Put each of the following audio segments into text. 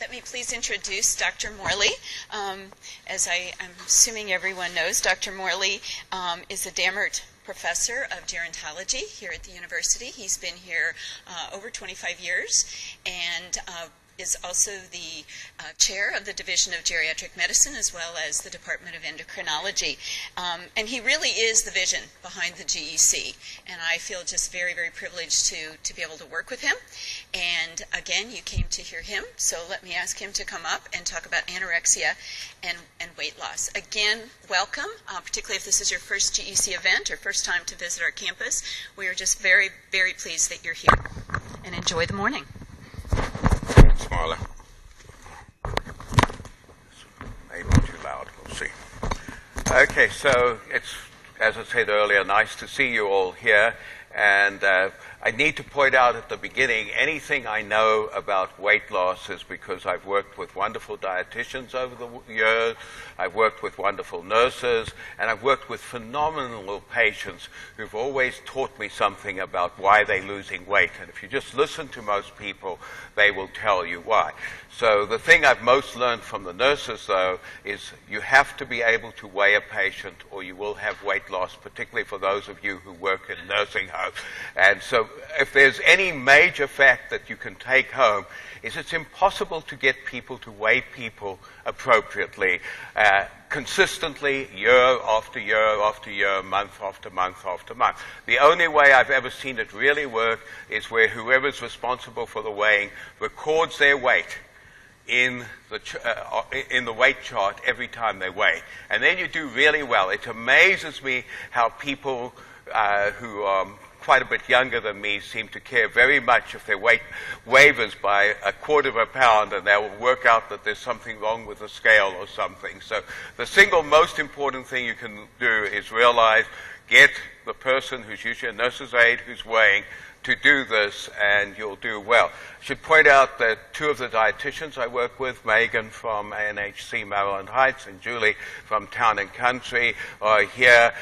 Let me please introduce Dr. Morley. As I'm assuming everyone knows, Dr. Morley is a Dammert Professor of Gerontology here at the university. He's been here over 25 years and is also the chair of the Division of Geriatric Medicine as well as the Department of Endocrinology. And he really is the vision behind the GEC. And I feel just very, very privileged to be able to work with him. And again, you came to hear him, so let me ask him to come up and talk about anorexia and weight loss. Again, welcome, particularly if this is your first GEC event or first time to visit our campus. We are just very, very pleased that you're here. And enjoy the morning. Smaller. Maybe too loud. We'll see. Okay, so it's, as I said earlier, nice to see you all here. And I need to point out at the beginning, anything I know about weight loss is because I've worked with wonderful dietitians over the years, I've worked with wonderful nurses, and I've worked with phenomenal patients who've always taught me something about why they're losing weight. And if you just listen to most people, they will tell you why. So the thing I've most learned from the nurses, though, is you have to be able to weigh a patient or you will have weight loss, particularly for those of you who work in nursing homes. And so if there's any major fact that you can take home, is it's impossible to get people to weigh people appropriately, consistently, year after year after year, month after month after month. The only way I've ever seen it really work is where whoever's responsible for the weighing records their weight in the weight chart every time they weigh. And then you do really well. It amazes me how people who are quite a bit younger than me seem to care very much if their weight wavers by a quarter of a pound, and they'll work out that there's something wrong with the scale or something. So the single most important thing you can do is realize, get the person who's usually a nurse's aide who's weighing to do this, and you'll do well. I should point out that two of the dietitians I work with, Megan from ANHC Maryland Heights and Julie from Town and Country, are here.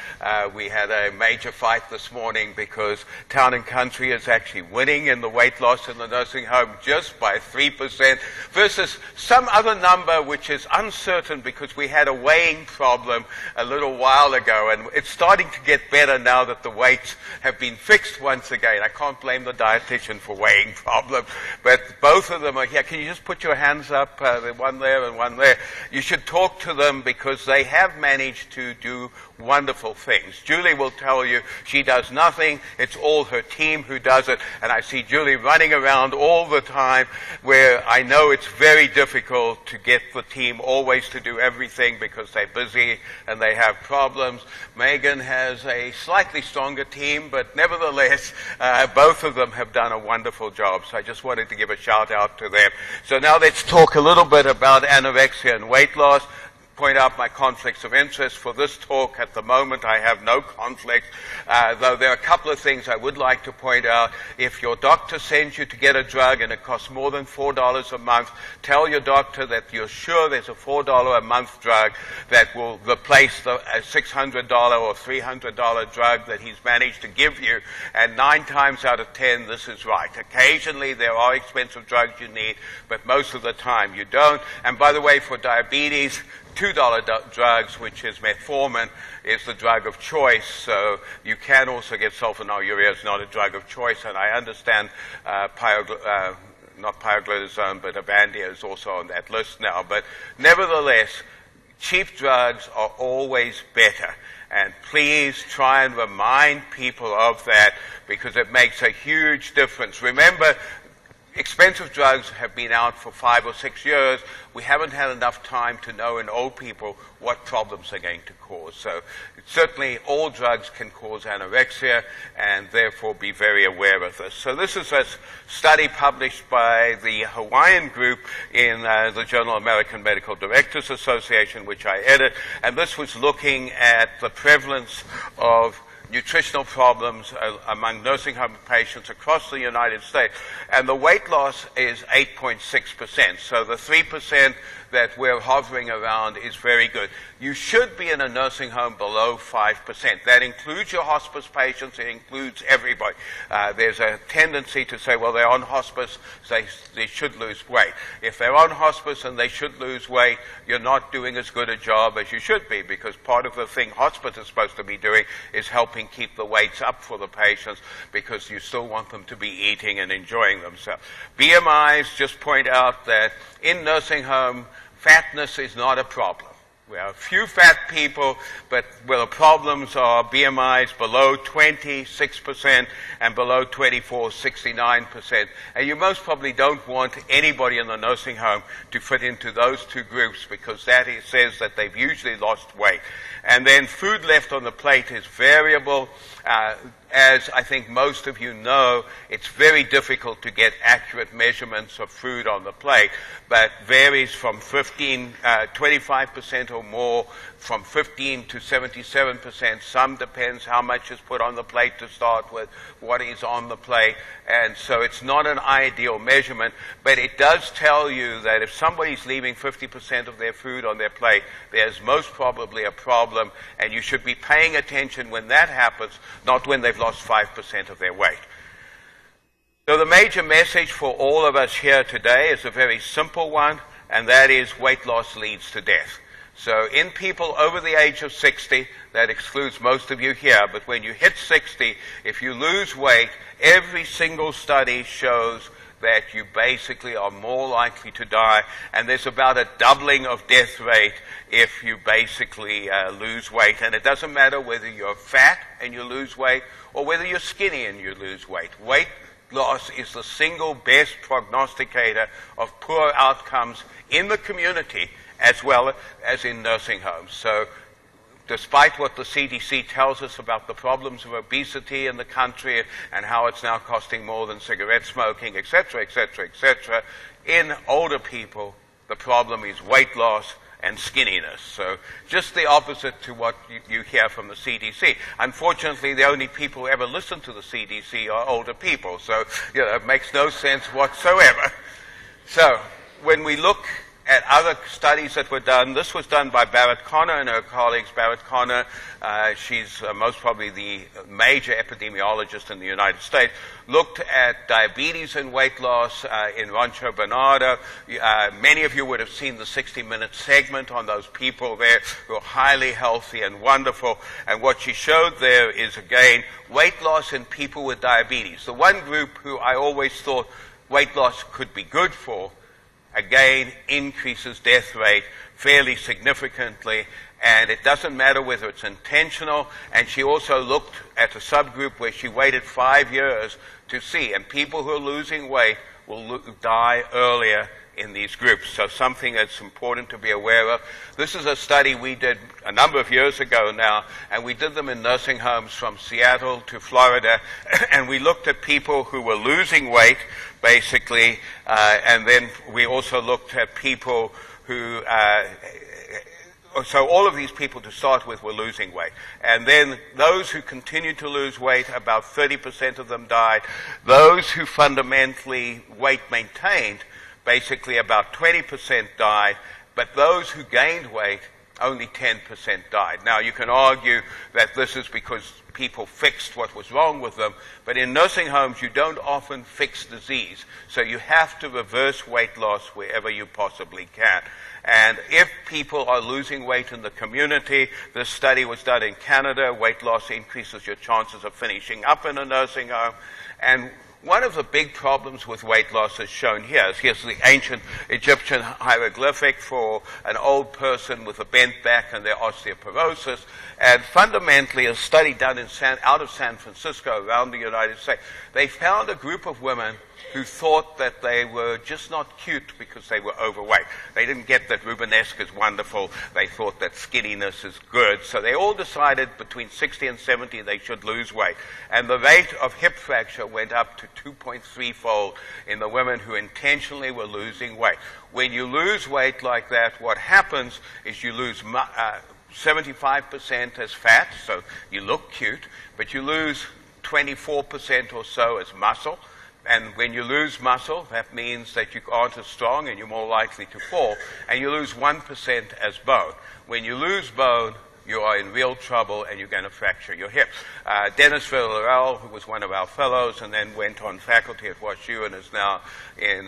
We had a major fight this morning because Town and Country is actually winning in the weight loss in the nursing home just by 3% versus some other number which is uncertain because we had a weighing problem a little while ago, and it's starting to get better now that the weights have been fixed once again. I can't blame the dietitian for weighing problem, but both of them are here. Can you just put your hands up, one there and one there? You should talk to them because they have managed to do wonderful things. Julie will tell you she does nothing. It's all her team who does it. And I see Julie running around all the time where I know it's very difficult to get the team always to do everything because they're busy and they have problems. Megan has a slightly stronger team, but nevertheless, both of them have done a wonderful job. So I just wanted to give a shout out to them. So now let's talk a little bit about anorexia and weight loss. Point out my conflicts of interest for this talk. At the moment, I have no conflicts, though there are a couple of things I would like to point out. If your doctor sends you to get a drug and it costs more than $4 a month, tell your doctor that you're sure there's a $4 a month drug that will replace the $600 or $300 drug that he's managed to give you, and 9 times out of 10, this is right. Occasionally, there are expensive drugs you need, but most of the time you don't. And by the way, for diabetes, $2 drugs, which is metformin, is the drug of choice. So you can also get sulfonylurea. It's not a drug of choice. And I understand not pioglitazone, but Avandia is also on that list now. But nevertheless, cheap drugs are always better. And please try and remind people of that because it makes a huge difference. Remember, expensive drugs have been out for 5 or 6 years. We haven't had enough time to know in old people what problems they're going to cause. So certainly all drugs can cause anorexia, and therefore be very aware of this. So this is a study published by the Hawaiian group in the Journal American Medical Directors Association, which I edit, and this was looking at the prevalence of nutritional problems among nursing home patients across the United States. And the weight loss is 8.6%. So the 3% that we're hovering around is very good. You should be in a nursing home below 5%. That includes your hospice patients. It includes everybody. There's a tendency to say, well, they're on hospice, so they should lose weight. If they're on hospice and they should lose weight, you're not doing as good a job as you should be, because part of the thing hospice is supposed to be doing is helping keep the weights up for the patients, because you still want them to be eating and enjoying themselves. BMIs just point out that in nursing home, fatness is not a problem. We have a few fat people, but where the problems are BMIs below 26% and below 24, 69%. And you most probably don't want anybody in the nursing home to fit into those two groups, because that says that they've usually lost weight. And then food left on the plate is variable. As I think most of you know, it's very difficult to get accurate measurements of food on the plate, but varies from 25% or more, from 15 to 77%. Some depends how much is put on the plate to start with, what is on the plate, and so it's not an ideal measurement, but it does tell you that if somebody's leaving 50% of their food on their plate, there's most probably a problem, and you should be paying attention when that happens, not when they've lost 5% of their weight. So the major message for all of us here today is a very simple one, and that is weight loss leads to death. So in people over the age of 60, that excludes most of you here, but when you hit 60, if you lose weight, every single study shows that you basically are more likely to die, and there's about a doubling of death rate if you basically lose weight. And it doesn't matter whether you're fat and you lose weight or whether you're skinny and you lose weight. Weight loss is the single best prognosticator of poor outcomes in the community as well as in nursing homes. So despite what the CDC tells us about the problems of obesity in the country and how it's now costing more than cigarette smoking, etc., etc., etc., in older people, the problem is weight loss and skinniness. So just the opposite to what you hear from the CDC. Unfortunately, the only people who ever listen to the CDC are older people. So, it makes no sense whatsoever. So when we look at other studies that were done, this was done by Barrett Connor and her colleagues. Barrett Connor, she's most probably the major epidemiologist in the United States, looked at diabetes and weight loss in Rancho Bernardo. Many of you would have seen the 60-minute segment on those people there who are highly healthy and wonderful. And what she showed there is, again, weight loss in people with diabetes. The one group who I always thought weight loss could be good for, again, increases death rate fairly significantly, and it doesn't matter whether it's intentional. And she also looked at a subgroup where she waited 5 years to see, and people who are losing weight will die earlier in these groups. So something that's important to be aware of. This is a study we did a number of years ago now, and we did them in nursing homes from Seattle to Florida, and we looked at people who were losing weight, basically, and then we also looked at people who, so all of these people to start with were losing weight. And then those who continued to lose weight, about 30% of them died. Those who fundamentally weight maintained, basically about 20% died, but those who gained weight, only 10% died. Now, you can argue that this is because people fixed what was wrong with them, but in nursing homes, you don't often fix disease. So you have to reverse weight loss wherever you possibly can. And if people are losing weight in the community, this study was done in Canada, weight loss increases your chances of finishing up in a nursing home. And one of the big problems with weight loss is shown here. Here's the ancient Egyptian hieroglyphic for an old person with a bent back and their osteoporosis. And fundamentally, a study done out of San Francisco around the United States, they found a group of women who thought that they were just not cute because they were overweight. They didn't get that Rubenesque is wonderful. They thought that skinniness is good. So they all decided between 60 and 70 they should lose weight. And the rate of hip fracture went up to 2.3-fold in the women who intentionally were losing weight. When you lose weight like that, what happens is you lose 75% as fat, so you look cute, but you lose 24% or so as muscle. And when you lose muscle, that means that you aren't as strong and you're more likely to fall. And you lose 1% as bone. When you lose bone, you are in real trouble and you're going to fracture your hip. Dennis Villarreal, who was one of our fellows and then went on faculty at WashU and is now at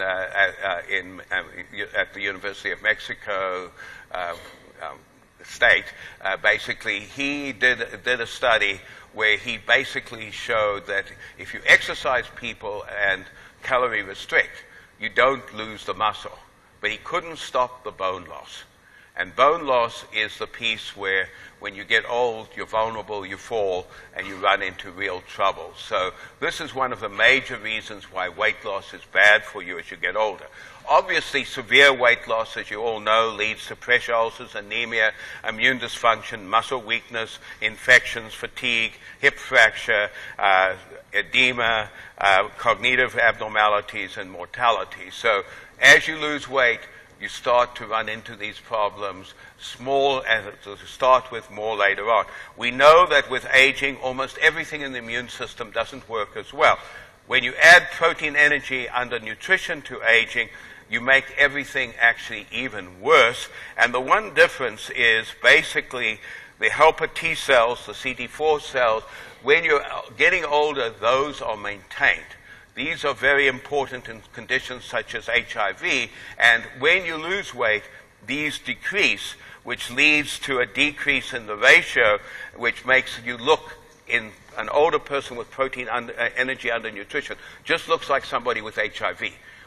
the University of Mexico State, basically he did a study where he basically showed that if you exercise people and calorie restrict, you don't lose the muscle. But he couldn't stop the bone loss. And bone loss is the piece where when you get old, you're vulnerable, you fall, and you run into real trouble. So this is one of the major reasons why weight loss is bad for you as you get older. Obviously, severe weight loss, as you all know, leads to pressure ulcers, anemia, immune dysfunction, muscle weakness, infections, fatigue, hip fracture, edema, cognitive abnormalities, and mortality. So as you lose weight, you start to run into these problems, small to start with, more later on. We know that with aging, almost everything in the immune system doesn't work as well. When you add protein energy under nutrition to aging, you make everything actually even worse. And the one difference is basically the helper T cells, the CD4 cells. When you're getting older, those are maintained. These are very important in conditions such as HIV, and when you lose weight, these decrease, which leads to a decrease in the ratio, which makes you look, in an older person with protein energy under nutrition, just looks like somebody with HIV.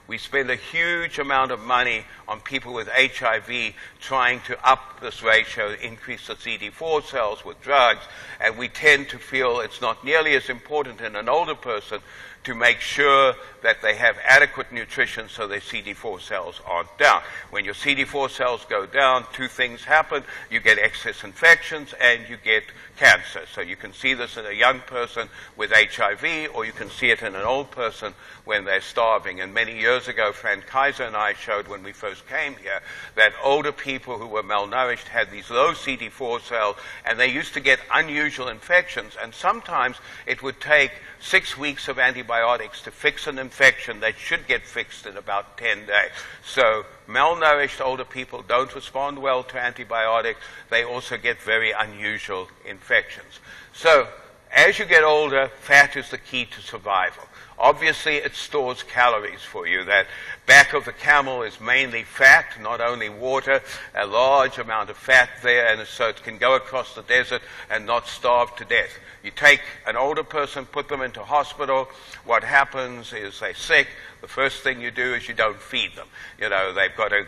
We spend a huge amount of money on people with HIV trying to up this ratio, increase the CD4 cells with drugs, and we tend to feel it's not nearly as important in an older person to make sure that they have adequate nutrition so their CD4 cells aren't down. When your CD4 cells go down, two things happen. You get excess infections and you get cancer. So you can see this in a young person with HIV, or you can see it in an old person when they're starving. And many years ago, Fran Kaiser and I showed when we first came here that older people who were malnourished had these low CD4 cells, and they used to get unusual infections. And sometimes it would take 6 weeks of antibiotics to fix an infection that should get fixed in about 10 days. So malnourished older people don't respond well to antibiotics. They also get very unusual infections. So as you get older, fat is the key to survival. Obviously, it stores calories for you. That back of the camel is mainly fat, not only water, a large amount of fat there, and so it can go across the desert and not starve to death. You take an older person, put them into hospital. What happens is they're sick. The first thing you do is you don't feed them. You know, they've got to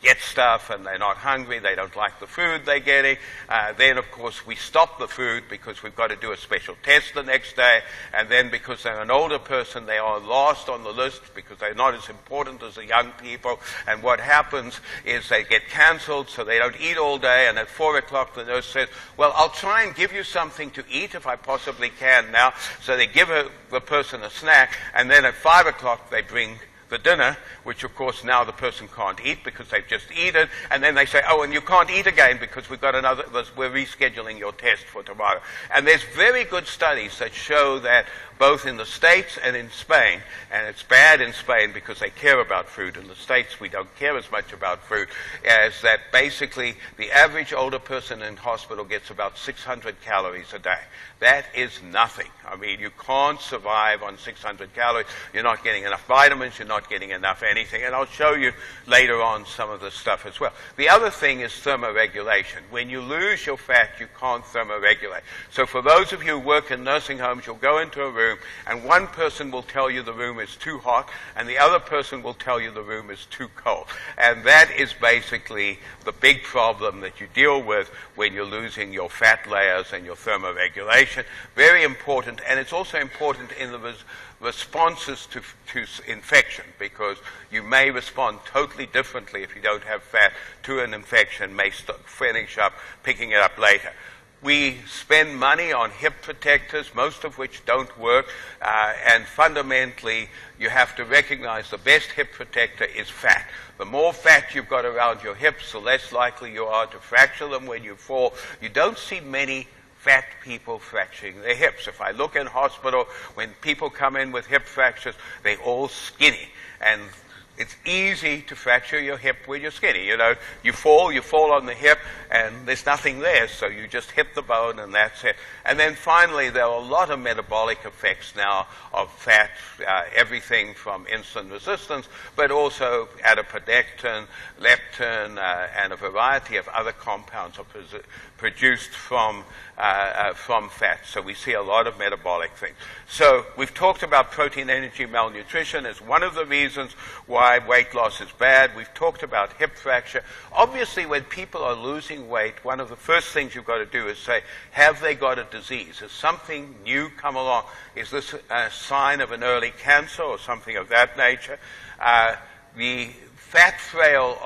get stuff and they're not hungry, they don't like the food they're getting. Then, of course, we stop the food because we've got to do a special test the next day. And then because they're an older person, they are last on the list because they're not as important as the young people. And what happens is they get canceled, so they don't eat all day. And at 4 o'clock, the nurse says, well, I'll try and give you something to eat if I possibly can now. So they give the person a snack. And then at 5 o'clock, they bring the dinner, which of course now the person can't eat because they've just eaten, and then they say, oh, and you can't eat again because we're rescheduling your test for tomorrow. And there's very good studies that show that both in the States and in Spain, and it's bad in Spain because they care about food. In the States, we don't care as much about food, as that basically the average older person in hospital gets about 600 calories a day. That is nothing. I mean, you can't survive on 600 calories. You're not getting enough vitamins. You're not getting enough anything. And I'll show you later on some of this stuff as well. The other thing is thermoregulation. When you lose your fat, you can't thermoregulate. So for those of you who work in nursing homes, you'll go into a room, and one person will tell you the room is too hot, and the other person will tell you the room is too cold. And that is basically the big problem that you deal with when you're losing your fat layers and your thermoregulation. Very important, and it's also important in the responses to infection, because you may respond totally differently if you don't have fat to an infection, may finish up picking it up later. We spend money on hip protectors, most of which don't work, and fundamentally you have to recognize the best hip protector is fat. The more fat you've got around your hips, the less likely you are to fracture them when you fall. You don't see many fat people fracturing their hips. If I look in hospital, when people come in with hip fractures, they're all skinny. And it's easy to fracture your hip when you're skinny. You know, you fall on the hip, and there's nothing there, so you just hit the bone, and that's it. And then finally, there are a lot of metabolic effects now of fat, everything from insulin resistance, but also adipodectin, leptin, and a variety of other compounds are produced from fat. So we see a lot of metabolic things. So we've talked about protein energy malnutrition as one of the reasons why weight loss is bad. We've talked about hip fracture. Obviously, when people are losing weight, one of the first things you've got to do is say, have they got a disease? Has something new come along? Is this a sign of an early cancer or something of that nature? The fat frail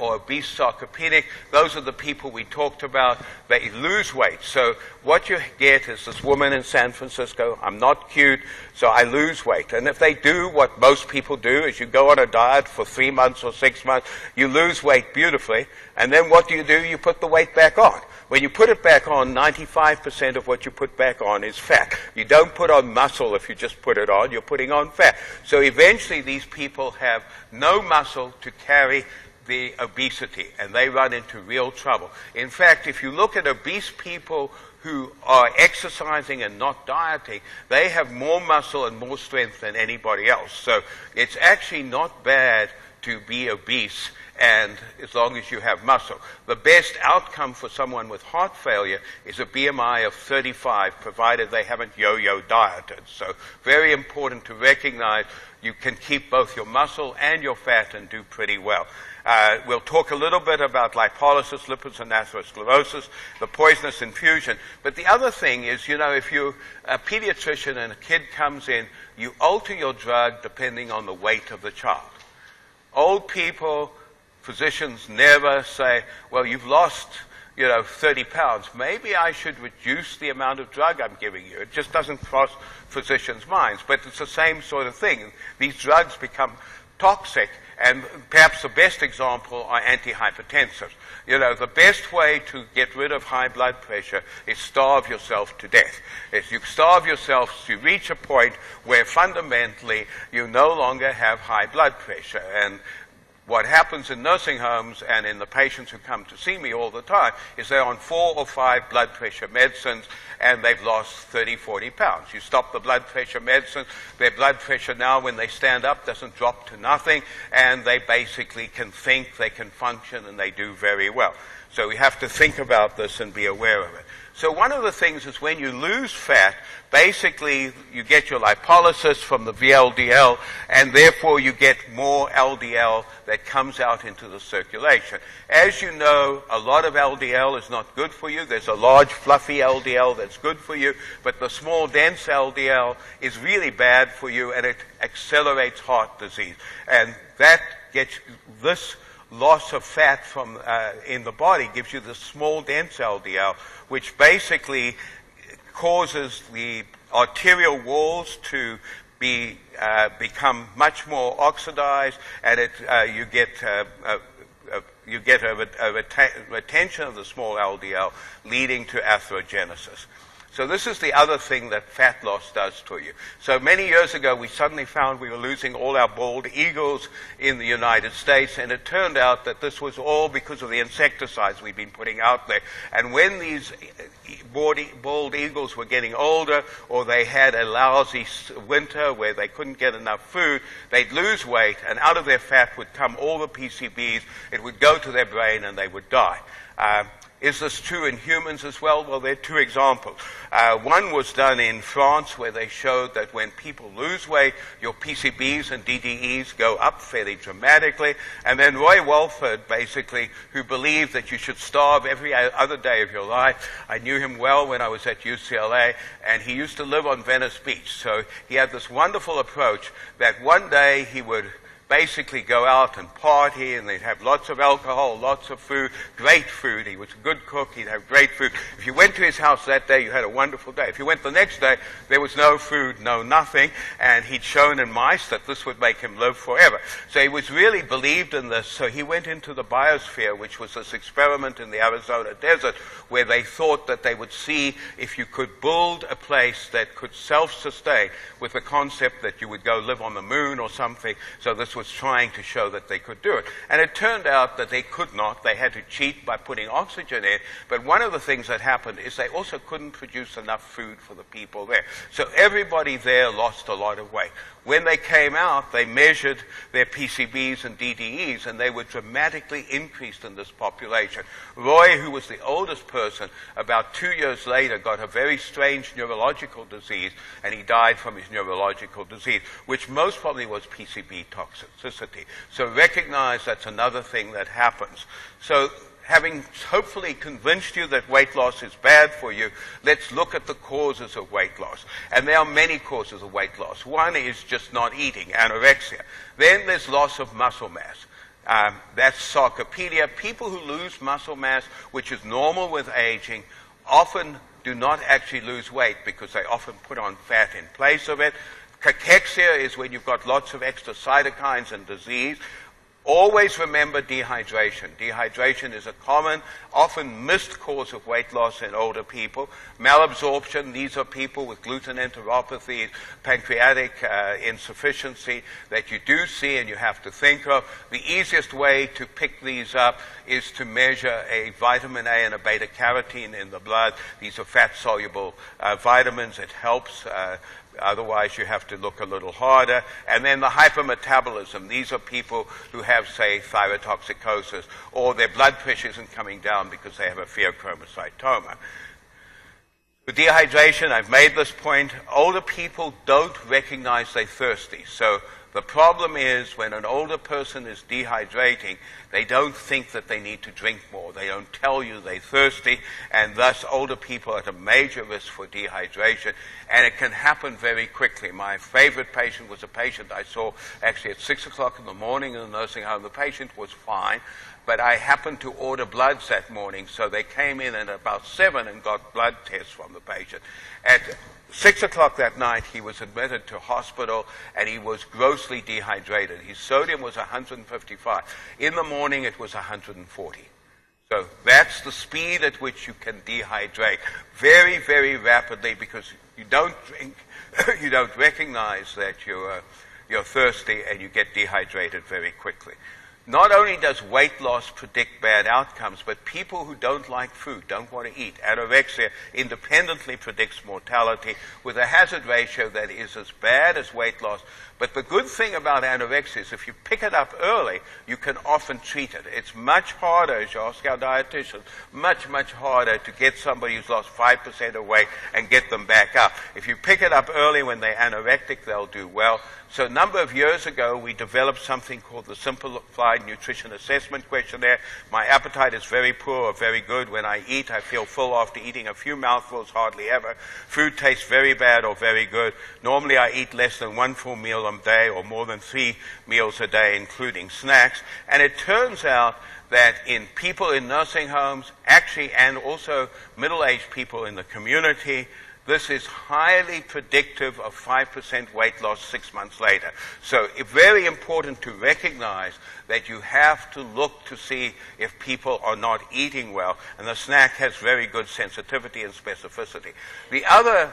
or obese sarcopenic, those are the people we talked about. They lose weight. So what you get is this woman in San Francisco, I'm not cute, so I lose weight. And if they do what most people do, is you go on a diet for 3 months or 6 months, you lose weight beautifully, and then what do? You put the weight back on. When you put it back on, 95% of what you put back on is fat. You don't put on muscle if you just put it on, you're putting on fat. So eventually these people have no muscle to carry the obesity, and they run into real trouble. In fact, if you look at obese people who are exercising and not dieting, they have more muscle and more strength than anybody else. So it's actually not bad to be obese, and as long as you have muscle. The best outcome for someone with heart failure is a BMI of 35, provided they haven't yo-yo dieted. So very important to recognize you can keep both your muscle and your fat and do pretty well. We'll talk a little bit about lipolysis, lipids, and atherosclerosis, the poisonous infusion. But the other thing is, you know, if you're a pediatrician and a kid comes in, you alter your drug depending on the weight of the child. Old people, physicians never say, well, you've lost, 30 pounds. Maybe I should reduce the amount of drug I'm giving you. It just doesn't cross physicians' minds. But it's the same sort of thing. These drugs become toxic, and perhaps the best example are antihypertensives. The best way to get rid of high blood pressure is starve yourself to death. If you starve yourself, you reach a point where fundamentally you no longer have high blood pressure. And what happens in nursing homes and in the patients who come to see me all the time is they're on 4 or 5 blood pressure medicines, and they've lost 30, 40 pounds. You stop the blood pressure medicines, their blood pressure now when they stand up doesn't drop to nothing, and they basically can think, they can function, and they do very well. So we have to think about this and be aware of it. So one of the things is when you lose fat, basically you get your lipolysis from the VLDL, and therefore you get more LDL that comes out into the circulation. As you know, a lot of LDL is not good for you. There's a large fluffy LDL that's good for you, but the small dense LDL is really bad for you, and it accelerates heart disease. And that gets this loss of fat from in the body gives you the small dense LDL, which basically causes the arterial walls to become much more oxidized, and you get a retention of the small LDL, leading to atherogenesis. So this is the other thing that fat loss does to you. So many years ago, we suddenly found we were losing all our bald eagles in the United States, and it turned out that this was all because of the insecticides we'd been putting out there. And when these bald eagles were getting older, or they had a lousy winter where they couldn't get enough food, they'd lose weight, and out of their fat would come all the PCBs. It would go to their brain, and they would die. Is this true in humans as well? Well, there are 2 examples. One was done in France, where they showed that when people lose weight, your PCBs and DDEs go up fairly dramatically. And then Roy Walford, basically, who believed that you should starve every other day of your life. I knew him well when I was at UCLA, and he used to live on Venice Beach. So he had this wonderful approach that one day he would basically go out and party, and they'd have lots of alcohol, lots of food, great food. He was a good cook. He'd have great food. If you went to his house that day, you had a wonderful day. If you went the next day, there was no food, no nothing, and he'd shown in mice that this would make him live forever. So he was really believed in this. So he went into the biosphere, which was this experiment in the Arizona desert, where they thought that they would see if you could build a place that could self-sustain, with the concept that you would go live on the moon or something. So this was trying to show that they could do it. And it turned out that they could not. They had to cheat by putting oxygen in. But one of the things that happened is they also couldn't produce enough food for the people there. So everybody there lost a lot of weight. When they came out, they measured their PCBs and DDEs, and they were dramatically increased in this population. Roy, who was the oldest person, about 2 years later got a very strange neurological disease, and he died from his neurological disease, which most probably was PCB toxicity. So recognize that's another thing that happens. So having hopefully convinced you that weight loss is bad for you, let's look at the causes of weight loss. And there are many causes of weight loss. One is just not eating, anorexia. Then there's loss of muscle mass. That's sarcopenia. People who lose muscle mass, which is normal with aging, often do not actually lose weight because they often put on fat in place of it. Cachexia is when you've got lots of extra cytokines and disease. Always remember dehydration. Dehydration is a common, often missed cause of weight loss in older people. Malabsorption, these are people with gluten enteropathy, pancreatic insufficiency that you do see and you have to think of. The easiest way to pick these up is to measure a vitamin A and a beta-carotene in the blood. These are fat-soluble vitamins. It helps. Otherwise, you have to look a little harder. And then the hypermetabolism. These are people who have, say, thyrotoxicosis, or their blood pressure isn't coming down because they have a pheochromocytoma. With dehydration, I've made this point, older people don't recognize they're thirsty. So the problem is when an older person is dehydrating, they don't think that they need to drink more. They don't tell you they're thirsty, and thus older people are at a major risk for dehydration, and it can happen very quickly. My favorite patient was a patient I saw actually at 6 o'clock in the morning in the nursing home. The patient was fine, but I happened to order bloods that morning, so they came in at about 7 and got blood tests from the patient. At 6 o'clock that night, he was admitted to hospital, and he was grossly dehydrated. His sodium was 155. In the morning, it was 140. So that's the speed at which you can dehydrate very, very rapidly because you don't drink, you don't recognize that you're thirsty, and you get dehydrated very quickly. Not only does weight loss predict bad outcomes, but people who don't like food, don't want to eat, anorexia independently predicts mortality with a hazard ratio that is as bad as weight loss. But the good thing about anorexia is if you pick it up early, you can often treat it. It's much harder, as you ask our dietitians, much, much harder to get somebody who's lost 5% of weight and get them back up. If you pick it up early when they're anorectic, they'll do well. So a number of years ago, we developed something called the Simplified Nutrition Assessment Questionnaire. My appetite is very poor or very good. When I eat, I feel full after eating a few mouthfuls, hardly ever. Food tastes very bad or very good. Normally, I eat less than 1 full meal a day or more than 3 meals a day, including snacks. And it turns out that in people in nursing homes, actually, and also middle-aged people in the community, this is highly predictive of 5% weight loss 6 months later. So it's very important to recognize that you have to look to see if people are not eating well, and the snack has very good sensitivity and specificity. The other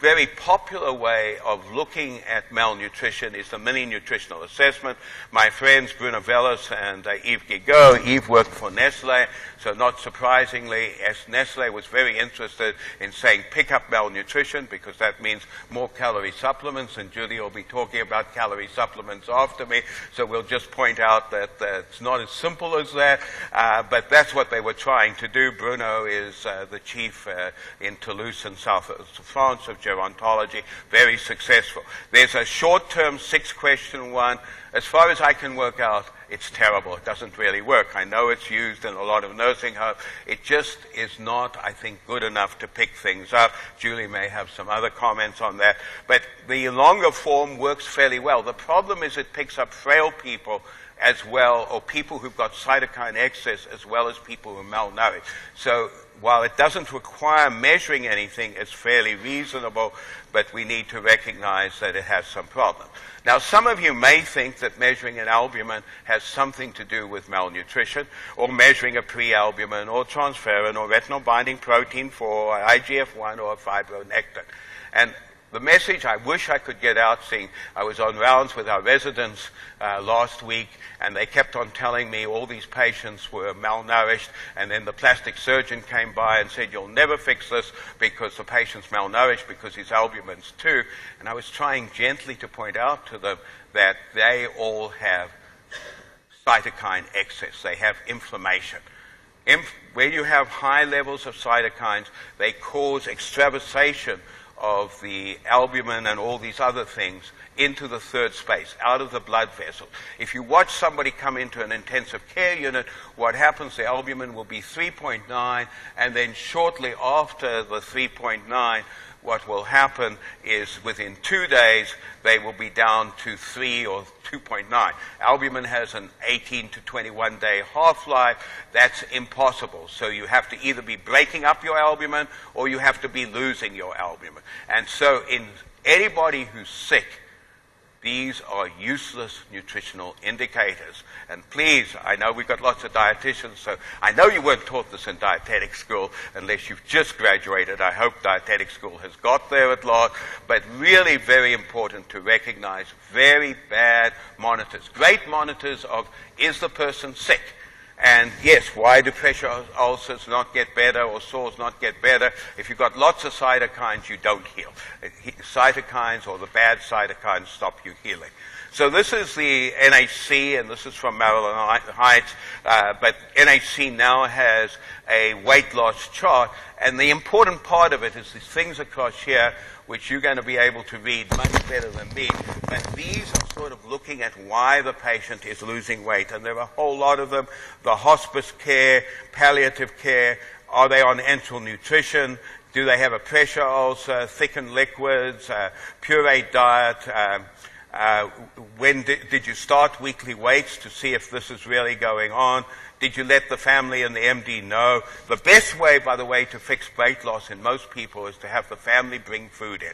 very popular way of looking at malnutrition is the mini nutritional assessment. My friends Bruno Vellis and Yves Guigaud. Yves worked for Nestle, so not surprisingly, as Nestle was very interested in saying pick up malnutrition because that means more calorie supplements, and Judy will be talking about calorie supplements after me, so we'll just point out that it's not as simple as that, but that's what they were trying to do. Bruno is the chief in Toulouse in South France of gerontology, very successful. There's a short-term 6-question one. As far as I can work out, it's terrible. It doesn't really work. I know it's used in a lot of nursing homes. It just is not, I think, good enough to pick things up. Julie may have some other comments on that. But the longer form works fairly well. The problem is it picks up frail people as well, or people who've got cytokine excess as well as people who are malnourished. So while it doesn't require measuring anything, it's fairly reasonable, but we need to recognize that it has some problems. Now, some of you may think that measuring an albumin has something to do with malnutrition, or measuring a prealbumin, or transferrin, or retinol binding protein 4, IGF-1, or fibronectin. And the message I wish I could get out, seeing I was on rounds with our residents last week, and they kept on telling me all these patients were malnourished, and then the plastic surgeon came by and said, you'll never fix this because the patient's malnourished because his albumin's too. And I was trying gently to point out to them that they all have cytokine excess. They have inflammation. When you have high levels of cytokines, they cause extravasation of the albumin and all these other things into the third space, out of the blood vessel. If you watch somebody come into an intensive care unit, what happens, the albumin will be 3.9, and then shortly after the 3.9, what will happen is within 2 days, they will be down to 3 or 2.9. Albumin has an 18 to 21 day half-life. That's impossible. So you have to either be breaking up your albumin or you have to be losing your albumin. And so in anybody who's sick, these are useless nutritional indicators. And please, I know we've got lots of dietitians, so I know you weren't taught this in dietetic school unless you've just graduated. I hope dietetic school has got there at last. But really very important to recognize very bad monitors. Great monitors of, is the person sick? And yes, why do pressure ulcers not get better or sores not get better? If you've got lots of cytokines, you don't heal. Cytokines or the bad cytokines stop you healing. So this is the NHC, and this is from Maryland Heights, but NHC now has a weight loss chart, and the important part of it is these things across here, which you're going to be able to read much better than me. But these are sort of looking at why the patient is losing weight, and there are a whole lot of them. The hospice care, palliative care, are they on enteral nutrition? Do they have a pressure ulcer, thickened liquids, pureed diet? When did you start weekly weights to see if this is really going on? Did you let the family and the MD know? The best way, by the way, to fix weight loss in most people is to have the family bring food in.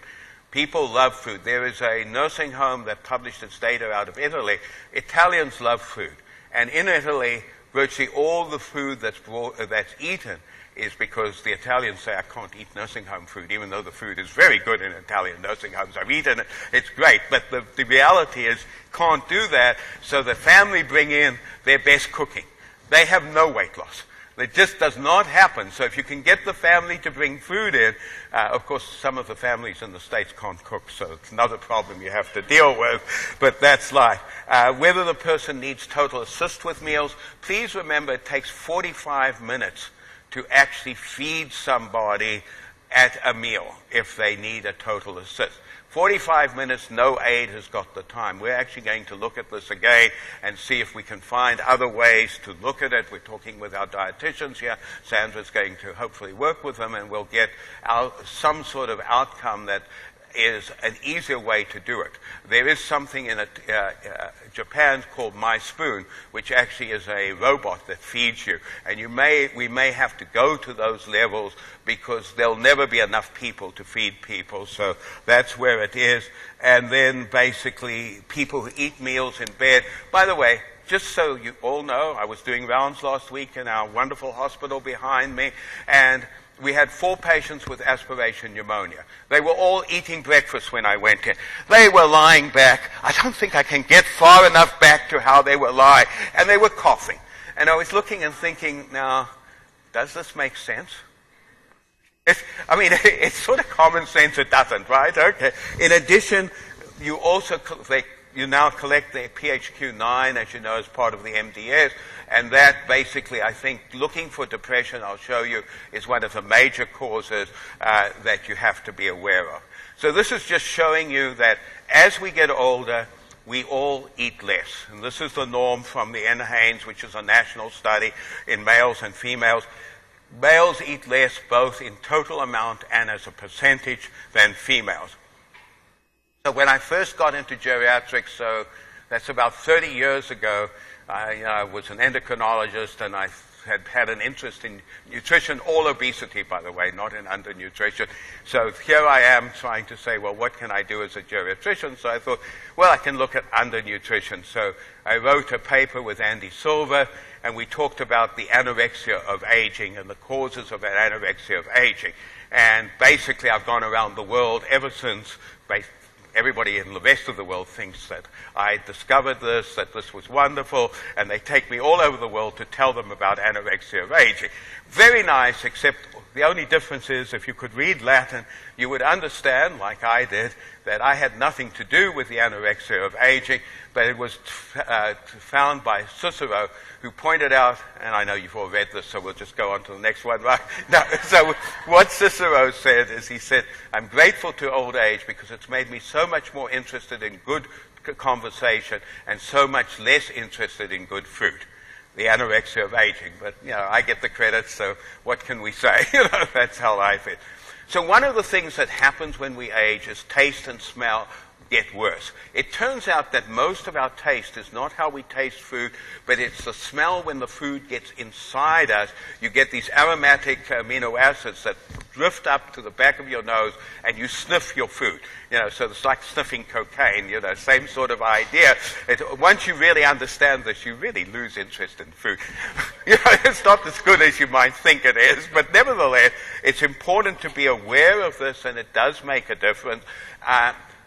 People love food. There is a nursing home that published its data out of Italy. Italians love food. And in Italy, virtually all the food that's eaten is because the Italians say, I can't eat nursing home food, even though the food is very good in Italian nursing homes. I've eaten it, it's great. But the reality is, can't do that, so the family bring in their best cooking. They have no weight loss. It just does not happen. So if you can get the family to bring food in, of course, some of the families in the States can't cook, so it's another problem you have to deal with, but that's life. Whether the person needs total assist with meals, please remember it takes 45 minutes to actually feed somebody at a meal if they need a total assist. 45 minutes, no aid has got the time. We're actually going to look at this again and see if we can find other ways to look at it. We're talking with our dietitians here. Sandra's going to hopefully work with them, and we'll get some sort of outcome that is an easier way to do it. There is something in Japan called My Spoon, which actually is a robot that feeds you. And we may have to go to those levels because there'll never be enough people to feed people. So that's where it is. And then basically people who eat meals in bed. By the way, just so you all know, I was doing rounds last week in our wonderful hospital behind me, and we had 4 patients with aspiration pneumonia. They were all eating breakfast when I went in. They were lying back. I don't think I can get far enough back to how they were lying. And they were coughing. And I was looking and thinking, now, does this make sense? It's sort of common sense it doesn't, right? Okay. In addition, you now collect the PHQ-9, as you know, as part of the MDS. And that basically, I think, looking for depression, I'll show you, is one of the major causes that you have to be aware of. So this is just showing you that as we get older, we all eat less. And this is the norm from the NHANES, which is a national study in males and females. Males eat less both in total amount and as a percentage than females. So when I first got into geriatrics, so that's about 30 years ago, I was an endocrinologist, and I had an interest in nutrition, all obesity, by the way, not in undernutrition. So here I am trying to say, well, what can I do as a geriatrician? So I thought, well, I can look at undernutrition. So I wrote a paper with Andy Silver, and we talked about the anorexia of aging and the causes of that anorexia of aging. And basically, I've gone around the world ever since. Everybody in the rest of the world thinks that I discovered this, that this was wonderful, and they take me all over the world to tell them about anorexia of aging. Very nice, except the only difference is if you could read Latin, you would understand, like I did, that I had nothing to do with the anorexia of aging, but it was found by Cicero, who pointed out, and I know you've all read this, so we'll just go on to the next one, right? No, so what Cicero said is, he said, I'm grateful to old age because it's made me so much more interested in good conversation and so much less interested in good food. The anorexia of aging. But, I get the credit, so what can we say? That's how life is. So one of the things that happens when we age is taste and smell get worse. It turns out that most of our taste is not how we taste food, but it's the smell when the food gets inside us. You get these aromatic amino acids that drift up to the back of your nose, and you sniff your food. So it's like sniffing cocaine, same sort of idea. Once you really understand this, you really lose interest in food. It's not as good as you might think it is, but nevertheless, it's important to be aware of this, and it does make a difference.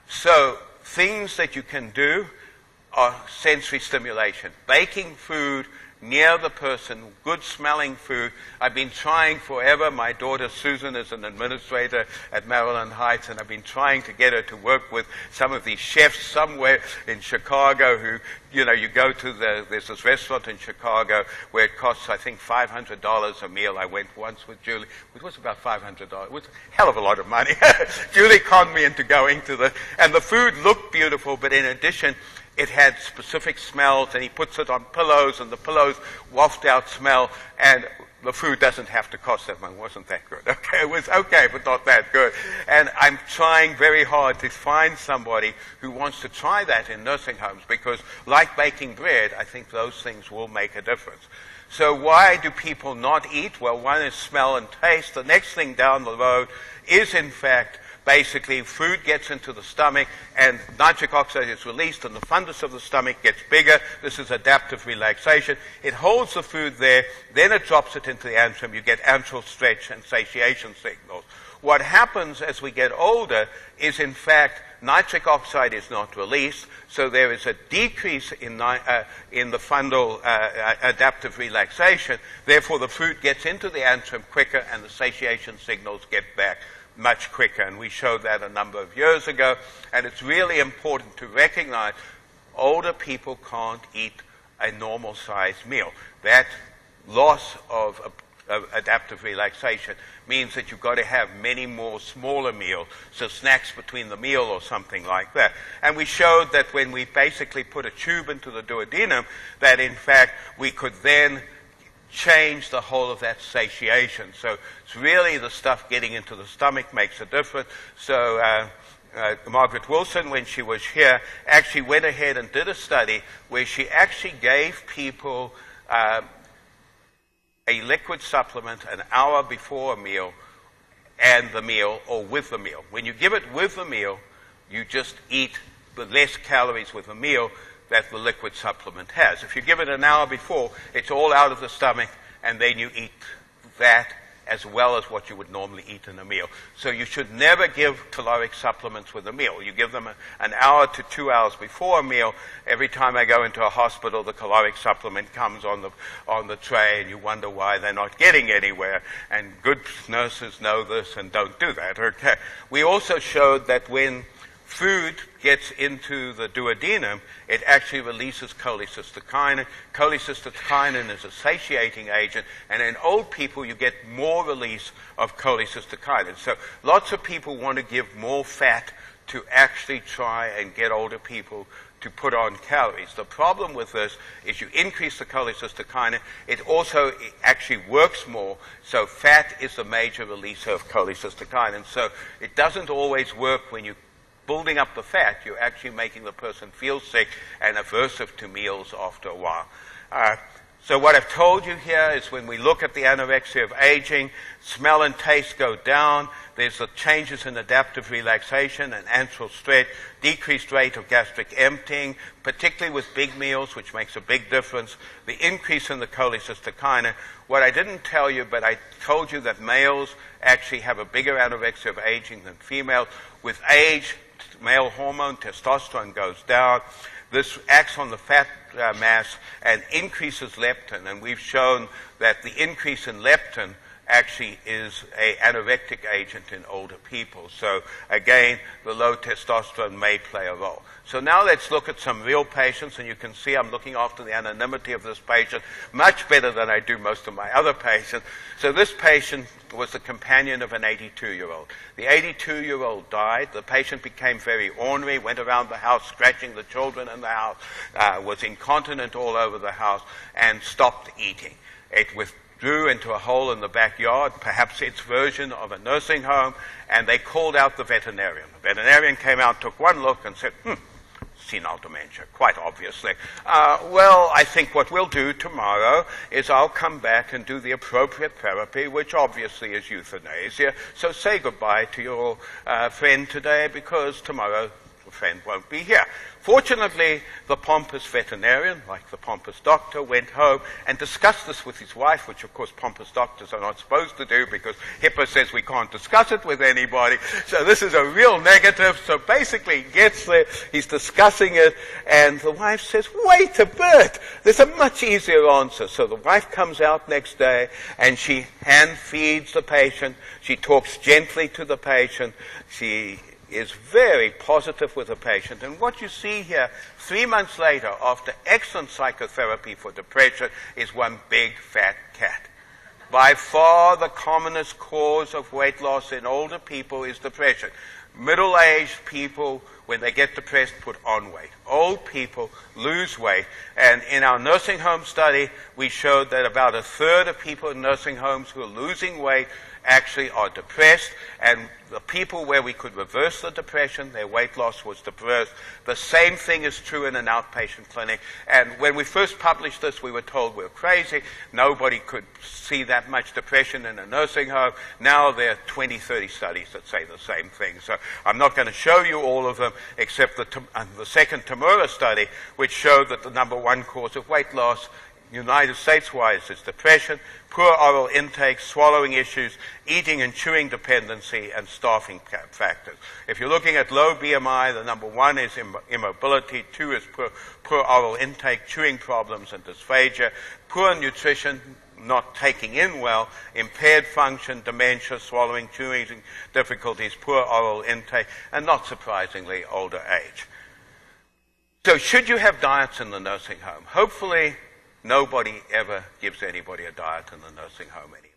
So things that you can do are sensory stimulation. Baking food near the person, good smelling food. I've been trying forever. My daughter Susan is an administrator at Maryland Heights, and I've been trying to get her to work with some of these chefs somewhere in Chicago who, you go to there's this restaurant in Chicago where it costs, I think, $500 a meal. I went once with Julie. It was about $500. It was a hell of a lot of money. Julie conned me into going to and the food looked beautiful, but in addition, it had specific smells, and he puts it on pillows, and the pillows waft out smell, and the food doesn't have to cost that much. It wasn't that good. Okay, it was okay, but not that good. And I'm trying very hard to find somebody who wants to try that in nursing homes, because like baking bread, I think those things will make a difference. So why do people not eat? Well, one is smell and taste. The next thing down the road is, in fact, basically, food gets into the stomach, and nitric oxide is released, and the fundus of the stomach gets bigger. This is adaptive relaxation. It holds the food there, then it drops it into the antrum. You get antral stretch and satiation signals. What happens as we get older is, in fact, nitric oxide is not released, so there is a decrease in the fundal adaptive relaxation. Therefore, the food gets into the antrum quicker, and the satiation signals get back much quicker, and we showed that a number of years ago. And it's really important to recognize older people can't eat a normal-sized meal. That loss of adaptive relaxation means that you've got to have many more smaller meals, so snacks between the meal or something like that. And we showed that when we basically put a tube into the duodenum, that in fact we could then change the whole of that satiation. So it's really the stuff getting into the stomach makes a difference. So Margaret Wilson, when she was here, actually went ahead and did a study where she actually gave people a liquid supplement an hour before a meal and the meal, or with the meal. When you give it with the meal, you just eat the less calories with the meal that the liquid supplement has. If you give it an hour before, it's all out of the stomach, and then you eat that as well as what you would normally eat in a meal. So you should never give caloric supplements with a meal. You give them an hour to 2 hours before a meal. Every time I go into a hospital, the caloric supplement comes on the tray, and you wonder why they're not getting anywhere. And good nurses know this and don't do that. Okay. We also showed that when food gets into the duodenum, it actually releases cholecystokinin. Cholecystokinin is a satiating agent, and in old people you get more release of cholecystokinin. So lots of people want to give more fat to actually try and get older people to put on calories. The problem with this is you increase the cholecystokinin, it also actually works more, so fat is the major releaser of cholecystokinin. So it doesn't always work when you're building up the fat, you're actually making the person feel sick and aversive to meals after a while. So what I've told you here is when we look at the anorexia of aging, smell and taste go down. There's the changes in adaptive relaxation and antral stress, decreased rate of gastric emptying, particularly with big meals, which makes a big difference. The increase in the cholecystokinin. What I didn't tell you, but I told you that males actually have a bigger anorexia of aging than females. With age, male hormone, testosterone goes down. This acts on the fat mass and increases leptin, and we've shown that the increase in leptin actually is an anorectic agent in older people. So again, the low testosterone may play a role. So now let's look at some real patients, and you can see I'm looking after the anonymity of this patient much better than I do most of my other patients. So this patient was the companion of an 82-year-old. The 82-year-old died. The patient became very ornery, went around the house scratching the children in the house, was incontinent all over the house, and stopped eating. It withdrew into a hole in the backyard, perhaps its version of a nursing home, and they called out the veterinarian. The veterinarian came out, took one look, and said, senile dementia, quite obviously. Well, I think what we'll do tomorrow is I'll come back and do the appropriate therapy, which obviously is euthanasia. So say goodbye to your friend today, because tomorrow the friend won't be here. Fortunately, the pompous veterinarian, like the pompous doctor, went home and discussed this with his wife, which of course pompous doctors are not supposed to do because HIPAA says we can't discuss it with anybody. So this is a real negative. So basically he gets there, he's discussing it, and the wife says, wait a bit, there's a much easier answer. So the wife comes out next day and she hand feeds the patient, she talks gently to the patient, she is very positive with the patient. And what you see here, 3 months later, after excellent psychotherapy for depression, is one big fat cat. By far the commonest cause of weight loss in older people is depression. Middle-aged people, when they get depressed, put on weight. Old people lose weight. And in our nursing home study, we showed that about a third of people in nursing homes who are losing weight actually are depressed, and the people where we could reverse the depression, their weight loss was reversed. The same thing is true in an outpatient clinic. And when we first published this, we were told we were crazy. Nobody could see that much depression in a nursing home. Now there are 20, 30 studies that say the same thing. So I'm not going to show you all of them, except the second Tamura study, which showed that the number one cause of weight loss United States-wise is depression, poor oral intake, swallowing issues, eating and chewing dependency, and staffing factors. If you're looking at low BMI, the number one is immobility, two is poor oral intake, chewing problems, and dysphagia, poor nutrition, not taking in well, impaired function, dementia, swallowing, chewing difficulties, poor oral intake, and not surprisingly, older age. So should you have diets in the nursing home? Hopefully, nobody ever gives anybody a diet in the nursing home anymore.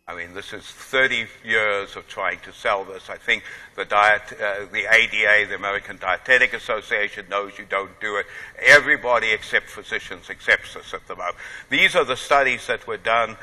I mean, this is 30 years of trying to sell this. I think the ADA, the American Dietetic Association, knows you don't do it. Everybody except physicians accepts this at the moment. These are the studies that were done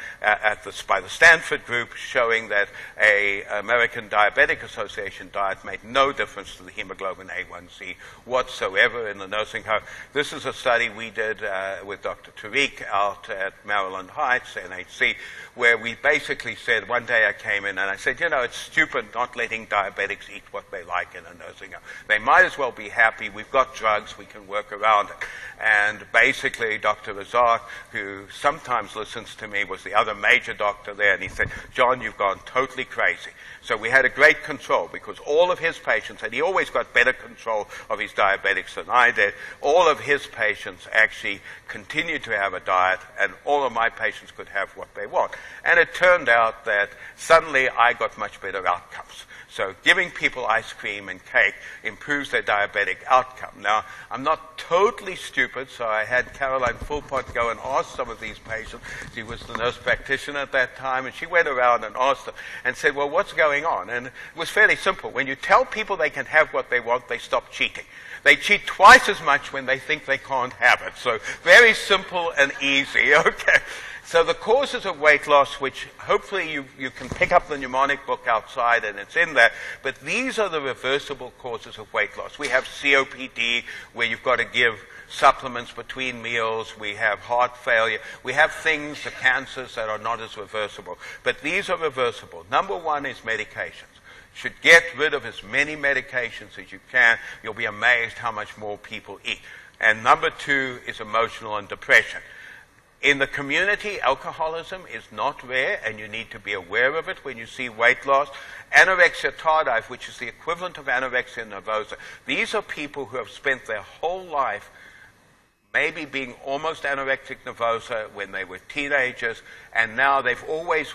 by the Stanford group showing that a American Diabetic Association diet made no difference to the hemoglobin A1C whatsoever in the nursing home. This is a study we did with Dr. Tariq out at Maryland Heights, NHC, where we basically said, one day I came in and I said, it's stupid not letting diabetics eat what they like in a nursing home. They might as well be happy. We've got drugs. We can work around it. And basically, Dr. Razak, who sometimes listens to me, was the other major doctor there, and he said, John, you've gone totally crazy. So we had a great control because all of his patients, and he always got better control of his diabetics than I did, all of his patients actually continued to have a diet, and all of my patients could have what they want. And it turned out that suddenly I got much better outcomes. So giving people ice cream and cake improves their diabetic outcome. Now, I'm not totally stupid, so I had Caroline Philpott go and ask some of these patients. She was the nurse practitioner at that time, and she went around and asked them and said, well, what's going on? And it was fairly simple. When you tell people they can have what they want, they stop cheating. They cheat twice as much when they think they can't have it. So very simple and easy, okay? So the causes of weight loss, which hopefully you can pick up the mnemonic book outside and it's in there, but these are the reversible causes of weight loss. We have COPD, where you've got to give supplements between meals. We have heart failure. We have things, the cancers, that are not as reversible. But these are reversible. Number one is medications. You should get rid of as many medications as you can. You'll be amazed how much more people eat. And number two is emotional and depression. In the community, alcoholism is not rare, and you need to be aware of it when you see weight loss. Anorexia tardive, which is the equivalent of anorexia nervosa. These are people who have spent their whole life maybe being almost anorexic nervosa when they were teenagers, and now they've always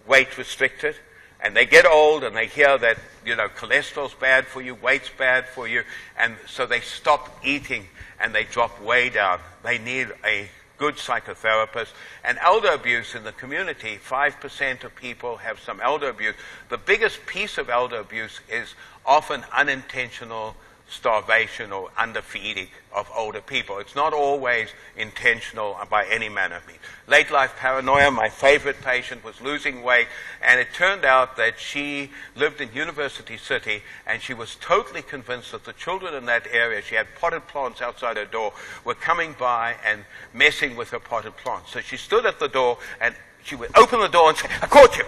weight restricted, and they get old and they hear that, cholesterol's bad for you, weight's bad for you, and so they stop eating and they drop way down. They need a good psychotherapist. And elder abuse in the community, 5% of people have some elder abuse. The biggest piece of elder abuse is often unintentional starvation or underfeeding of older people. It's not always intentional by any manner of means. Late life paranoia, my favorite patient was losing weight, and it turned out that she lived in University City, and she was totally convinced that the children in that area, she had potted plants outside her door, were coming by and messing with her potted plants. So she stood at the door, and she would open the door and say, I caught you.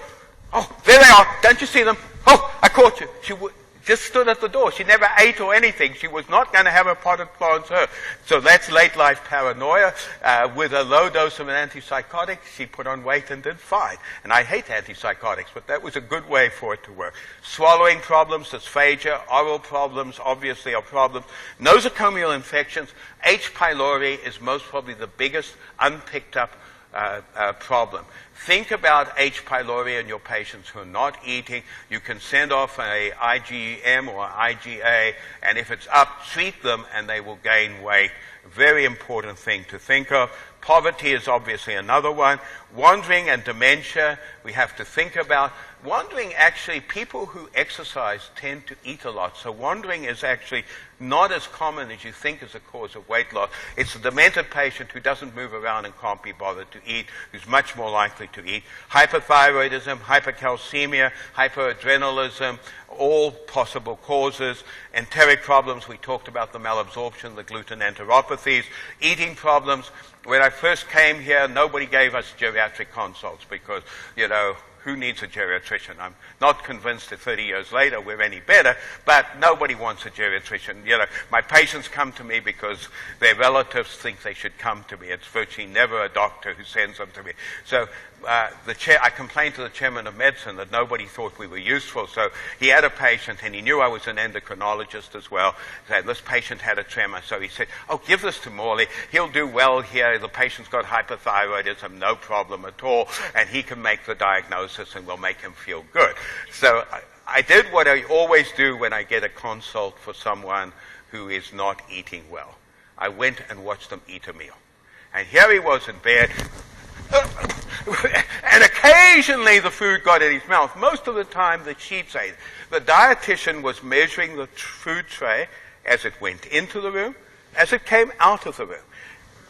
Oh, there they are. Don't you see them? Oh, I caught you. She would just stood at the door. She never ate or anything. She was not going to have her potted plants hurt. So that's late life paranoia. With a low dose of an antipsychotic, she put on weight and did fine. And I hate antipsychotics, but that was a good way for it to work. Swallowing problems, dysphagia, oral problems, obviously are problems. Nosocomial infections. H. pylori is most probably the biggest unpicked up problem. Think about H. pylori in your patients who are not eating. You can send off a IgM or IgA, and if it's up, treat them and they will gain weight. Very important thing to think of. Poverty is obviously another one. Wandering and dementia, we have to think about. Wandering, actually, people who exercise tend to eat a lot. So wandering is actually not as common as you think as a cause of weight loss. It's a demented patient who doesn't move around and can't be bothered to eat, who's much more likely to eat. Hyperthyroidism, hypercalcemia, hyperadrenalism, all possible causes. Enteric problems, we talked about the malabsorption, the gluten enteropathies. Eating problems. When I first came here, nobody gave us geriatric consults because, who needs a geriatrician? I'm not convinced that 30 years later we're any better, but nobody wants a geriatrician. My patients come to me because their relatives think they should come to me. It's virtually never a doctor who sends them to me. So I complained to the chairman of medicine that nobody thought we were useful. So he had a patient, and he knew I was an endocrinologist as well. So this patient had a tremor. So he said, oh, give this to Morley. He'll do well here. The patient's got hyperthyroidism, no problem at all, and he can make the diagnosis and we'll make him feel good. So I did what I always do when I get a consult for someone who is not eating well. I went and watched them eat a meal. And here he was in bed, and occasionally the food got in his mouth. Most of the time the sheets ate. The dietitian was measuring the food tray as it went into the room, as it came out of the room.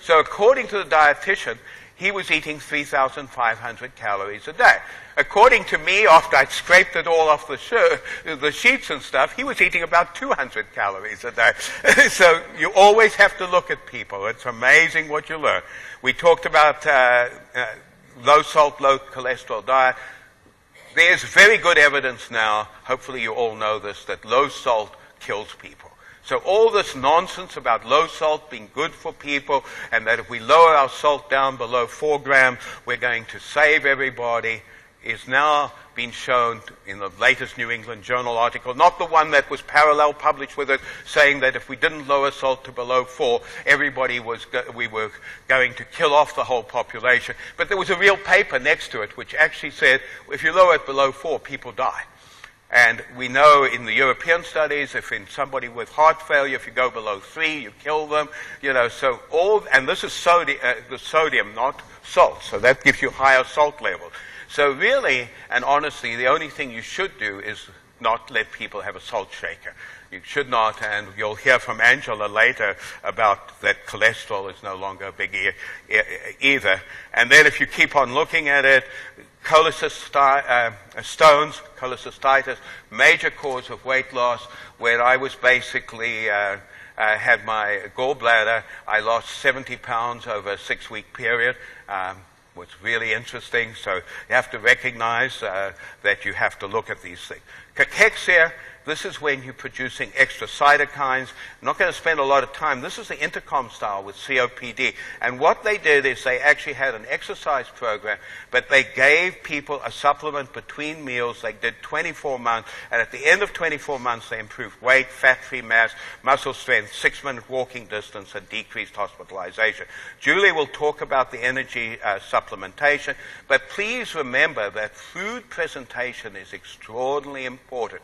So according to the dietitian, he was eating 3,500 calories a day. According to me, after I'd scraped it all off the sheets and stuff, he was eating about 200 calories a day. So you always have to look at people. It's amazing what you learn. We talked about low salt, low cholesterol diet. There's very good evidence now, hopefully you all know this, that low salt kills people. So all this nonsense about low salt being good for people, and that if we lower our salt down below 4 grams, we're going to save everybody, is now being shown in the latest New England Journal article, not the one that was parallel published with it, saying that if we didn't lower salt to below 4, we were going to kill off the whole population. But there was a real paper next to it which actually said, if you lower it below 4, people die. And we know in the European studies, if in somebody with heart failure, if you go below 3, you kill them. So and this is the sodium, not salt. So that gives you higher salt levels. So really, and honestly, the only thing you should do is not let people have a salt shaker. You should not, and you'll hear from Angela later about that cholesterol is no longer a big either. And then if you keep on looking at it, cholecystitis, major cause of weight loss. When I was basically had my gallbladder, I lost 70 pounds over a 6-week period. Was really interesting. So you have to recognize that you have to look at these things. Cachexia. This is when you're producing extra cytokines. I'm not going to spend a lot of time. This is the intercom style with COPD. And what they did is they actually had an exercise program, but they gave people a supplement between meals. They did 24 months, and at the end of 24 months, they improved weight, fat-free mass, muscle strength, 6-minute walking distance, and decreased hospitalization. Julie will talk about the energy supplementation, but please remember that food presentation is extraordinarily important.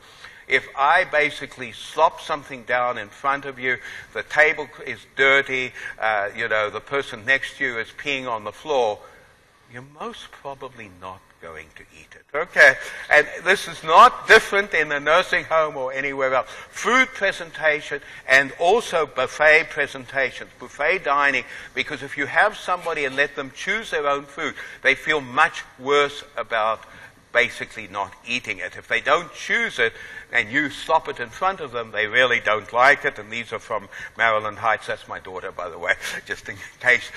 If I basically slop something down in front of you, the table is dirty, the person next to you is peeing on the floor, you're most probably not going to eat it. Okay? And this is not different in a nursing home or anywhere else. Food presentation and also buffet presentations, buffet dining, because if you have somebody and let them choose their own food, they feel much worse about basically not eating it. If they don't choose it and you slop it in front of them, they really don't like it. And these are from Maryland Heights. That's my daughter, by the way, just in case.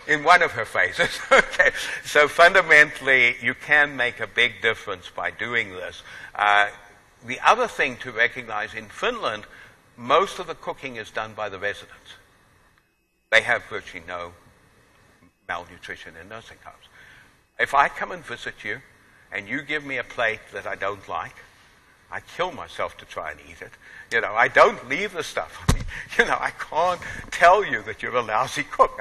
In one of her phases. Okay. So fundamentally, you can make a big difference by doing this. The other thing to recognize, in Finland, most of the cooking is done by the residents. They have virtually no malnutrition in nursing homes. If I come and visit you, and you give me a plate that I don't like, I kill myself to try and eat it. I don't leave the stuff. I can't tell you that you're a lousy cook.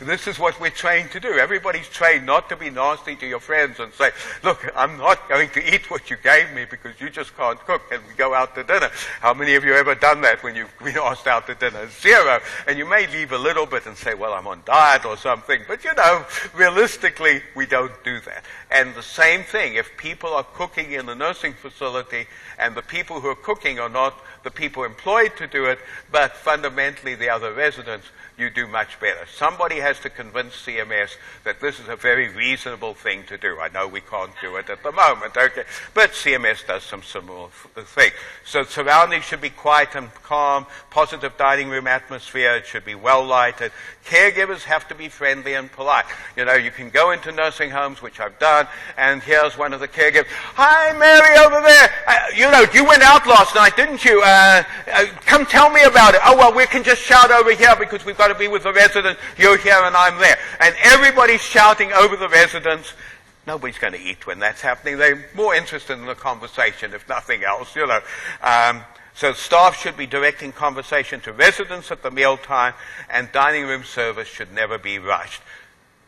This is what we're trained to do. Everybody's trained not to be nasty to your friends and say, look, I'm not going to eat what you gave me because you just can't cook, and we go out to dinner. How many of you ever done that when you've been asked out to dinner? 0. And you may leave a little bit and say, well, I'm on diet or something. But, realistically, we don't do that. And the same thing, if people are cooking in a nursing facility and the people who are cooking are not the people employed to do it, but fundamentally the other residents, you do much better. Somebody has to convince CMS that this is a very reasonable thing to do. I know we can't do it at the moment, okay, but CMS does some similar thing. So surroundings should be quiet and calm, positive dining room atmosphere, it should be well lighted. Caregivers have to be friendly and polite. You can go into nursing homes, which I've done, and here's one of the caregivers. Hi, Mary, over there. You went out last night, didn't you? Come tell me about it. Oh, well, we can just shout over here because we've got to be with the residents. You're here and I'm there. And everybody's shouting over the residents. Nobody's going to eat when that's happening. They're more interested in the conversation, if nothing else, So staff should be directing conversation to residents at the mealtime, and dining room service should never be rushed.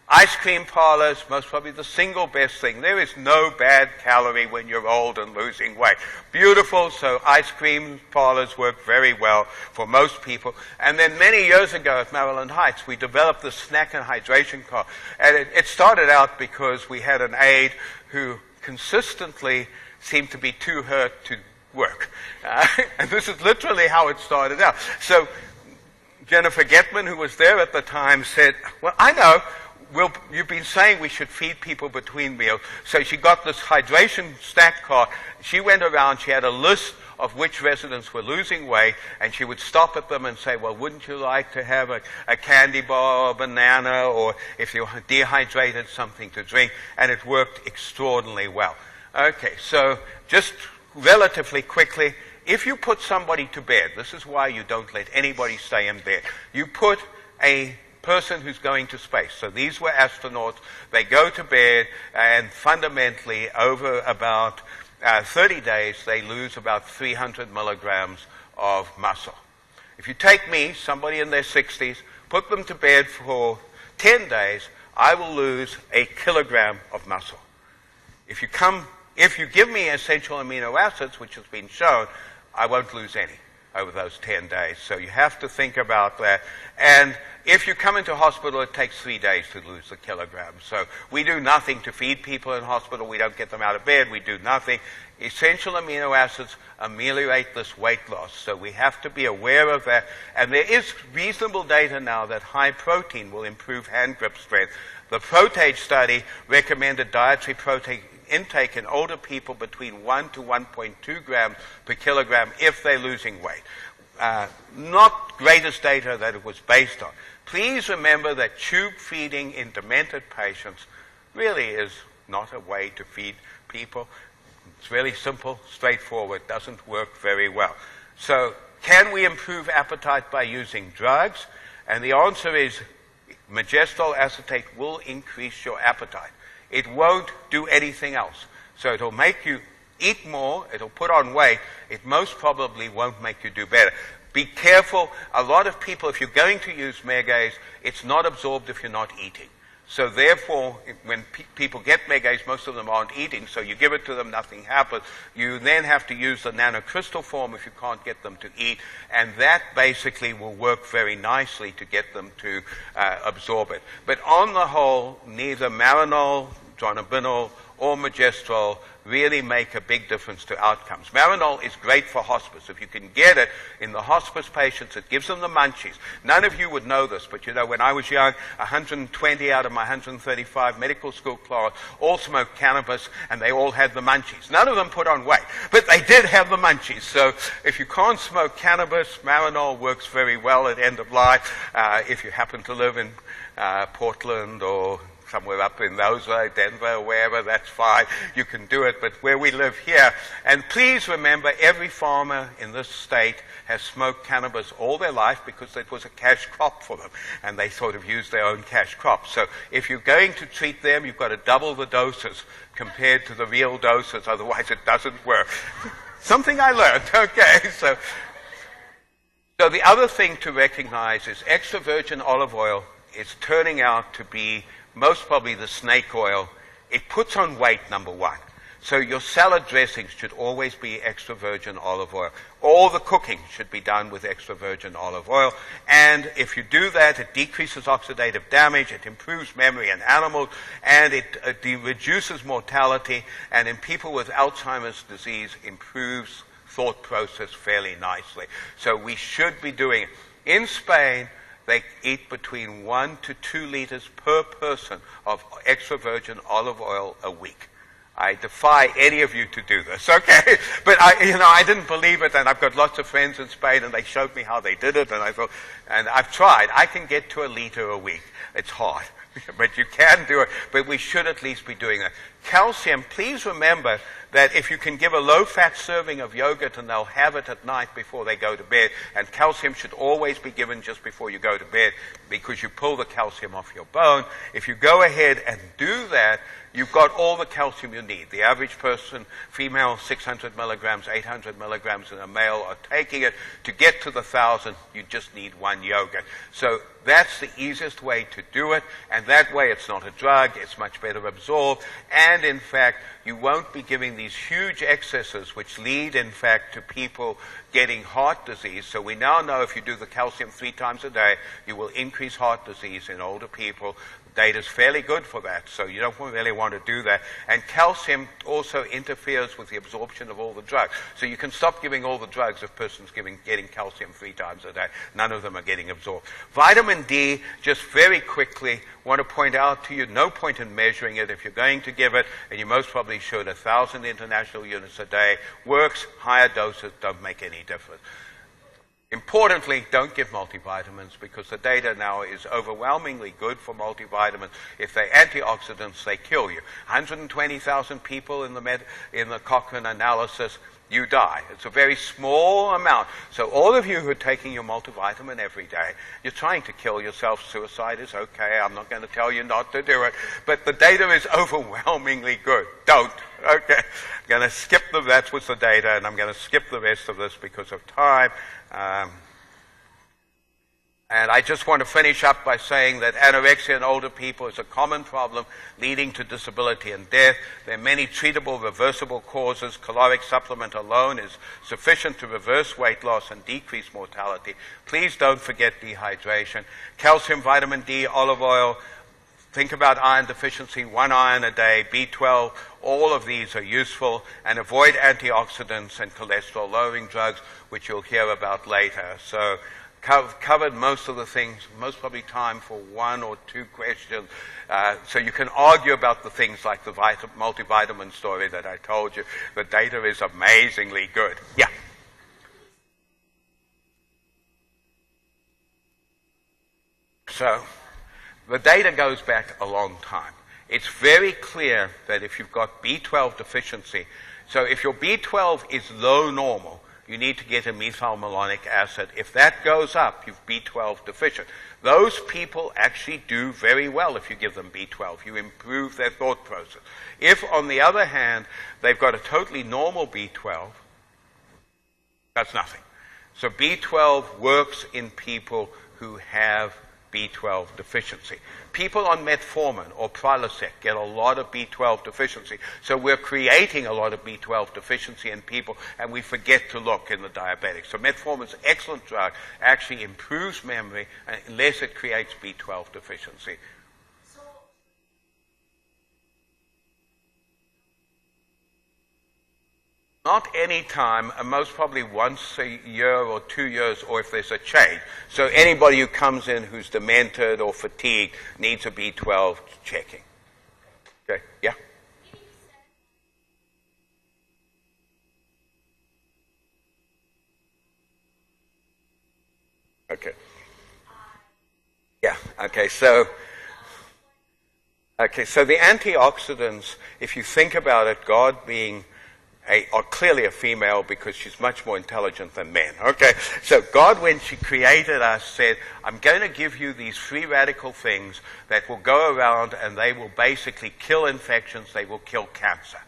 Ice cream parlors, most probably the single best thing. There is no bad calorie when you're old and losing weight. Beautiful, so ice cream parlors work very well for most people. And then many years ago at Maryland Heights, we developed the snack and hydration cart. And it started out because we had an aide who consistently seemed to be too hurt to work. And this is literally how it started out. So Jennifer Getman, who was there at the time, said, well, I know, you've been saying we should feed people between meals. So she got this hydration snack cart. She went around, she had a list of which residents were losing weight, and she would stop at them and say, well, wouldn't you like to have a candy bar or a banana, or if you're dehydrated, something to drink? And it worked extraordinarily well. Okay, so just relatively quickly, if you put somebody to bed, this is why you don't let anybody stay in bed. You put a person who's going to space. So these were astronauts. They go to bed, and fundamentally, over about 30 days, they lose about 300 milligrams of muscle. If you take me, somebody in their 60s, put them to bed for 10 days, I will lose 1 kilogram of muscle. If you come If you give me essential amino acids, which has been shown, I won't lose any over those 10 days. So you have to think about that. And if you come into hospital, it takes 3 days to lose the kilograms. So we do nothing to feed people in hospital. We don't get them out of bed. We do nothing. Essential amino acids ameliorate this weight loss. So we have to be aware of that. And there is reasonable data now that high protein will improve hand grip strength. The Protage study recommended dietary protein intake in older people between 1 to 1.2 grams per kilogram if they're losing weight. Not greatest data that it was based on. Please remember that tube feeding in demented patients really is not a way to feed people. It's really simple, straightforward, doesn't work very well. So can we improve appetite by using drugs? And the answer is majestol acetate will increase your appetite. It won't do anything else. So it'll make you eat more, it'll put on weight, it most probably won't make you do better. Be careful. A lot of people, if you're going to use megase, it's not absorbed if you're not eating. So therefore, when people get megase, most of them aren't eating, so you give it to them, nothing happens. You then have to use the nanocrystal form if you can't get them to eat, and that basically will work very nicely to get them to absorb it. But on the whole, neither marinol, dronabinol, or majestol really make a big difference to outcomes. Marinol is great for hospice. If you can get it in the hospice patients, it gives them the munchies. None of you would know this, but you know, when I was young, 120 out of my 135 medical school class all smoked cannabis, and they all had the munchies. None of them put on weight, but they did have the munchies. So if you can't smoke cannabis, Marinol works very well at end of life. If you happen to live in Portland or somewhere up in those, Denver, wherever, that's fine. You can do it, but where we live here. And please remember, every farmer in this state has smoked cannabis all their life because it was a cash crop for them, and they sort of used their own cash crop. So if you're going to treat them, you've got to double the doses compared to the real doses, otherwise it doesn't work. Something I learned, okay? So the other thing to recognize is extra virgin olive oil is turning out to be most probably the snake oil. It puts on weight, number one. So your salad dressings should always be extra virgin olive oil. All the cooking should be done with extra virgin olive oil. And if you do that, it decreases oxidative damage, it improves memory in animals, and it reduces mortality, and in people with Alzheimer's disease, improves thought process fairly nicely. So we should be doing it. In Spain, they eat between 1 to 2 liters per person of extra virgin olive oil a week. I defy any of you to do this, okay? But I didn't believe it, and I've got lots of friends in Spain, and they showed me how they did it, and I thought, and I've tried. I can get to 1 liter a week. It's hard, but you can do it. But we should at least be doing that. Calcium, please remember that if you can give a low-fat serving of yogurt and they'll have it at night before they go to bed, and calcium should always be given just before you go to bed because you pull the calcium off your bone. If you go ahead and do that, you've got all the calcium you need. The average person, female, 600 milligrams, 800 milligrams, and a male are taking it. To get to the 1,000, you just need 1 yogurt. So that's the easiest way to do it, and that way it's not a drug, it's much better absorbed, and in fact, you won't be giving these huge excesses which lead, in fact, to people getting heart disease. So we now know if you do the calcium 3 times a day, you will increase heart disease in older people. Data is fairly good for that, so you don't really want to do that. And calcium also interferes with the absorption of all the drugs. So you can stop giving all the drugs if a person's getting calcium 3 times a day. None of them are getting absorbed. Vitamin D, just very quickly, want to point out to you, no point in measuring it. If you're going to give it, and you most probably should, 1,000 international units a day, works. Higher doses don't make any difference. Importantly, don't give multivitamins because the data now is overwhelmingly good for multivitamins. If they're antioxidants, they kill you. 120,000 people in the Cochrane analysis, you die. It's a very small amount. So all of you who are taking your multivitamin every day, you're trying to kill yourself. Suicide is okay. I'm not going to tell you not to do it. But the data is overwhelmingly good. Don't. Okay. I'm going to skip that was the data, and I'm going to skip the rest of this because of time. And I just want to finish up by saying that anorexia in older people is a common problem leading to disability and death. There are many treatable, reversible causes. Caloric supplement alone is sufficient to reverse weight loss and decrease mortality. Please don't forget dehydration. Calcium, vitamin D, olive oil. Think about iron deficiency, 1 iron a day, B12. All of these are useful. And avoid antioxidants and cholesterol-lowering drugs, which you'll hear about later. So covered most of the things, most probably time for 1 or 2 questions. So you can argue about the things like the multivitamin story that I told you. The data is amazingly good. Yeah. So the data goes back a long time. It's very clear that if you've got B12 deficiency, so if your B12 is low normal, you need to get a methylmalonic acid. If that goes up, you're B12 deficient. Those people actually do very well if you give them B12. You improve their thought process. If, on the other hand, they've got a totally normal B12, that's nothing. So B12 works in people who have B12 deficiency. People on metformin or Prilosec get a lot of B12 deficiency. So we're creating a lot of B12 deficiency in people, and we forget to look in the diabetics. So metformin is an excellent drug, actually improves memory unless it creates B12 deficiency. Not any time, most probably once a year or 2 years, or if there's a change. So anybody who comes in who's demented or fatigued needs a B12 checking. Okay, yeah? Okay. Yeah, okay, so the antioxidants, if you think about it, God being are clearly a female because she's much more intelligent than men. Okay, so God, when she created us, said, I'm going to give you these free radical things that will go around and they will basically kill infections, they will kill cancer.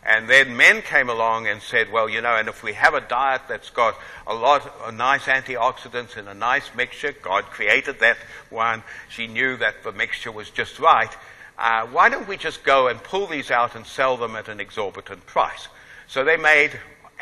And then men came along and said, well, and if we have a diet that's got a lot of nice antioxidants in a nice mixture, God created that one, she knew that the mixture was just right, why don't we just go and pull these out and sell them at an exorbitant price? So they made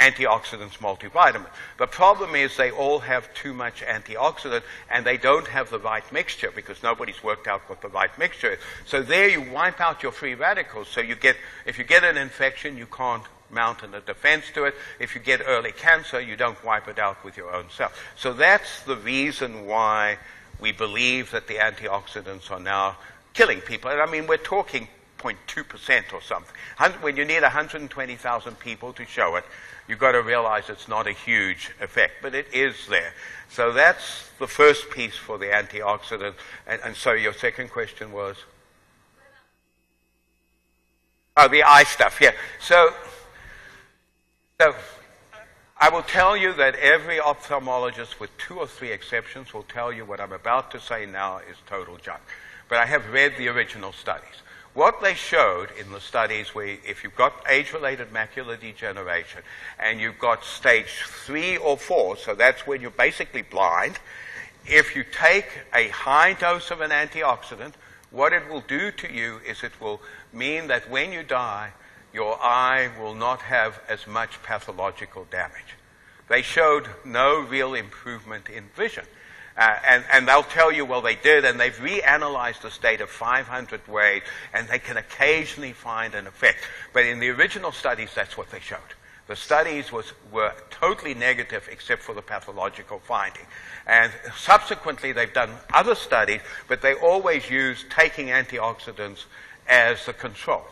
antioxidants multivitamin. The problem is they all have too much antioxidant and they don't have the right mixture because nobody's worked out what the right mixture is. So there you wipe out your free radicals. So if you get an infection, you can't mount a defense to it. If you get early cancer, you don't wipe it out with your own cells. So that's the reason why we believe that the antioxidants are now killing people. And I mean, we're talking 0.2% or something. When you need 120,000 people to show it, you've got to realize it's not a huge effect, but it is there. So that's the first piece for the antioxidant. And so your second question was? Oh, the eye stuff, yeah. So I will tell you that every ophthalmologist, with 2 or 3 exceptions, will tell you what I'm about to say now is total junk. But I have read the original studies. What they showed in the studies where if you've got age-related macular degeneration and you've got stage 3 or 4, so that's when you're basically blind, if you take a high dose of an antioxidant, what it will do to you is it will mean that when you die, your eye will not have as much pathological damage. They showed no real improvement in vision. And they'll tell you, well, they did, and they've reanalyzed the state of 500 ways, and they can occasionally find an effect. But in the original studies, that's what they showed. The studies were totally negative except for the pathological finding. And subsequently, they've done other studies, but they always use taking antioxidants as the control.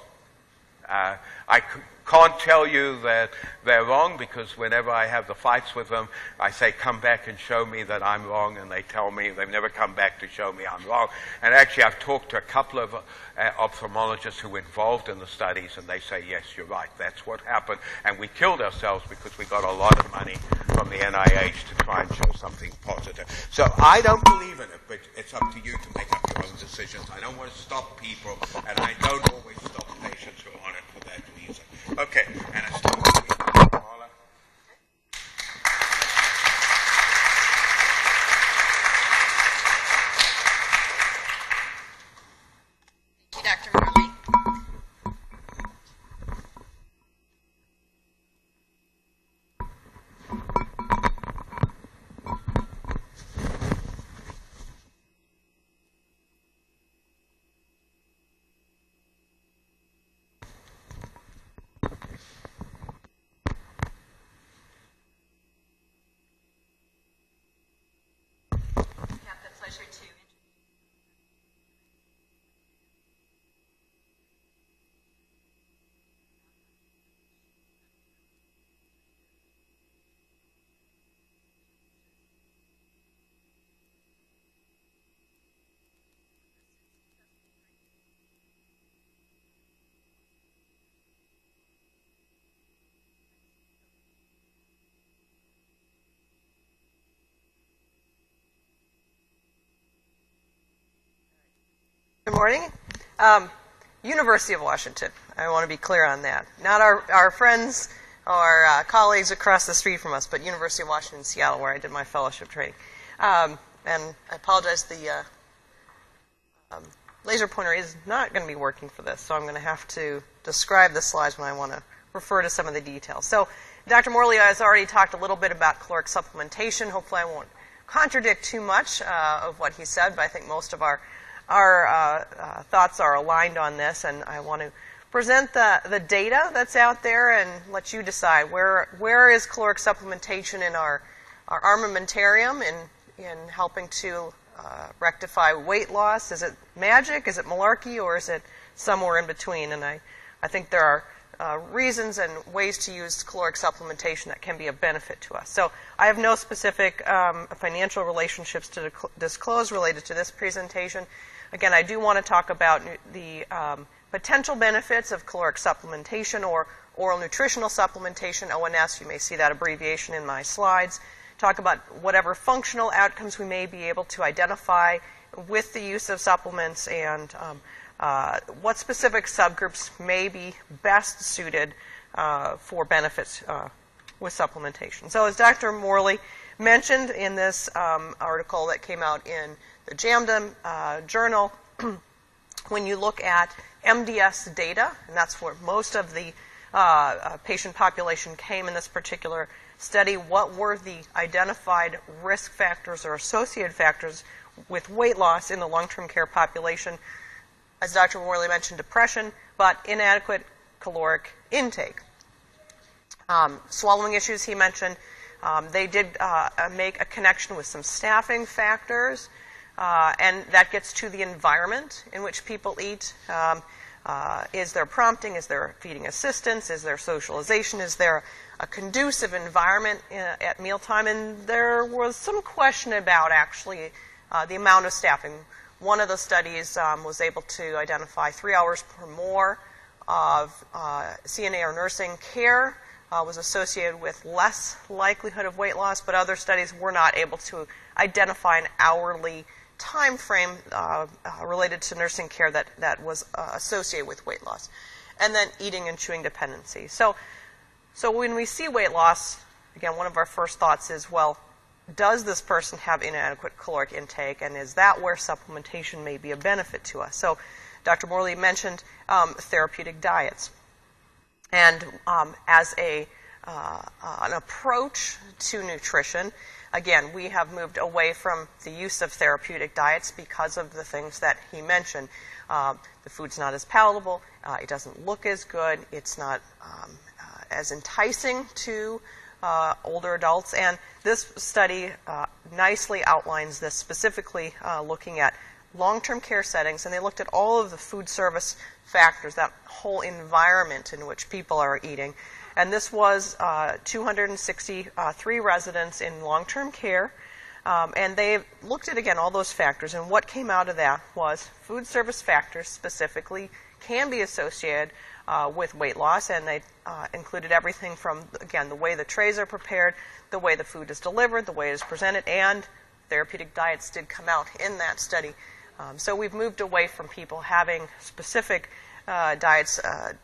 I can't tell you that they're wrong because whenever I have the fights with them, I say, come back and show me that I'm wrong, and they tell me they've never come back to show me I'm wrong. And actually, I've talked to a couple of ophthalmologists who were involved in the studies, and they say, yes, you're right, that's what happened. And we killed ourselves because we got a lot of money from the NIH to try and show something positive. So I don't believe in it, but it's up to you to make up your own decisions. I don't want to stop people, and I don't always stop patients who are on it for that reason. Okay, and I start with you, Paula. morning. University of Washington. I want to be clear on that. Not our friends or colleagues across the street from us, but University of Washington in Seattle, where I did my fellowship training. And I apologize, the laser pointer is not going to be working for this, so I'm going to have to describe the slides when I want to refer to some of the details. So Dr. Morley has already talked a little bit about caloric supplementation. Hopefully I won't contradict too much of what he said, but I think most of our thoughts are aligned on this, and I want to present the data that's out there and let you decide where is caloric supplementation in our armamentarium in helping to rectify weight loss. Is it magic? Is it malarkey? Or is it somewhere in between? And I think there are reasons and ways to use caloric supplementation that can be of benefit to us. So I have no specific financial relationships to disclose related to this presentation. Again, I do want to talk about the potential benefits of caloric supplementation or oral nutritional supplementation, ONS. You may see that abbreviation in my slides. Talk about whatever functional outcomes we may be able to identify with the use of supplements, and what specific subgroups may be best suited for benefits with supplementation. So as Dr. Morley mentioned in this article that came out in the JAMDA journal, when you look at MDS data, and that's where most of the patient population came in this particular study, what were the identified risk factors or associated factors with weight loss in the long-term care population? As Dr. Morley mentioned, depression, but inadequate caloric intake. Swallowing issues, he mentioned. They did make a connection with some staffing factors, and that gets to the environment in which people eat. Is there prompting? Is there feeding assistance? Is there socialization? Is there a conducive environment at mealtime? And there was some question about actually the amount of staffing. One of the studies was able to identify 3 hours per more of CNA or nursing care was associated with less likelihood of weight loss, but other studies were not able to identify an hourly time frame related to nursing care that was associated with weight loss. And then eating and chewing dependency. So when we see weight loss, again, one of our first thoughts is, well, does this person have inadequate caloric intake, and is that where supplementation may be a benefit to us? So Dr. Morley mentioned therapeutic diets. And as an approach to nutrition, again, we have moved away from the use of therapeutic diets because of the things that he mentioned. The food's not as palatable, it doesn't look as good, it's not as enticing to older adults, and this study nicely outlines this, specifically looking at long-term care settings, and they looked at all of the food service factors, that whole environment in which people are eating. And this was 263 residents in long-term care, and they looked at, again, all those factors, and what came out of that was food service factors specifically can be associated with weight loss, and they included everything from, again, the way the trays are prepared, the way the food is delivered, the way it is presented, and therapeutic diets did come out in that study. So we've moved away from people having specific diets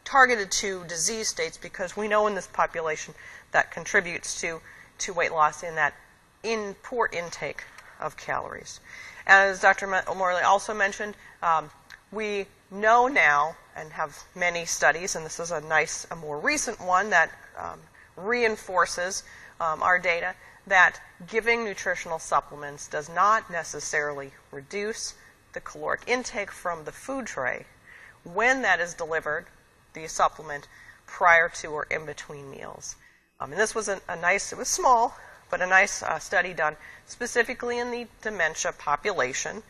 targeted to disease states, because we know in this population that contributes to weight loss in that poor intake of calories. As Dr. Morley also mentioned, we know now and have many studies, and this is a more recent one that reinforces our data, that giving nutritional supplements does not necessarily reduce the caloric intake from the food tray when that is delivered, the supplement, prior to or in between meals. And this was it was small, but a nice study done specifically in the dementia population.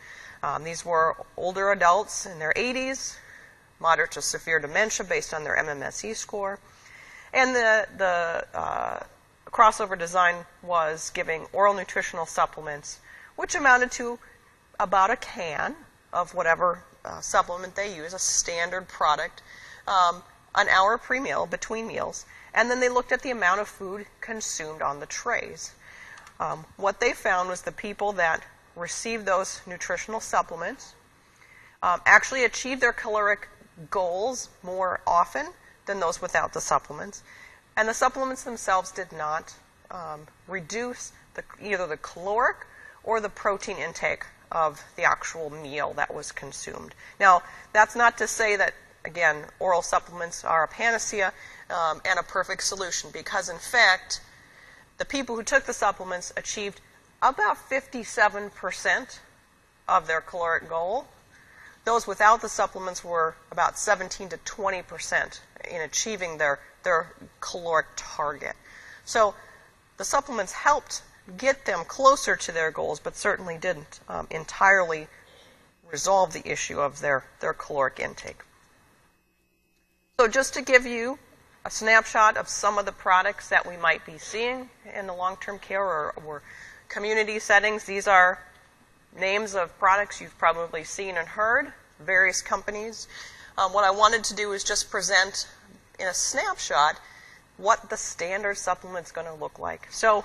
These were older adults in their 80s, moderate to severe dementia based on their MMSE score. And the crossover design was giving oral nutritional supplements, which amounted to about a can of whatever supplement they use, a standard product, an hour pre-meal, between meals. And then they looked at the amount of food consumed on the trays. What they found was the people that received those nutritional supplements actually achieved their caloric goals more often than those without the supplements. And the supplements themselves did not reduce either the caloric or the protein intake of the actual meal that was consumed. Now, that's not to say that, again, oral supplements are a panacea and a perfect solution, because, in fact, the people who took the supplements achieved about 57% of their caloric goal. Those without the supplements were about 17 to 20% in achieving their caloric target. So the supplements helped get them closer to their goals, but certainly didn't entirely resolve the issue of their caloric intake. So just to give you a snapshot of some of the products that we might be seeing in the long-term care or community settings, these are names of products you've probably seen and heard, various companies. What I wanted to do is just present in a snapshot what the standard supplement's going to look like. So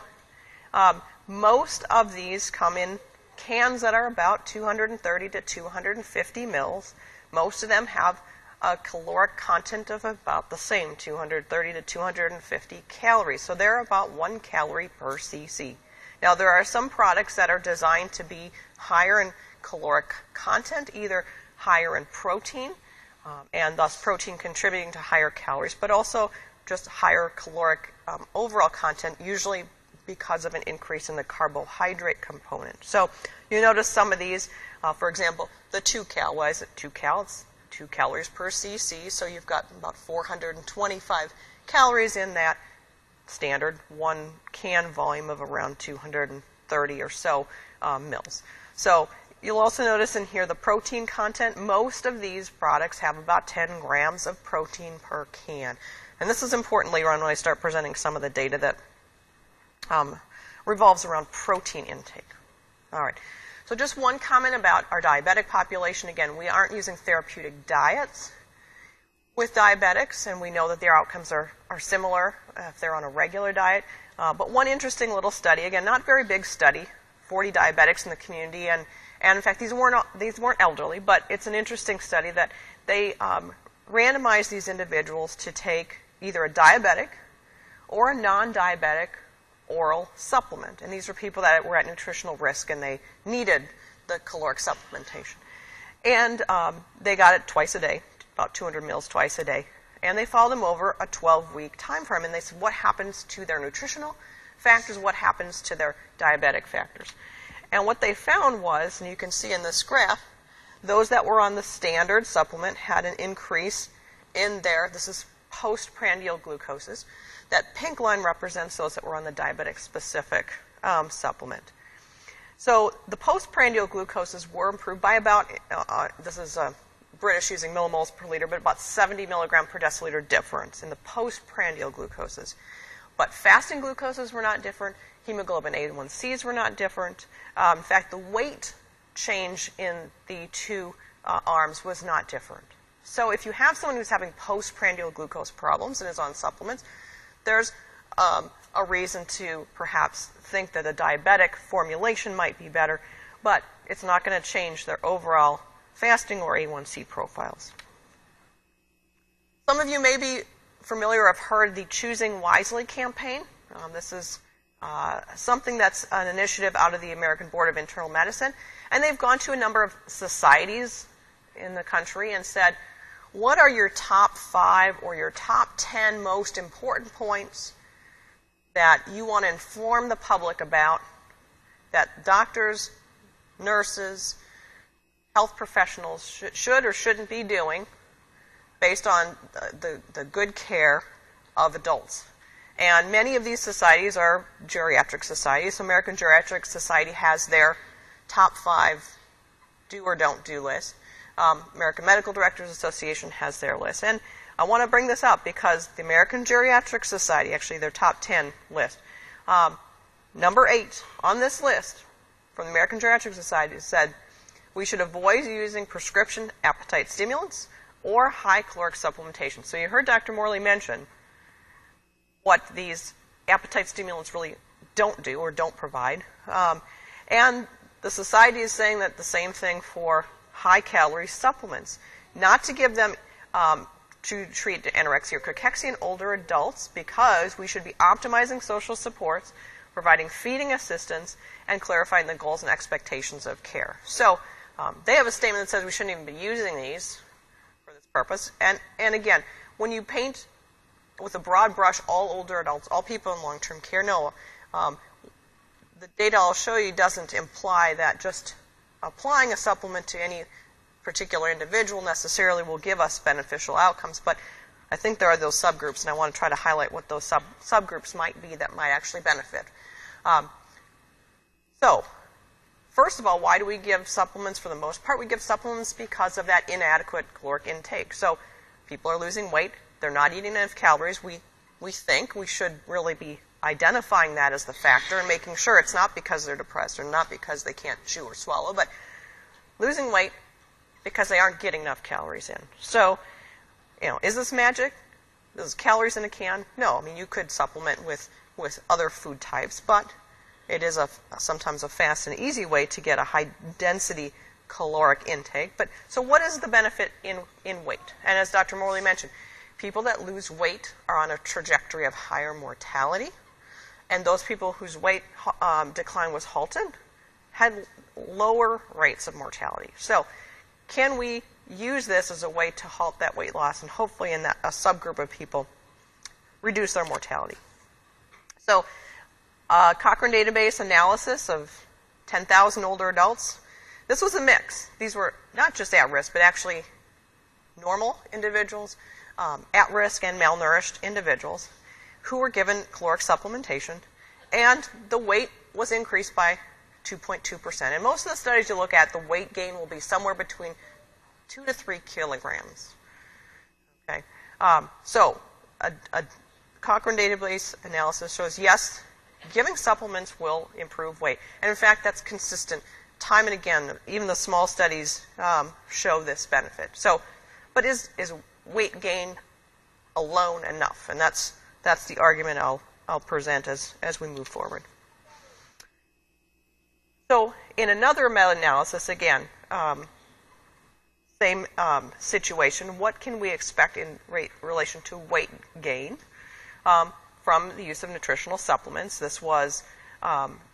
most of these come in cans that are about 230 to 250 mils. Most of them have a caloric content of about the same, 230 to 250 calories. So they're about 1 calorie per cc. Now, there are some products that are designed to be higher in caloric content, either higher in protein, and thus protein contributing to higher calories, but also just higher caloric overall content, usually because of an increase in the carbohydrate component. So you notice some of these, for example, the 2-cal. Why is it 2-cal? It's 2 calories per cc, so you've got about 425 calories in that standard 1 can volume of around 230 or so mils. So you'll also notice in here the protein content. Most of these products have about 10 grams of protein per can. And this is important later on when I start presenting some of the data that revolves around protein intake. All right. So just one comment about our diabetic population. Again, we aren't using therapeutic diets with diabetics, and we know that their outcomes are similar if they're on a regular diet. But one interesting little study, again, not very big study, 40 diabetics in the community, and in fact, these weren't elderly, but it's an interesting study that they randomized these individuals to take either a diabetic or a non-diabetic oral supplement. And these were people that were at nutritional risk and they needed the caloric supplementation. And they got it twice a day, about 200 mils twice a day. And they followed them over a 12-week time frame. And they said, what happens to their nutritional factors? What happens to their diabetic factors? And what they found was, and you can see in this graph, those that were on the standard supplement had an increase in their, this is postprandial glucoses. That pink line represents those that were on the diabetic-specific supplement. So the postprandial glucoses were improved by about, this is British using millimoles per liter, but about 70 milligram per deciliter difference in the postprandial glucoses. But fasting glucoses were not different. Hemoglobin A1Cs were not different. In fact, the weight change in the two arms was not different. So if you have someone who's having postprandial glucose problems and is on supplements, there's a reason to perhaps think that a diabetic formulation might be better, but it's not going to change their overall fasting or A1C profiles. Some of you may be familiar or have heard the Choosing Wisely campaign. This is something that's an initiative out of the American Board of Internal Medicine, and they've gone to a number of societies in the country and said, what are your top 5 or your top 10 most important points that you want to inform the public about that doctors, nurses, health professionals should or shouldn't be doing based on the good care of adults? And many of these societies are geriatric societies. So American Geriatric Society has their top 5 do or don't do list. American Medical Directors Association has their list. And I want to bring this up because the American Geriatric Society, actually their top 10 list, number 8 on this list from the American Geriatric Society said we should avoid using prescription appetite stimulants or high caloric supplementation. So you heard Dr. Morley mention what these appetite stimulants really don't do or don't provide. And the society is saying that the same thing for high-calorie supplements. Not to give them to treat anorexia or cachexia in older adults, because we should be optimizing social supports, providing feeding assistance, and clarifying the goals and expectations of care. So they have a statement that says we shouldn't even be using these for this purpose. And again, when you paint with a broad brush all older adults, all people in long-term care, no, the data I'll show you doesn't imply that just applying a supplement to any particular individual necessarily will give us beneficial outcomes, but I think there are those subgroups, and I want to try to highlight what those subgroups might be that might actually benefit. So, first of all, why do we give supplements? For the most part, we give supplements because of that inadequate caloric intake. So, people are losing weight, they're not eating enough calories. We think we should really be identifying that as the factor and making sure it's not because they're depressed or not because they can't chew or swallow, but losing weight because they aren't getting enough calories in. So, is this magic? Is calories in a can? No. I mean, you could supplement with other food types, but it is sometimes a fast and easy way to get a high-density caloric intake. But so what is the benefit in weight? And as Dr. Morley mentioned, people that lose weight are on a trajectory of higher mortality, and those people whose weight decline was halted had lower rates of mortality. So can we use this as a way to halt that weight loss and hopefully in a subgroup of people reduce their mortality? So Cochrane database analysis of 10,000 older adults. This was a mix. These were not just at risk, but actually normal individuals, at risk and malnourished individuals who were given caloric supplementation, and the weight was increased by 2.2%. And most of the studies you look at, the weight gain will be somewhere between 2 to 3 kilograms. Okay, so a Cochrane database analysis shows, yes, giving supplements will improve weight. And in fact, that's consistent time and again. Even the small studies show this benefit. So, but is weight gain alone enough? And that's the argument I'll present as we move forward. So in another meta-analysis, again, same situation, what can we expect in relation to weight gain from the use of nutritional supplements? This was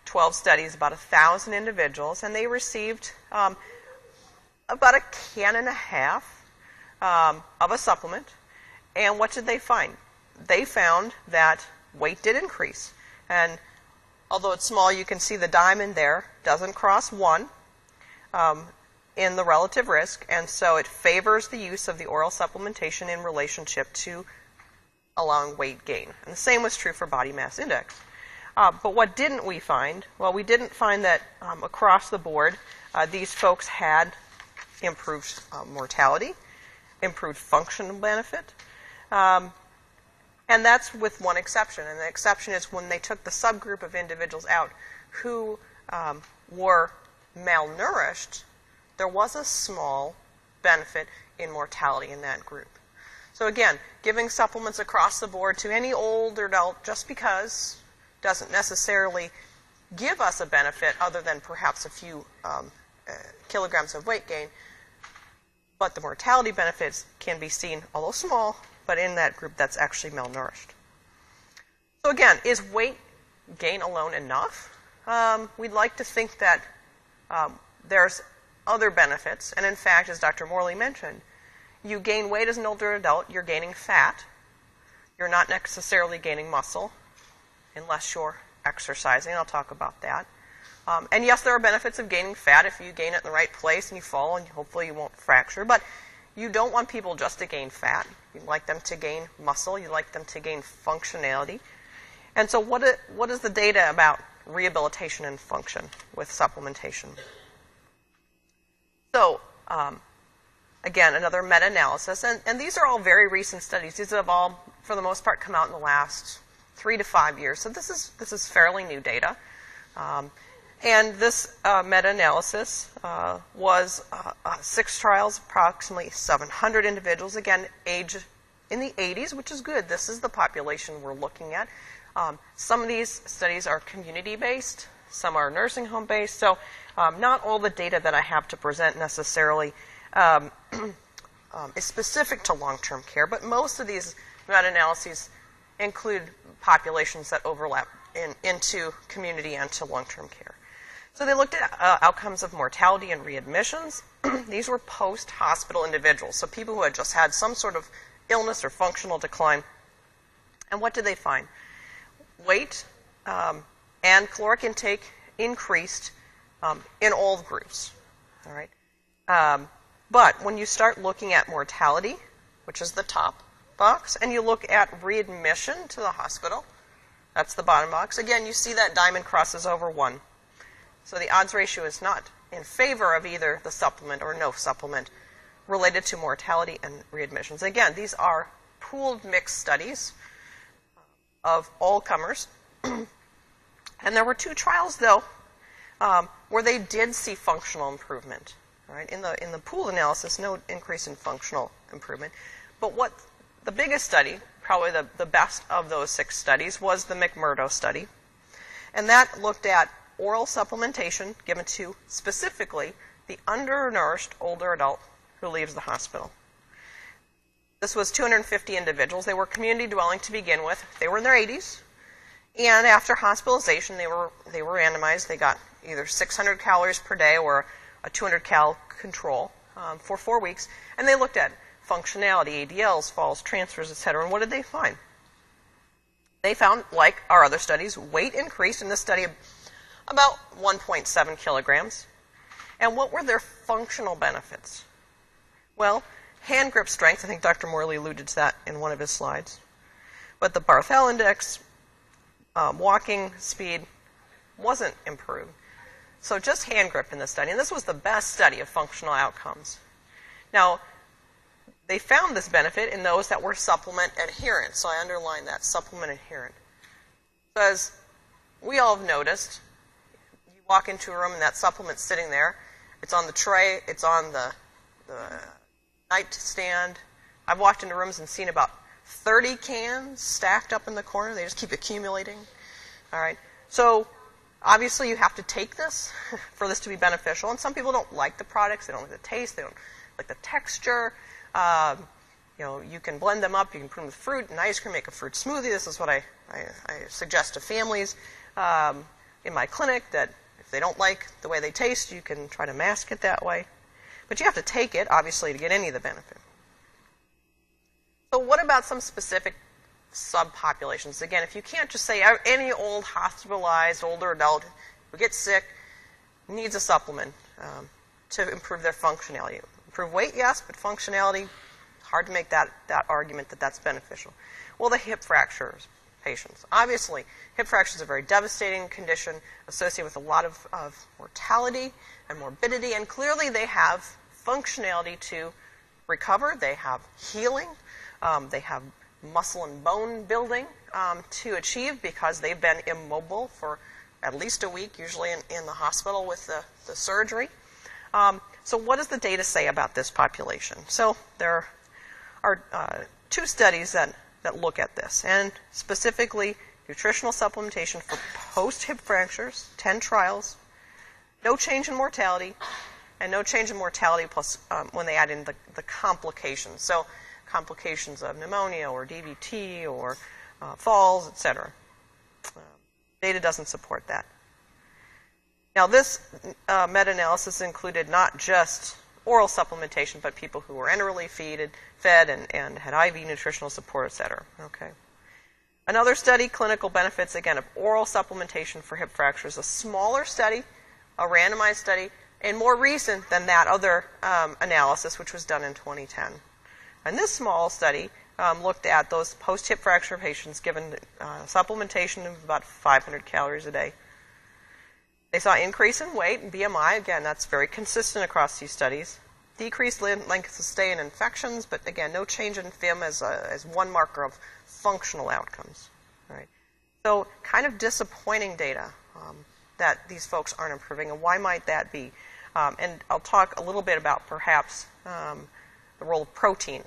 12 studies, about 1,000 individuals, and they received about a can and a half of a supplement. And what did they find? They found that weight did increase. And although it's small, you can see the diamond there doesn't cross 1 in the relative risk, and so it favors the use of the oral supplementation in relationship to allowing weight gain. And the same was true for body mass index. But what didn't we find? Well, we didn't find that across the board these folks had improved mortality, improved functional benefit, and that's with one exception. And the exception is when they took the subgroup of individuals out who were malnourished, there was a small benefit in mortality in that group. So again, giving supplements across the board to any older adult just because doesn't necessarily give us a benefit other than perhaps a few kilograms of weight gain, but the mortality benefits can be seen, although small, but in that group that's actually malnourished. So again, is weight gain alone enough? We'd like to think that there's other benefits, and in fact, as Dr. Morley mentioned, you gain weight as an older adult, you're gaining fat. You're not necessarily gaining muscle unless you're exercising. I'll talk about that. And yes, there are benefits of gaining fat if you gain it in the right place and you fall, and hopefully you won't fracture. But you don't want people just to gain fat. You'd like them to gain muscle. You'd like them to gain functionality. And so what is the data about rehabilitation and function with supplementation? So, again, another meta-analysis. And these are all very recent studies. These have all, for the most part, come out in the last 3 to 5 years. So this is fairly new data. And this meta-analysis was 6 trials, approximately 700 individuals, again, age in the 80s, which is good. This is the population we're looking at. Some of these studies are community-based. some are nursing home based. So not all the data that I have to present necessarily is specific to long-term care, but most of these meta-analyses include populations that overlap into community and to long-term care. So they looked at outcomes of mortality and readmissions. These were post-hospital individuals, so people who had just had some sort of illness or functional decline. And what did they find? Weight and caloric intake increased in all groups. All right. But when you start looking at mortality, which is the top box, and you look at readmission to the hospital, that's the bottom box, again, you see that diamond crosses over 1. So the odds ratio is not in favor of either the supplement or no supplement related to mortality and readmissions. Again, these are pooled mixed studies of all comers. And there were 2 trials, though, where they did see functional improvement. Right? In the pooled analysis, no increase in functional improvement. But what the biggest study, probably the best of those 6 studies, was the McMurdo study. And that looked at oral supplementation given to specifically the undernourished older adult who leaves the hospital. This was 250 individuals. They were community dwelling to begin with. They were in their 80s. And after hospitalization, they were randomized. They got either 600 calories per day or a 200 cal control for 4 weeks. And they looked at functionality, ADLs, falls, transfers, etc. And what did they find? They found, like our other studies, weight increased in this study about 1.7 kilograms. And what were their functional benefits? Well, hand grip strength, I think Dr. Morley alluded to that in one of his slides. But the Barthel index, walking speed, wasn't improved. So just hand grip in this study. And this was the best study of functional outcomes. Now, they found this benefit in those that were supplement adherent. So I underline that, supplement adherent. Because we all have noticed, you walk into a room and that supplement's sitting there. It's on the tray. It's on the nightstand. I've walked into rooms and seen about 30 cans stacked up in the corner. They just keep accumulating. All right. So obviously you have to take this for this to be beneficial. And some people don't like the products. They don't like the taste. They don't like the texture. You can blend them up. You can put them with fruit and ice cream, make a fruit smoothie. This is what I suggest to families in my clinic, that if they don't like the way they taste, you can try to mask it that way. But you have to take it, obviously, to get any of the benefit. So what about some specific subpopulations? Again, if you can't just say any old hospitalized older adult who gets sick needs a supplement to improve their functionality. Improve weight, yes, but functionality, hard to make that argument that that's beneficial. Well, the hip fractures patients. Obviously, hip fracture is a very devastating condition associated with a lot of mortality and morbidity, and clearly they have functionality to recover. They have healing. They have muscle and bone building to achieve because they've been immobile for at least a week, usually in the hospital with the surgery. So what does the data say about this population? So there are 2 studies that look at this, and specifically nutritional supplementation for post-hip fractures, 10 trials, no change in mortality, and no change in mortality plus when they add in the complications. So complications of pneumonia or DVT or falls, etc. Data doesn't support that. Now, this meta-analysis included not just oral supplementation, but people who were enterally fed and had IV nutritional support, etc. Okay. Another study, clinical benefits, again, of oral supplementation for hip fractures, a smaller study, a randomized study, and more recent than that other analysis, which was done in 2010. And this small study looked at those post-hip fracture patients given supplementation of about 500 calories a day. They saw increase in weight and BMI. Again, that's very consistent across these studies. Decreased length of stay in infections, but again, no change in FIM as one marker of functional outcomes. All right. So kind of disappointing data that these folks aren't improving, and why might that be? And I'll talk a little bit about perhaps the role of protein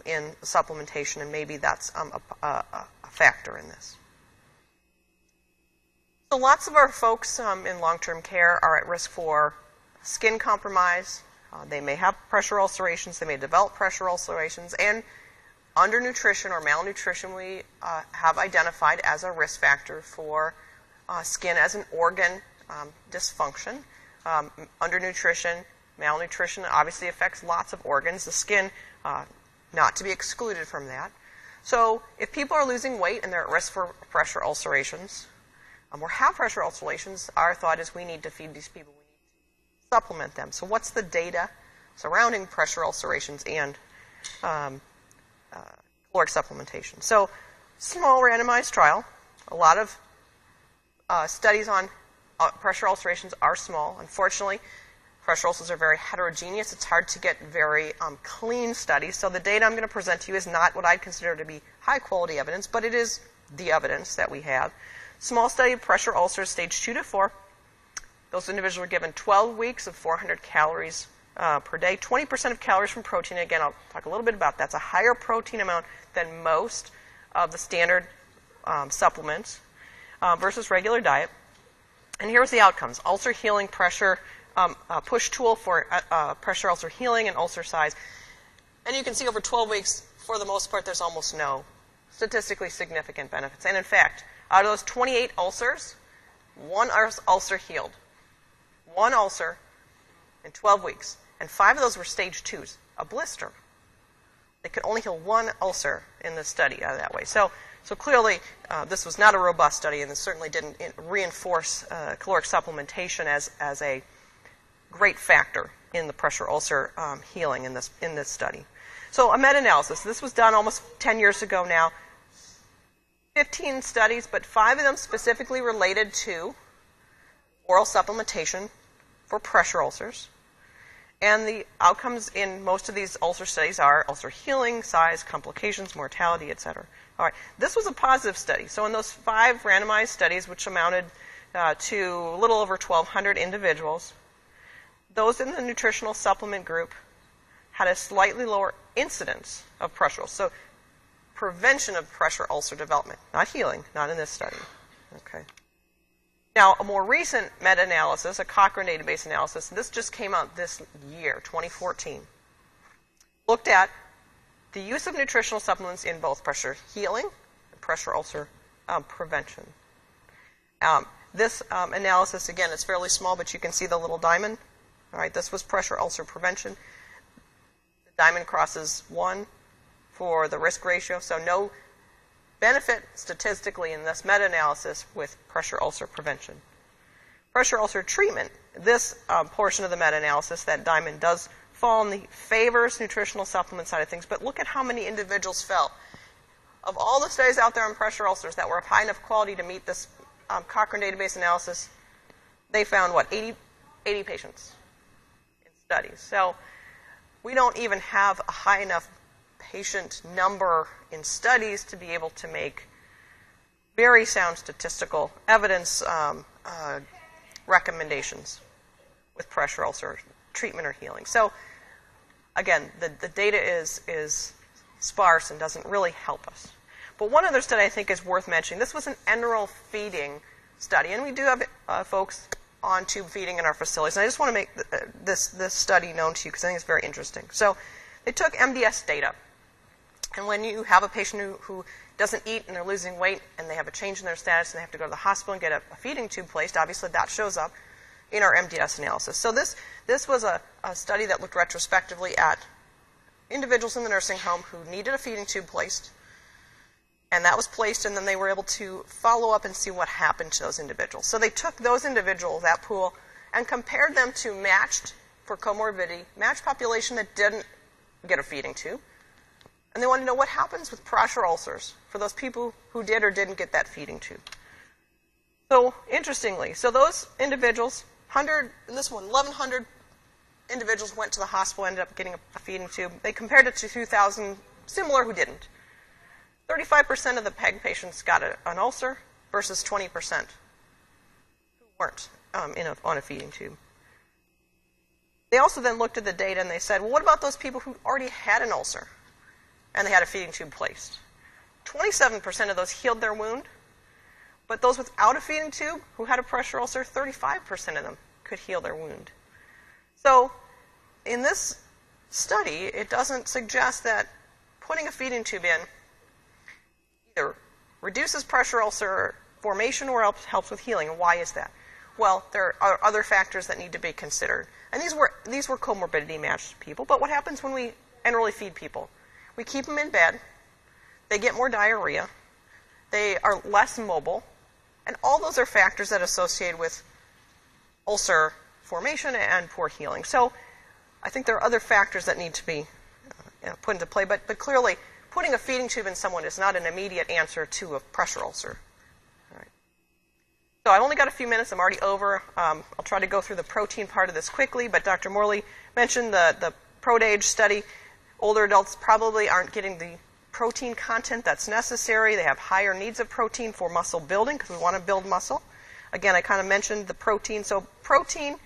in supplementation, and maybe that's a factor in this. So lots of our folks in long-term care are at risk for skin compromise. They may have pressure ulcerations. They may develop pressure ulcerations. And undernutrition or malnutrition we have identified as a risk factor for skin as an organ dysfunction. Undernutrition, malnutrition obviously affects lots of organs. The skin, not to be excluded from that. So if people are losing weight and they're at risk for pressure ulcerations, or have pressure ulcerations, our thought is we need to feed these people. We need to supplement them. So what's the data surrounding pressure ulcerations and caloric supplementation? So small randomized trial. A lot of studies on pressure ulcerations are small. Unfortunately, pressure ulcers are very heterogeneous. It's hard to get very clean studies. So the data I'm going to present to you is not what I'd consider to be high-quality evidence, but it is the evidence that we have. Small study of pressure ulcers, stage 2 to 4. Those individuals were given 12 weeks of 400 calories per day, 20% of calories from protein. Again, I'll talk a little bit about that. That's a higher protein amount than most of the standard supplements versus regular diet. And here's the outcomes. Ulcer healing pressure, push tool for pressure ulcer healing and ulcer size. And you can see over 12 weeks, for the most part, there's almost no statistically significant benefits. And in fact, out of those 28 ulcers, one ulcer healed. One ulcer in 12 weeks. And 5 of those were stage 2s, a blister. They could only heal one ulcer in the study that way. So clearly, this was not a robust study, and this certainly didn't reinforce caloric supplementation as a great factor in the pressure ulcer healing in this study. So a meta-analysis. This was done almost 10 years ago now. 15 studies, but 5 of them specifically related to oral supplementation for pressure ulcers. And the outcomes in most of these ulcer studies are ulcer healing, size, complications, mortality, etc. All right, this was a positive study. So in those 5 randomized studies, which amounted to a little over 1,200 individuals, those in the nutritional supplement group had a slightly lower incidence of pressure ulcers. So prevention of pressure ulcer development, not healing, not in this study. Okay. Now, a more recent meta-analysis, a Cochrane database analysis, this just came out this year, 2014, looked at the use of nutritional supplements in both pressure healing and pressure ulcer prevention. This analysis, again, is fairly small, but you can see the little diamond. All right, this was pressure ulcer prevention. The diamond crosses 1 for the risk ratio, so no benefit statistically in this meta-analysis with pressure ulcer prevention. Pressure ulcer treatment, this portion of the meta-analysis, that diamond does fall in the favors nutritional supplement side of things, but look at how many individuals fell. Of all the studies out there on pressure ulcers that were of high enough quality to meet this Cochrane database analysis, they found, 80 patients in studies. So we don't even have a high enough patient number in studies to be able to make very sound statistical evidence recommendations with pressure ulcer treatment or healing. So again, the data is sparse and doesn't really help us. But one other study I think is worth mentioning. This was an enteral feeding study, and we do have folks on tube feeding in our facilities. And I just want to make this study known to you because I think it's very interesting. So they took MDS data. And when you have a patient who doesn't eat and they're losing weight and they have a change in their status and they have to go to the hospital and get a feeding tube placed, obviously that shows up in our MDS analysis. So this was a study that looked retrospectively at individuals in the nursing home who needed a feeding tube placed. And that was placed, and then they were able to follow up and see what happened to those individuals. So they took those individuals, that pool, and compared them to matched, for comorbidity, matched population that didn't get a feeding tube. And they wanted to know what happens with pressure ulcers for those people who did or didn't get that feeding tube. So, interestingly, those individuals, 1,100 individuals went to the hospital, ended up getting a feeding tube. They compared it to 2,000 similar who didn't. 35% of the PEG patients got an ulcer versus 20% who weren't on a feeding tube. They also then looked at the data and they said, well, what about those people who already had an ulcer and they had a feeding tube placed? 27% of those healed their wound, But those without a feeding tube who had a pressure ulcer, 35% of them could heal their wound. So in this study, it doesn't suggest that putting a feeding tube in either reduces pressure ulcer formation or helps with healing. And why is that? Well, there are other factors that need to be considered. And these were comorbidity matched people. But what happens when we enterally feed people? We keep them in bed. They get more diarrhea. They are less mobile. And all those are factors that are associated with ulcer formation and poor healing. So I think there are other factors that need to be put into play. But clearly, putting a feeding tube in someone is not an immediate answer to a pressure ulcer. All right. So I've only got a few minutes. I'm already over. I'll try to go through the protein part of this quickly. But Dr. Morley mentioned the ProDage study. Older adults probably aren't getting the protein content that's necessary. They have higher needs of protein for muscle building because we want to build muscle. Again, I kind of mentioned the protein. So protein,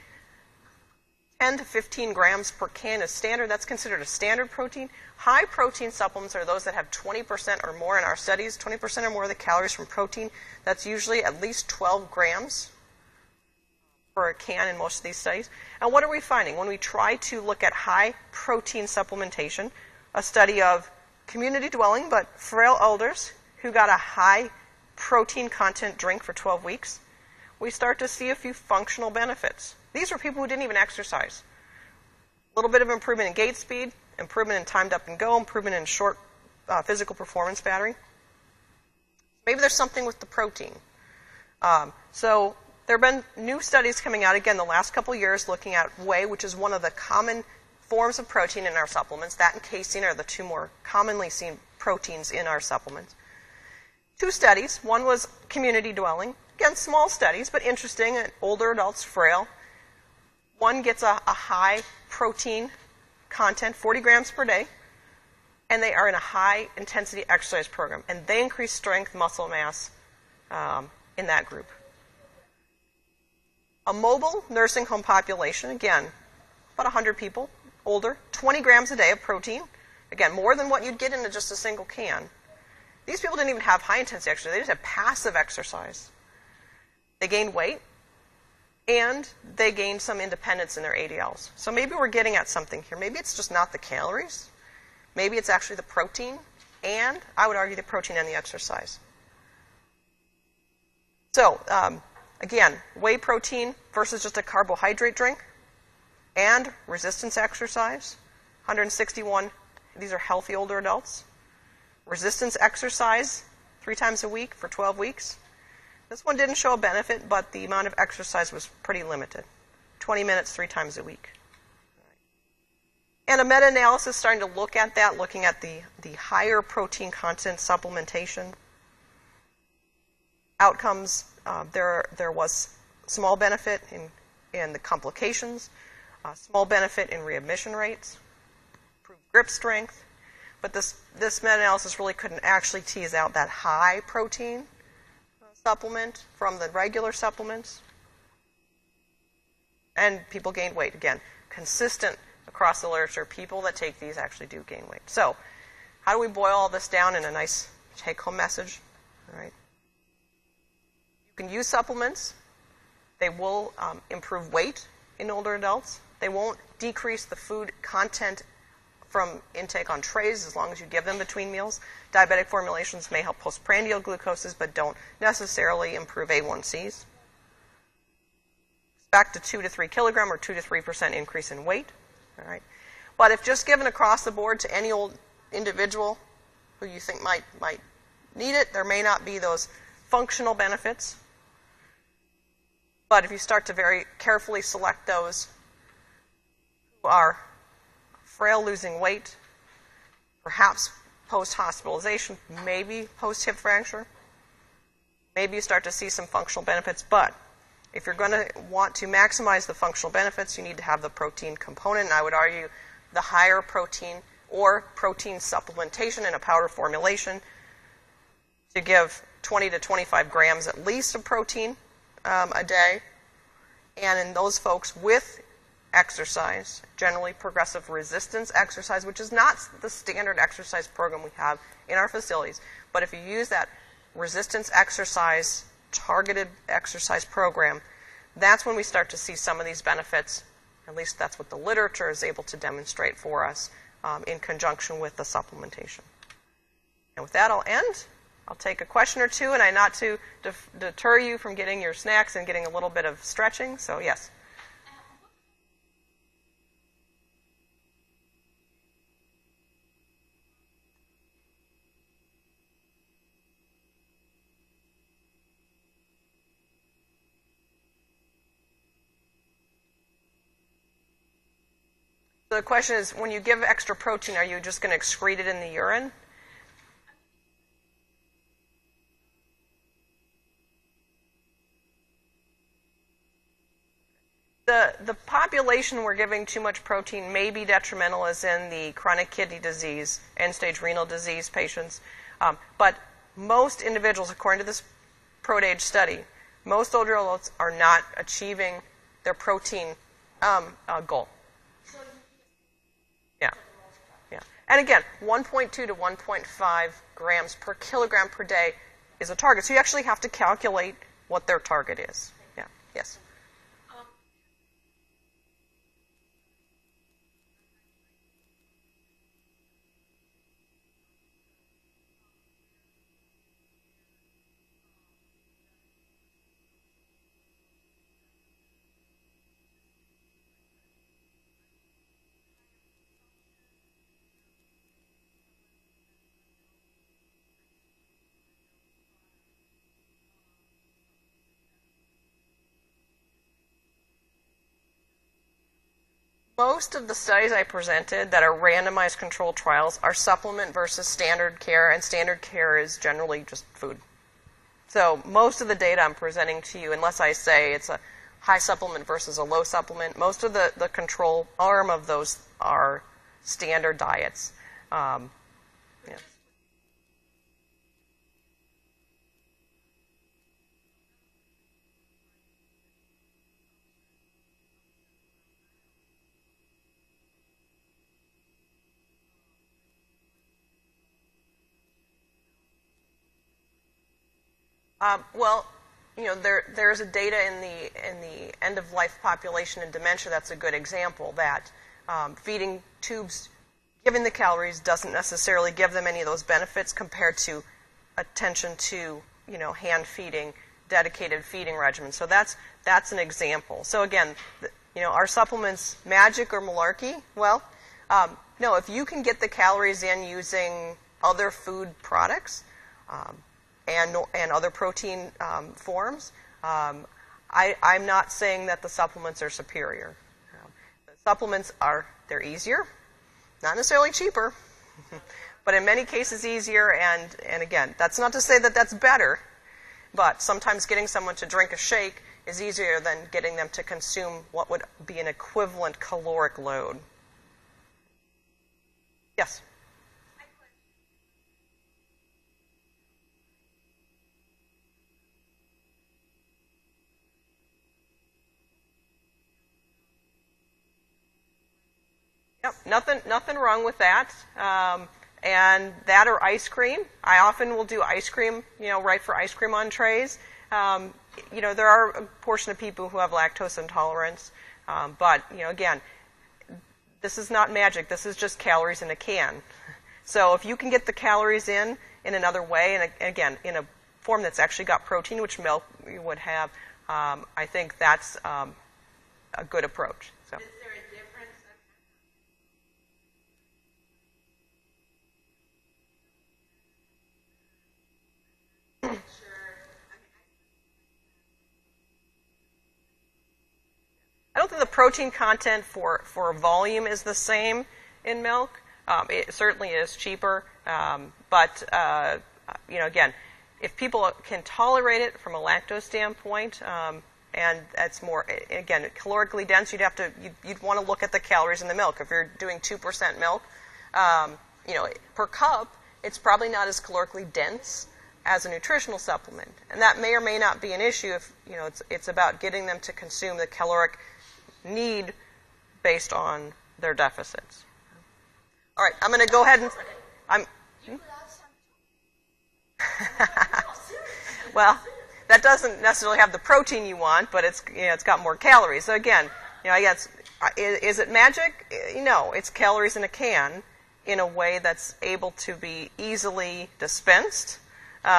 10 to 15 grams per can is standard. That's considered a standard protein. High protein supplements are those that have 20% or more in our studies, 20% or more of the calories from protein. That's usually at least 12 grams per a can in most of these studies. And what are we finding? When we try to look at high protein supplementation, a study of community dwelling but frail elders who got a high protein content drink for 12 weeks, we start to see a few functional benefits. These were people who didn't even exercise. A little bit of improvement in gait speed, improvement in timed up and go, improvement in short physical performance battery. Maybe there's something with the protein. So there have been new studies coming out, again, the last couple years, looking at whey, which is one of the common forms of protein in our supplements. That and casein are the two more commonly seen proteins in our supplements. Two studies. One was community dwelling. Again, small studies, but interesting. Older adults, frail. One gets a high protein content, 40 grams per day, and they are in a high-intensity exercise program. And they increase strength, muscle mass in that group. A mobile nursing home population, again, about 100 people, older, 20 grams a day of protein. Again, more than what you'd get in just a single can. These people didn't even have high-intensity exercise. They just had passive exercise. They gained weight, and they gained some independence in their ADLs. So maybe we're getting at something here. Maybe it's just not the calories. Maybe it's actually the protein, and I would argue the protein and the exercise. So, again, whey protein versus just a carbohydrate drink, and resistance exercise, 161. These are healthy older adults. Resistance exercise 3 times a week for 12 weeks. This one didn't show a benefit, but the amount of exercise was pretty limited. 20 minutes 3 times a week. And a meta-analysis starting to look at that, looking at the higher protein content supplementation outcomes. There was small benefit in the complications, small benefit in readmission rates, improved grip strength. But this meta-analysis really couldn't actually tease out that high protein supplement from the regular supplements. And people gained weight. Again, consistent across the literature. People that take these actually do gain weight. So how do we boil all this down in a nice take-home message? All right. You can use supplements. They will improve weight in older adults. They won't decrease the food content from intake on trays as long as you give them between meals. Diabetic formulations may help postprandial glucoses, but don't necessarily improve A1Cs. Back to 2 to 3 kilogram or 2 to 3% increase in weight. All right. But if just given across the board to any old individual who you think might need it, there may not be those functional benefits. But if you start to very carefully select those who are frail, losing weight, perhaps post-hospitalization, maybe post-hip fracture, maybe you start to see some functional benefits. But if you're going to want to maximize the functional benefits, you need to have the protein component. And I would argue the higher protein or protein supplementation in a powder formulation to give 20 to 25 grams at least of protein a day. And in those folks with exercise, generally progressive resistance exercise, which is not the standard exercise program we have in our facilities. But if you use that resistance exercise targeted exercise program, that's when we start to see some of these benefits. At least that's what the literature is able to demonstrate for us in conjunction with the supplementation. And with that, I'll end. I'll take a question or two, and I not to deter you from getting your snacks and getting a little bit of stretching. So, yes. So the question is, when you give extra protein, are you just going to excrete it in the urine? The population we're giving too much protein may be detrimental, as in the chronic kidney disease, end-stage renal disease patients. But most individuals, according to this PRODAGE study, most older adults are not achieving their protein goal. Yeah. Yeah. And again, 1.2 to 1.5 grams per kilogram per day is a target. So you actually have to calculate what their target is. Yeah. Yes. Most of the studies I presented that are randomized controlled trials are supplement versus standard care, and standard care is generally just food. So most of the data I'm presenting to you, unless I say it's a high supplement versus a low supplement, most of the control arm of those are standard diets. Yeah. Well, you know, there's a data in the end of life population in dementia that's a good example that feeding tubes, giving the calories doesn't necessarily give them any of those benefits compared to attention to, you know, hand feeding, dedicated feeding regimen. So that's an example. So again, you know, are supplements magic or malarkey? Well, no. If you can get the calories in using other food products. And other protein forms, I'm not saying that the supplements are superior. The supplements they're easier, not necessarily cheaper, but in many cases easier. And again, that's not to say that that's better, but sometimes getting someone to drink a shake is easier than getting them to consume what would be an equivalent caloric load. Yes? Yep, nothing wrong with that. And that or ice cream. I often will do ice cream, you know, right for ice cream on trays. You know, there are a portion of people who have lactose intolerance. But, you know, again, this is not magic. This is just calories in a can. So if you can get the calories in another way, and again, in a form that's actually got protein, which milk would have, I think that's a good approach. So. I don't think the protein content for volume is the same in milk. It certainly is cheaper, but you know, again, if people can tolerate it from a lactose standpoint, and that's more, again, calorically dense, you'd want to look at the calories in the milk. If you're doing 2% milk, you know, per cup, it's probably not as calorically dense as a nutritional supplement, and that may or may not be an issue if, you know, it's about getting them to consume the caloric need based on their deficits. All right, I'm going to go ahead and well, that doesn't necessarily have the protein you want, but it's got more calories. So again, I guess, is it magic? No, it's calories in a can in a way that's able to be easily dispensed,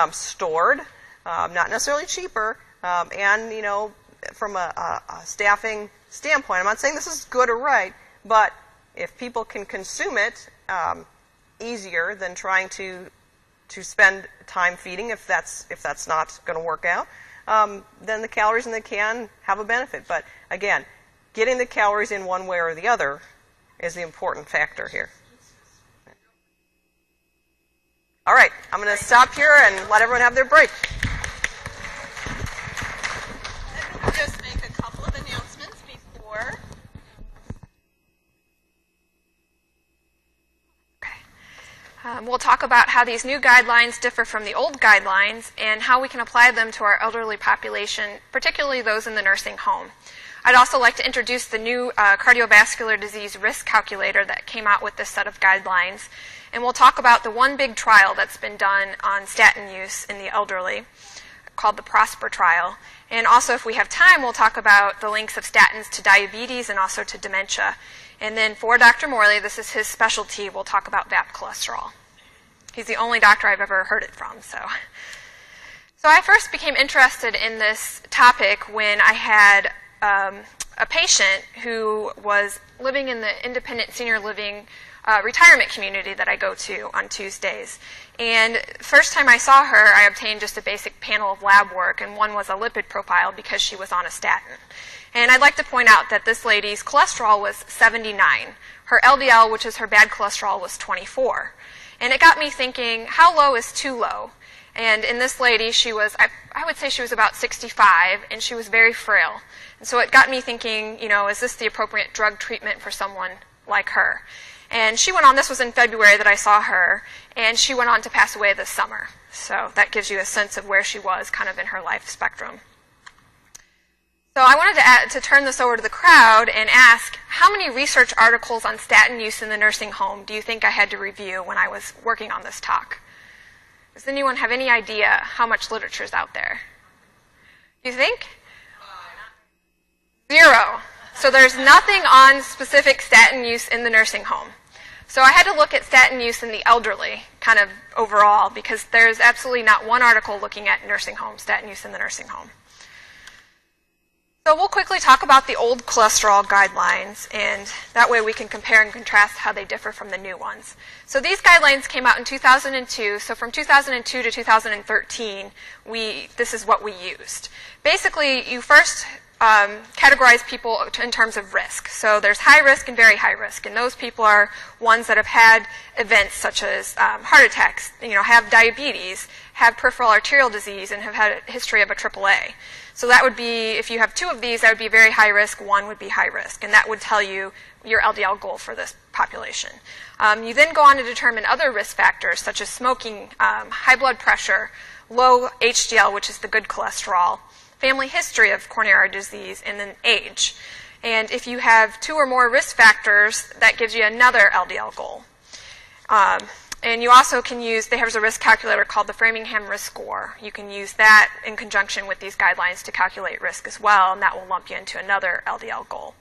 stored, not necessarily cheaper, and from a staffing standpoint, I'm not saying this is good or right, but if people can consume it easier than trying to spend time feeding, if that's not going to work out, then the calories in the can have a benefit. But again, getting the calories in one way or the other is the important factor here. All right, I'm going to stop here and let everyone have their break. Let me just make a couple of announcements before. We'll talk about how these new guidelines differ from the old guidelines and how we can apply them to our elderly population, particularly those in the nursing home. I'd also like to introduce the new cardiovascular disease risk calculator that came out with this set of guidelines. And we'll talk about the one big trial that's been done on statin use in the elderly, called the PROSPER trial. And also, if we have time, we'll talk about the links of statins to diabetes and also to dementia. And then for Dr. Morley, this is his specialty, we'll talk about VAP cholesterol. He's the only doctor I've ever heard it from. So I first became interested in this topic when I had a patient who was living in the independent senior living retirement community that I go to on Tuesdays. And first time I saw her, I obtained just a basic panel of lab work, and one was a lipid profile because she was on a statin. And I'd like to point out that this lady's cholesterol was 79. Her LDL, which is her bad cholesterol, was 24. And it got me thinking, how low is too low? And in this lady, she was, I would say she was about 65, and she was very frail. And so it got me thinking, is this the appropriate drug treatment for someone like her? And she went on, this was in February that I saw her, and she went on to pass away this summer. So that gives you a sense of where she was kind of in her life spectrum. So I wanted to turn this over to the crowd and ask, how many research articles on statin use in the nursing home do you think I had to review when I was working on this talk? Does anyone have any idea how much literature is out there? Do you think? 0. So there's nothing on specific statin use in the nursing home. So I had to look at statin use in the elderly, kind of overall, because there's absolutely not one article looking at nursing home, statin use in the nursing home. So we'll quickly talk about the old cholesterol guidelines, and that way we can compare and contrast how they differ from the new ones. So these guidelines came out in 2002, so from 2002 to 2013, this is what we used. Basically, you first categorize people in terms of risk. So there's high risk and very high risk, and those people are ones that have had events such as heart attacks, have diabetes, have peripheral arterial disease, and have had a history of a AAA. So that would be, if you have 2 of these, that would be very high risk, 1 would be high risk, and that would tell you your LDL goal for this population. You then go on to determine other risk factors such as smoking, high blood pressure, low HDL, which is the good cholesterol, family history of coronary artery disease, and then age. And if you have 2 or more risk factors, that gives you another LDL goal. And you also can use, there's a risk calculator called the Framingham Risk Score. You can use that in conjunction with these guidelines to calculate risk as well, and that will lump you into another LDL goal.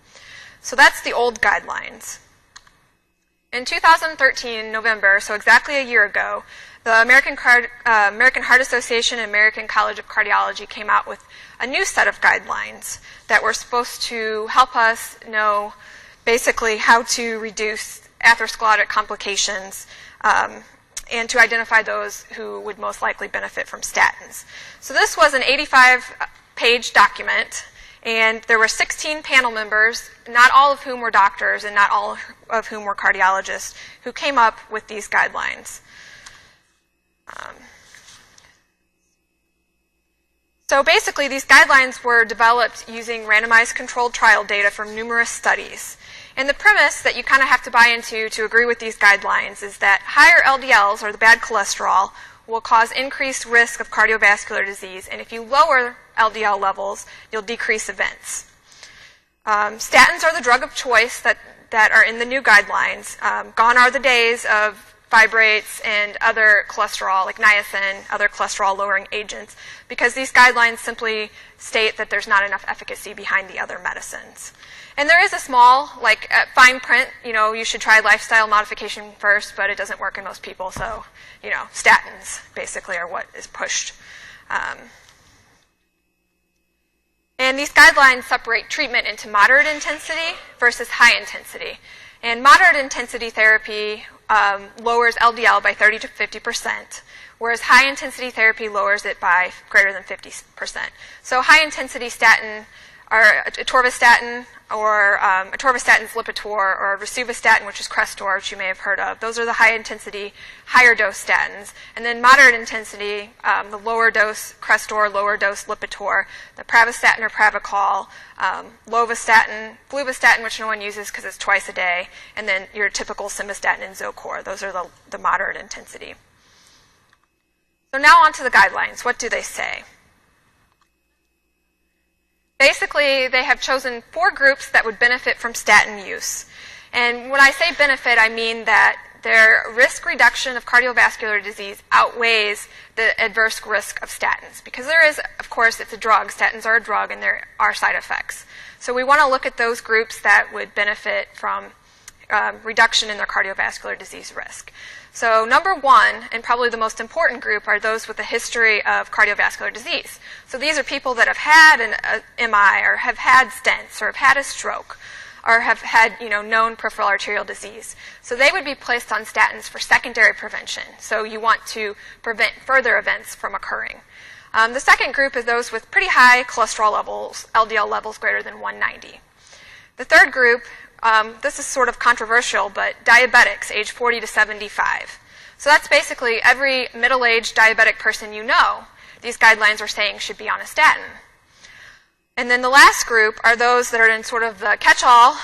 So that's the old guidelines. In 2013, November, so exactly a year ago, the American Heart Association and American College of Cardiology came out with a new set of guidelines that were supposed to help us know basically how to reduce atherosclerotic complications and to identify those who would most likely benefit from statins. So this was an 85-page document, and there were 16 panel members, not all of whom were doctors and not all of whom were cardiologists, who came up with these guidelines. So basically, these guidelines were developed using randomized controlled trial data from numerous studies. And the premise that you kind of have to buy into to agree with these guidelines is that higher LDLs, or the bad cholesterol, will cause increased risk of cardiovascular disease, and if you lower LDL levels, you'll decrease events. Statins are the drug of choice that are in the new guidelines. Gone are the days of fibrates, and other cholesterol, like niacin, other cholesterol-lowering agents, because these guidelines simply state that there's not enough efficacy behind the other medicines. And there is a small, like fine print, you should try lifestyle modification first, but it doesn't work in most people, so, statins basically are what is pushed. And these guidelines separate treatment into moderate intensity versus high intensity. And moderate intensity therapy lowers LDL by 30 to 50%, whereas high intensity therapy lowers it by greater than 50%. So high intensity statin are atorvastatin, or atorvastatin's Lipitor, or rosuvastatin, which is Crestor, which you may have heard of. Those are the high-intensity, higher-dose statins. And then moderate intensity, the lower-dose Crestor, lower-dose Lipitor, the pravastatin or Pravachol, lovastatin, fluvastatin, which no one uses because it's twice a day, and then your typical simvastatin and Zocor. Those are the moderate intensity. So now on to the guidelines. What do they say? Basically, they have chosen 4 groups that would benefit from statin use. And when I say benefit, I mean that their risk reduction of cardiovascular disease outweighs the adverse risk of statins. Because there is, of course, it's a drug. Statins are a drug, and there are side effects. So we want to look at those groups that would benefit from reduction in their cardiovascular disease risk. So number 1, and probably the most important group, are those with a history of cardiovascular disease. So these are people that have had an MI, or have had stents, or have had a stroke, or have had known peripheral arterial disease. So they would be placed on statins for secondary prevention. So you want to prevent further events from occurring. The second group is those with pretty high cholesterol levels, LDL levels greater than 190. The third group, this is sort of controversial, but diabetics, age 40 to 75. So that's basically every middle-aged diabetic person you know, these guidelines are saying should be on a statin. And then the last group are those that are in sort of the catch-all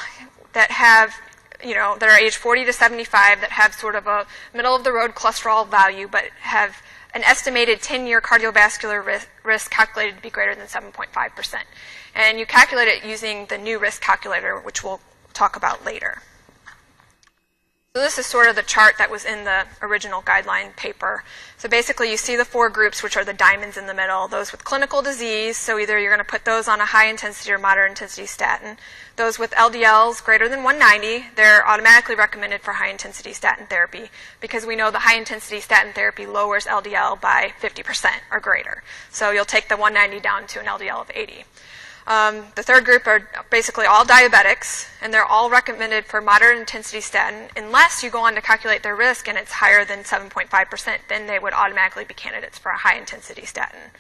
that have, that are age 40 to 75, that have sort of a middle-of-the-road cholesterol value, but have an estimated 10-year cardiovascular risk calculated to be greater than 7.5%. And you calculate it using the new risk calculator, which we'll talk about later. So this is sort of the chart that was in the original guideline paper. So basically you see the 4 groups, which are the diamonds in the middle. Those with clinical disease, so either you're going to put those on a high intensity or moderate intensity statin. Those with LDLs greater than 190, they're automatically recommended for high intensity statin therapy, because we know the high intensity statin therapy lowers LDL by 50% or greater. So you'll take the 190 down to an LDL of 80. The third group are basically all diabetics, and they're all recommended for moderate intensity statin unless you go on to calculate their risk and it's higher than 7.5%, then they would automatically be candidates for a high intensity statin.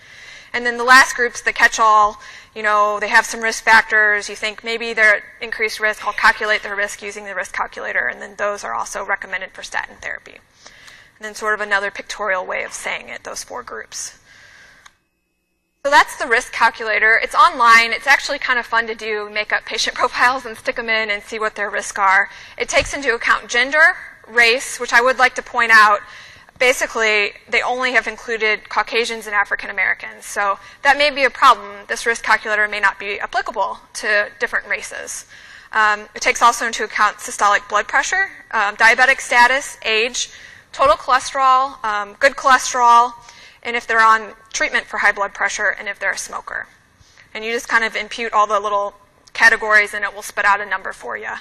And then the last group's the catch-all. They have some risk factors. You think maybe they're at increased risk. I'll calculate their risk using the risk calculator, and then those are also recommended for statin therapy. And then sort of another pictorial way of saying it, those 4 groups. So that's the risk calculator. It's online. It's actually kind of fun to do, make up patient profiles and stick them in and see what their risks are. It takes into account gender, race, which I would like to point out. Basically, they only have included Caucasians and African Americans. So that may be a problem. This risk calculator may not be applicable to different races. It takes also into account systolic blood pressure, diabetic status, age, total cholesterol, good cholesterol, and if they're on treatment for high blood pressure, and if they're a smoker. And you just kind of impute all the little categories, and it will spit out a number for you.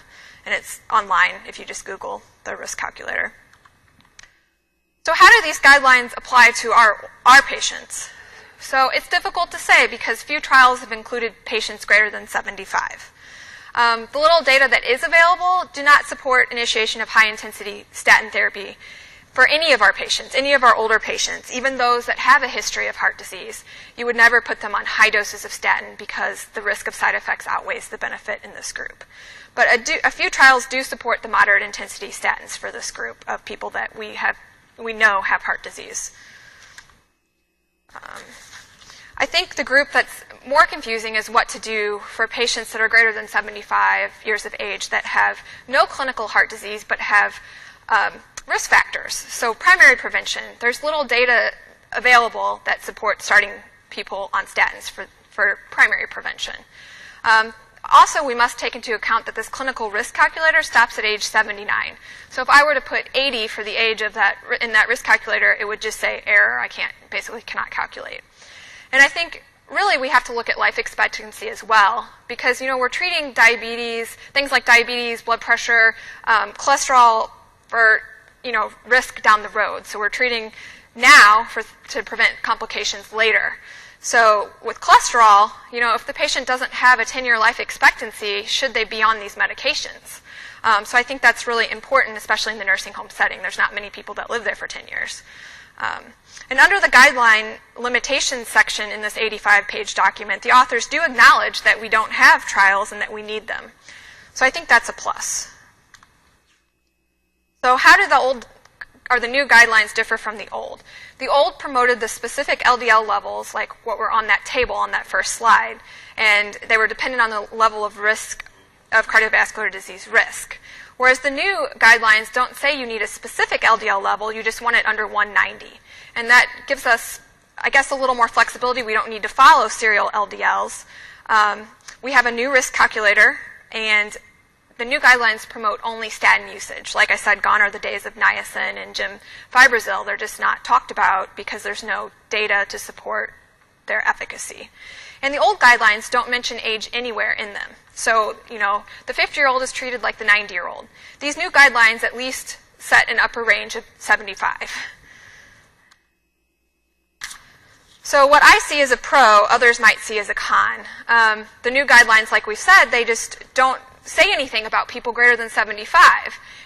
And it's online if you just Google the risk calculator. So how do these guidelines apply to our patients? So it's difficult to say because few trials have included patients greater than 75. The little data that is available do not support initiation of high-intensity statin therapy for any of our patients, any of our older patients, even those that have a history of heart disease. You would never put them on high doses of statin because the risk of side effects outweighs the benefit in this group. But a few trials do support the moderate intensity statins for this group of people that we know have heart disease. I think the group that's more confusing is what to do for patients that are greater than 75 years of age that have no clinical heart disease but have risk factors. So primary prevention, there's little data available that supports starting people on statins for primary prevention. Also, we must take into account that this clinical risk calculator stops at age 79. So if I were to put 80 for the age of that in that risk calculator, it would just say error, basically cannot calculate. And I think really we have to look at life expectancy as well, because we're treating diabetes, things like diabetes, blood pressure, cholesterol for risk down the road. So we're treating now to prevent complications later. So with cholesterol, if the patient doesn't have a 10-year life expectancy, should they be on these medications? So I think that's really important, especially in the nursing home setting. There's not many people that live there for 10 years. And under the guideline limitations section in this 85-page document, the authors do acknowledge that we don't have trials and that we need them. So I think that's a plus. So how do the new guidelines differ from the old? The old promoted the specific LDL levels, like what were on that table on that first slide, and they were dependent on the level of risk of cardiovascular disease risk. Whereas the new guidelines don't say you need a specific LDL level, you just want it under 190. And that gives us, I guess, a little more flexibility. We don't need to follow serial LDLs. We have a new risk calculator, and the new guidelines promote only statin usage. Like I said, gone are the days of niacin and gemfibrozil. They're just not talked about because there's no data to support their efficacy. And the old guidelines don't mention age anywhere in them. So, the 50-year-old is treated like the 90-year-old. These new guidelines at least set an upper range of 75. So what I see as a pro, others might see as a con. The new guidelines, like we said, they just don't say anything about people greater than 75.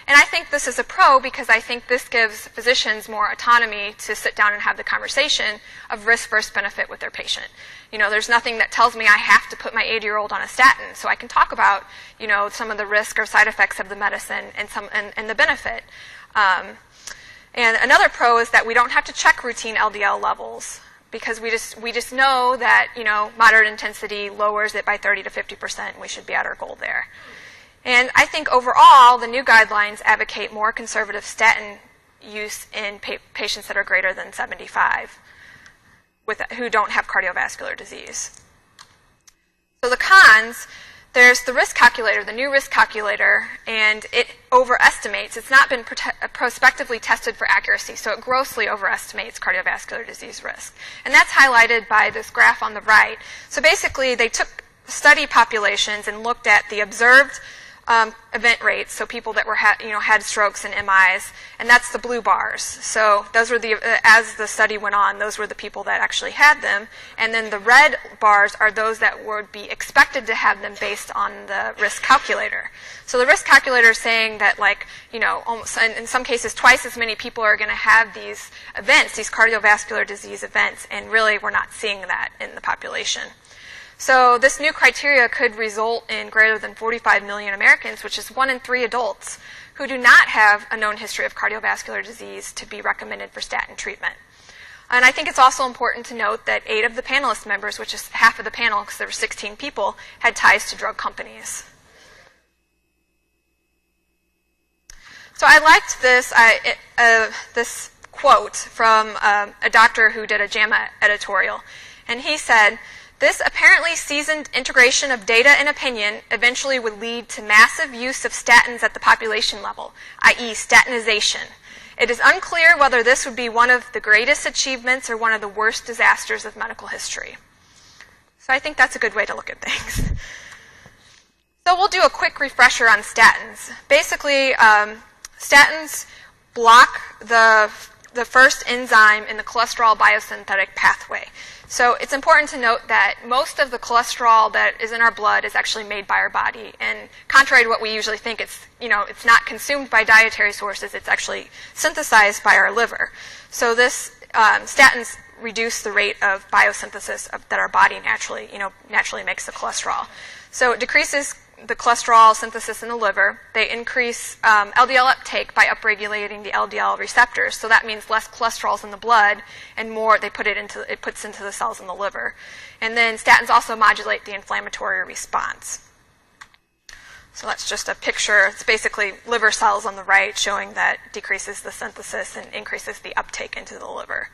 And I think this is a pro because I think this gives physicians more autonomy to sit down and have the conversation of risk versus benefit with their patient. There's nothing that tells me I have to put my 80-year-old on a statin, so I can talk about, some of the risk or side effects of the medicine and the benefit. And another pro is that we don't have to check routine LDL levels, because we just know that moderate intensity lowers it by 30 to 50%, and we should be at our goal there. And I think overall, the new guidelines advocate more conservative statin use in patients that are greater than 75, who don't have cardiovascular disease. So the cons, there's the risk calculator, the new risk calculator, and it overestimates. It's not been prospectively tested for accuracy, so it grossly overestimates cardiovascular disease risk. And that's highlighted by this graph on the right. So basically, they took study populations and looked at the observed event rates, so people that were had strokes and MIs, and that's the blue bars. So those were as the study went on, those were the people that actually had them, and then the red bars are those that would be expected to have them based on the risk calculator. So the risk calculator is saying that, almost in some cases twice as many people are going to have these events, these cardiovascular disease events, and really we're not seeing that in the population. So this new criteria could result in greater than 45 million Americans, which is 1 in 3 adults, who do not have a known history of cardiovascular disease to be recommended for statin treatment. And I think it's also important to note that 8 of the panelist members, which is half of the panel because there were 16 people, had ties to drug companies. So I liked this quote from a doctor who did a JAMA editorial. And he said, "This apparently seasoned integration of data and opinion eventually would lead to massive use of statins at the population level, i.e. statinization. It is unclear whether this would be one of the greatest achievements or one of the worst disasters of medical history." So I think that's a good way to look at things. So we'll do a quick refresher on statins. Basically, statins block the first enzyme in the cholesterol biosynthetic pathway. So it's important to note that most of the cholesterol that is in our blood is actually made by our body. And contrary to what we usually think, it's not consumed by dietary sources. It's actually synthesized by our liver. So statins reduce the rate of biosynthesis that our body naturally makes the cholesterol. So it decreases the cholesterol synthesis in the liver. They increase LDL uptake by upregulating the LDL receptors. So that means less cholesterol is in the blood and more it puts into the cells in the liver. And then statins also modulate the inflammatory response. So that's just a picture. It's basically liver cells on the right showing that decreases the synthesis and increases the uptake into the liver.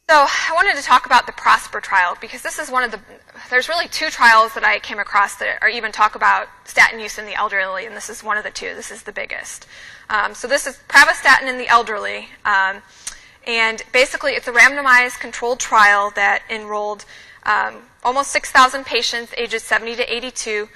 So I wanted to talk about the PROSPER trial because this is one of the, there's really two trials that I came across that are even talk about statin use in the elderly, and this is one of the two. This is the biggest. So this is pravastatin in the elderly, and basically it's a randomized controlled trial that enrolled almost 6,000 patients ages 70 to 82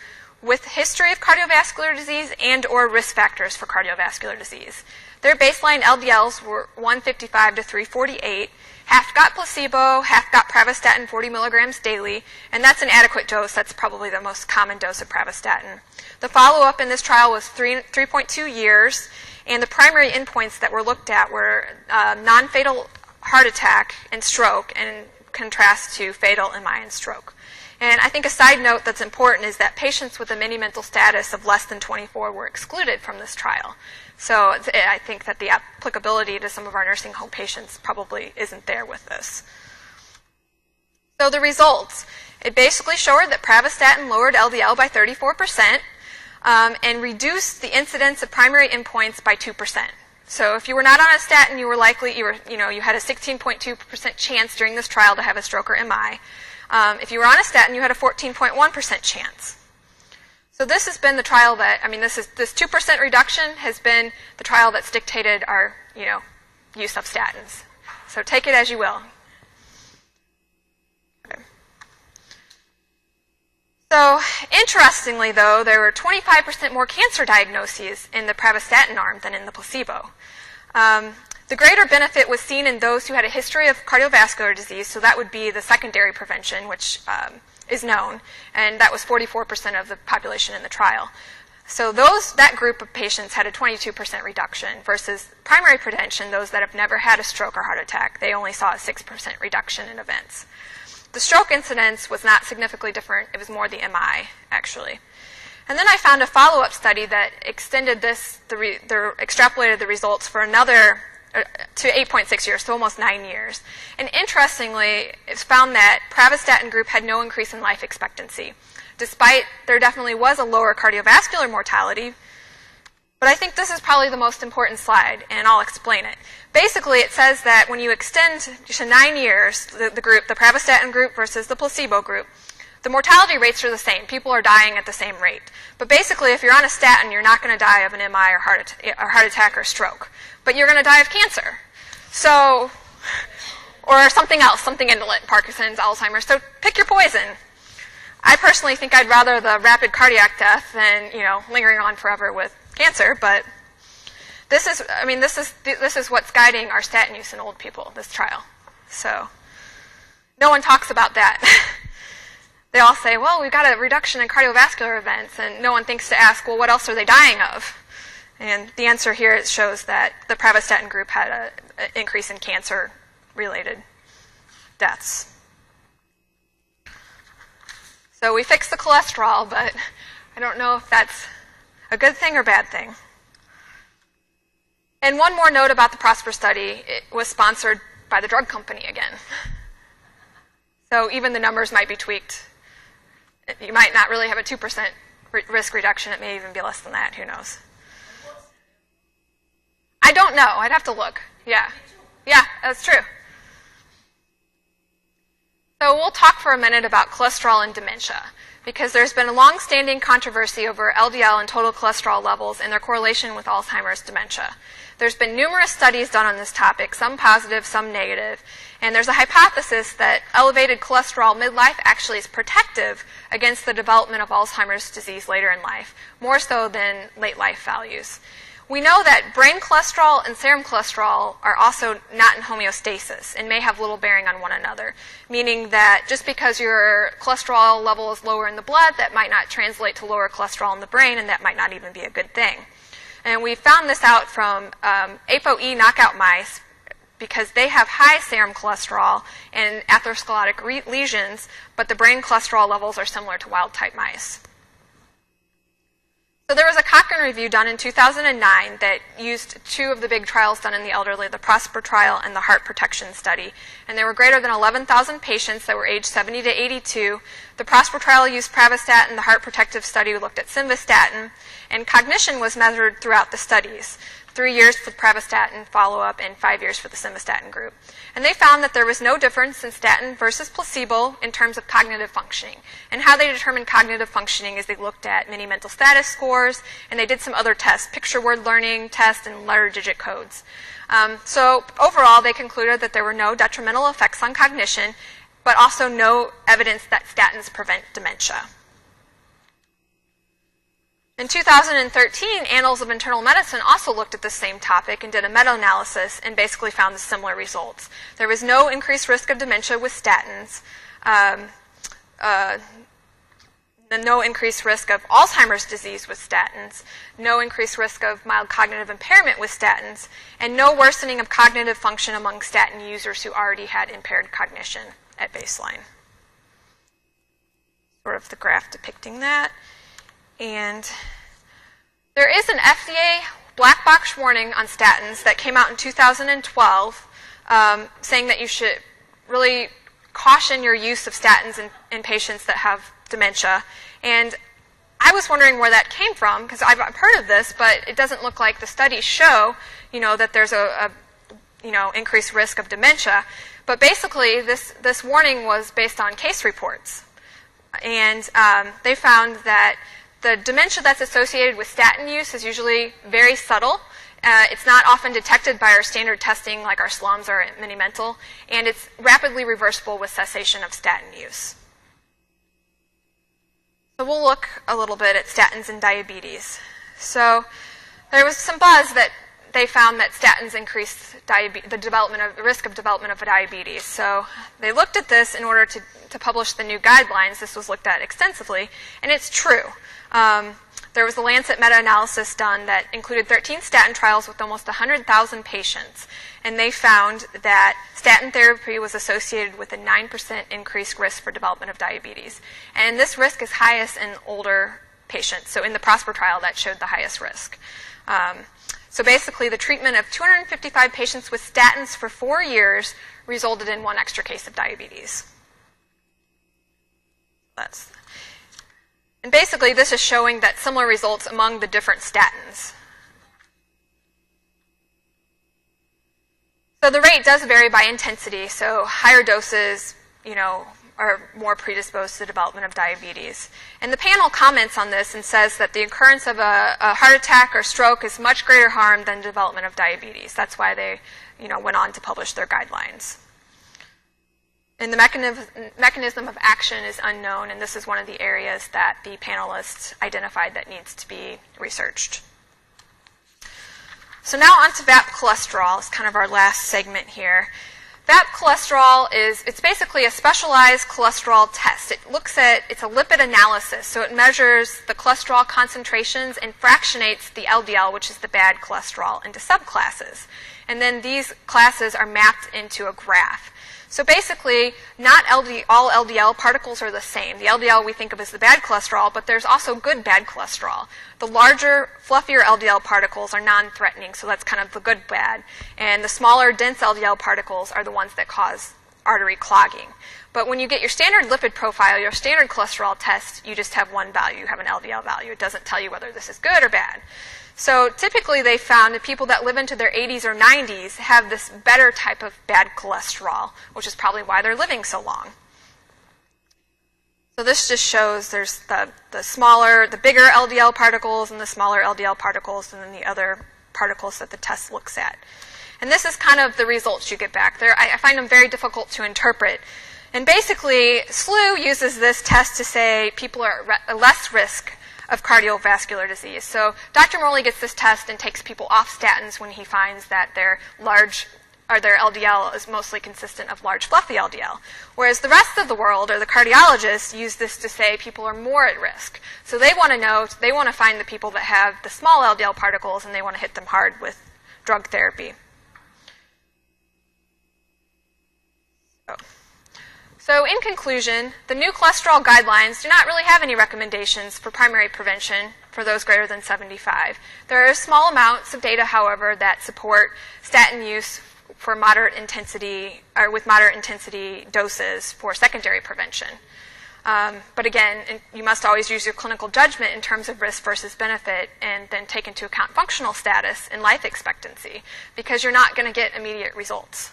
with history of cardiovascular disease and or risk factors for cardiovascular disease. Their baseline LDLs were 155 to 348. Half got placebo, half got pravastatin 40 milligrams daily, and that's an adequate dose. That's probably the most common dose of pravastatin. The follow-up in this trial was 3.2 years, and the primary endpoints that were looked at were non-fatal heart attack and stroke, in contrast to fatal MI and stroke. And I think a side note that's important is that patients with a mini-mental status of less than 24 were excluded from this trial. So I think that the applicability to some of our nursing home patients probably isn't there with this. So the results. It basically showed that pravastatin lowered LDL by 34% and reduced the incidence of primary endpoints by 2%. So if you were not on a statin, you were likely, you had a 16.2% chance during this trial to have a stroke or MI. If you were on a statin, you had a 14.1% chance. So this has been the trial that, this 2% reduction has been the trial that's dictated our, use of statins. So take it as you will. Okay. So interestingly, though, there were 25% more cancer diagnoses in the pravastatin arm than in the placebo. The greater benefit was seen in those who had a history of cardiovascular disease, so that would be the secondary prevention, which is known, and that was 44% of the population in the trial. So that group of patients had a 22% reduction versus primary prevention, those that have never had a stroke or heart attack, they only saw a 6% reduction in events. The stroke incidence was not significantly different, it was more the MI, actually. And then I found a follow-up study that extended this, extrapolated the results for another to 8.6 years, so almost 9 years. And interestingly, it's found that pravastatin group had no increase in life expectancy, despite there definitely was a lower cardiovascular mortality. But I think this is probably the most important slide, and I'll explain it. Basically, it says that when you extend to 9 years, the pravastatin group versus the placebo group, the mortality rates are the same. People are dying at the same rate. But basically, if you're on a statin, you're not going to die of an MI or heart attack or stroke. But you're going to die of cancer. So, or something else, something indolent, Parkinson's, Alzheimer's. So pick your poison. I personally think I'd rather the rapid cardiac death than, lingering on forever with cancer. But this is what's guiding our statin use in old people, this trial. So no one talks about that. They all say, well, we've got a reduction in cardiovascular events, and no one thinks to ask, well, what else are they dying of? And the answer here, it shows that the pravastatin group had an increase in cancer-related deaths. So we fixed the cholesterol, but I don't know if that's a good thing or bad thing. And one more note about the PROSPER study, it was sponsored by the drug company again. So even the numbers might be tweaked. You might not really have a 2% risk reduction. It may even be less than that. Who knows? I don't know. I'd have to look. Yeah, that's true. So we'll talk for a minute about cholesterol and dementia, because there's been a long-standing controversy over LDL and total cholesterol levels and their correlation with Alzheimer's dementia. There's been numerous studies done on this topic, some positive, some negative, and there's a hypothesis that elevated cholesterol midlife actually is protective against the development of Alzheimer's disease later in life, more so than late life values. We know that brain cholesterol and serum cholesterol are also not in homeostasis and may have little bearing on one another, meaning that just because your cholesterol level is lower in the blood, that might not translate to lower cholesterol in the brain, and that might not even be a good thing. And we found this out from ApoE knockout mice, because they have high serum cholesterol and atherosclerotic lesions, but the brain cholesterol levels are similar to wild-type mice. So there was a Cochrane review done in 2009 that used two of the big trials done in the elderly, the PROSPER trial and the heart protection study. And there were greater than 11,000 patients that were aged 70 to 82. The PROSPER trial used pravastatin. The heart protective study looked at simvastatin. And cognition was measured throughout the studies. 3 years for the pravastatin follow-up, and 5 years for the simvastatin group. And they found that there was no difference in statin versus placebo in terms of cognitive functioning. And how they determined cognitive functioning is they looked at mini mental status scores, and they did some other tests, picture word learning tests and letter digit codes. So overall, they concluded that there were no detrimental effects on cognition, but also no evidence that statins prevent dementia. In 2013, Annals of Internal Medicine also looked at the same topic and did a meta-analysis and basically found the similar results. There was no increased risk of dementia with statins, no increased risk of Alzheimer's disease with statins, no increased risk of mild cognitive impairment with statins, and no worsening of cognitive function among statin users who already had impaired cognition at baseline. Sort of the graph depicting that. And there is an FDA black box warning on statins that came out in 2012 saying that you should really caution your use of statins in patients that have dementia. And I was wondering where that came from, because I've heard of this, but it doesn't look like the studies show, that there's a increased risk of dementia. But basically, this warning was based on case reports. And they found that the dementia that's associated with statin use is usually very subtle. It's not often detected by our standard testing like our slums or mini-mental, and it's rapidly reversible with cessation of statin use. So we'll look a little bit at statins and diabetes. So there was some buzz that they found that statins increase the risk of development of diabetes. So they looked at this in order to publish the new guidelines. This was looked at extensively, and it's true. There was a Lancet meta-analysis done that included 13 statin trials with almost 100,000 patients, and they found that statin therapy was associated with a 9% increased risk for development of diabetes. And this risk is highest in older patients. So in the PROSPER trial, that showed the highest risk. So basically, the treatment of 255 patients with statins for 4 years resulted in 1 extra case of diabetes. And basically, this is showing that similar results among the different statins. So the rate does vary by intensity. So higher doses, are more predisposed to the development of diabetes. And the panel comments on this and says that the occurrence of a heart attack or stroke is much greater harm than development of diabetes. That's why they, went on to publish their guidelines. And the mechanism of action is unknown, and this is one of the areas that the panelists identified that needs to be researched. So now on to VAP cholesterol. It's kind of our last segment here. VAP cholesterol it's basically a specialized cholesterol test. It's a lipid analysis, so it measures the cholesterol concentrations and fractionates the LDL, which is the bad cholesterol, into subclasses. And then these classes are mapped into a graph. So basically, not all LDL particles are the same. The LDL we think of as the bad cholesterol, but there's also good bad cholesterol. The larger, fluffier LDL particles are non-threatening, so that's kind of the good bad. And the smaller, dense LDL particles are the ones that cause artery clogging. But when you get your standard lipid profile, your standard cholesterol test, you just have one value. You have an LDL value. It doesn't tell you whether this is good or bad. So typically they found that people that live into their 80s or 90s have this better type of bad cholesterol, which is probably why they're living so long. So this just shows there's the bigger LDL particles and the smaller LDL particles, and then the other particles that the test looks at. And this is kind of the results you get back there. I find them very difficult to interpret. And basically, SLU uses this test to say people are at less risk of cardiovascular disease. So Dr. Morley gets this test and takes people off statins when he finds that their LDL is mostly consistent of large, fluffy LDL. Whereas the rest of the world, or the cardiologists, use this to say people are more at risk. So they want to find the people that have the small LDL particles, and they want to hit them hard with drug therapy. So in conclusion, the new cholesterol guidelines do not really have any recommendations for primary prevention for those greater than 75. There are small amounts of data, however, that support statin use for moderate intensity or with moderate intensity doses for secondary prevention. But again, you must always use your clinical judgment in terms of risk versus benefit and then take into account functional status and life expectancy because you're not going to get immediate results.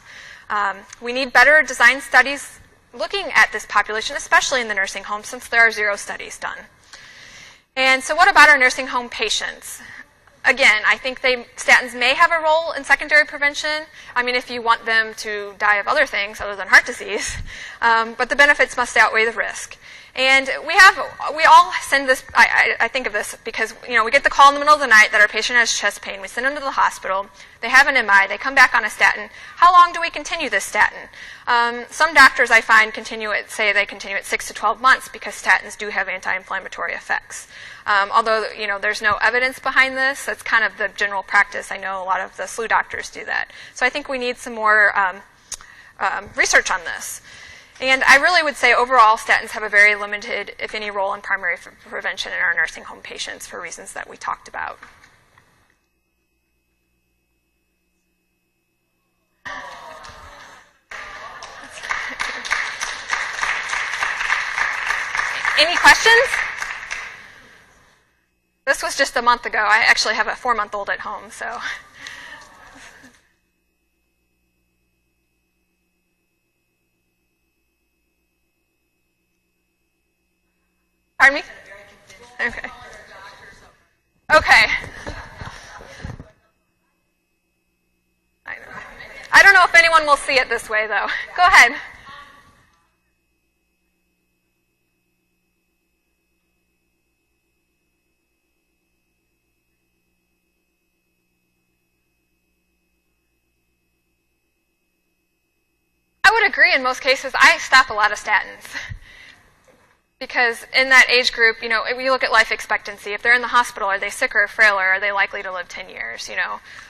We need better design studies looking at this population, especially in the nursing home, since there are 0 studies done. And so what about our nursing home patients? Again, I think statins may have a role in secondary prevention. I mean, if you want them to die of other things other than heart disease, but the benefits must outweigh the risk. And we all send this, I think of this because, we get the call in the middle of the night that our patient has chest pain. We send them to the hospital. They have an MI. They come back on a statin. How long do we continue this statin? Some doctors I find say they continue at 6 to 12 months because statins do have anti-inflammatory effects. Although, there's no evidence behind this. That's kind of the general practice. I know a lot of the SLU doctors do that. So I think we need some more research on this. And I really would say overall statins have a very limited, if any, role in primary prevention in our nursing home patients for reasons that we talked about. Any questions? This was just a month ago. I actually have a 4-month-old at home, so. Pardon me? Okay. Okay. I don't know if anyone will see it this way, though. Go ahead. I would agree in most cases. I stop a lot of statins. Because in that age group, if you look at life expectancy, if they're in the hospital, are they sicker or frailer? Are they likely to live 10 years?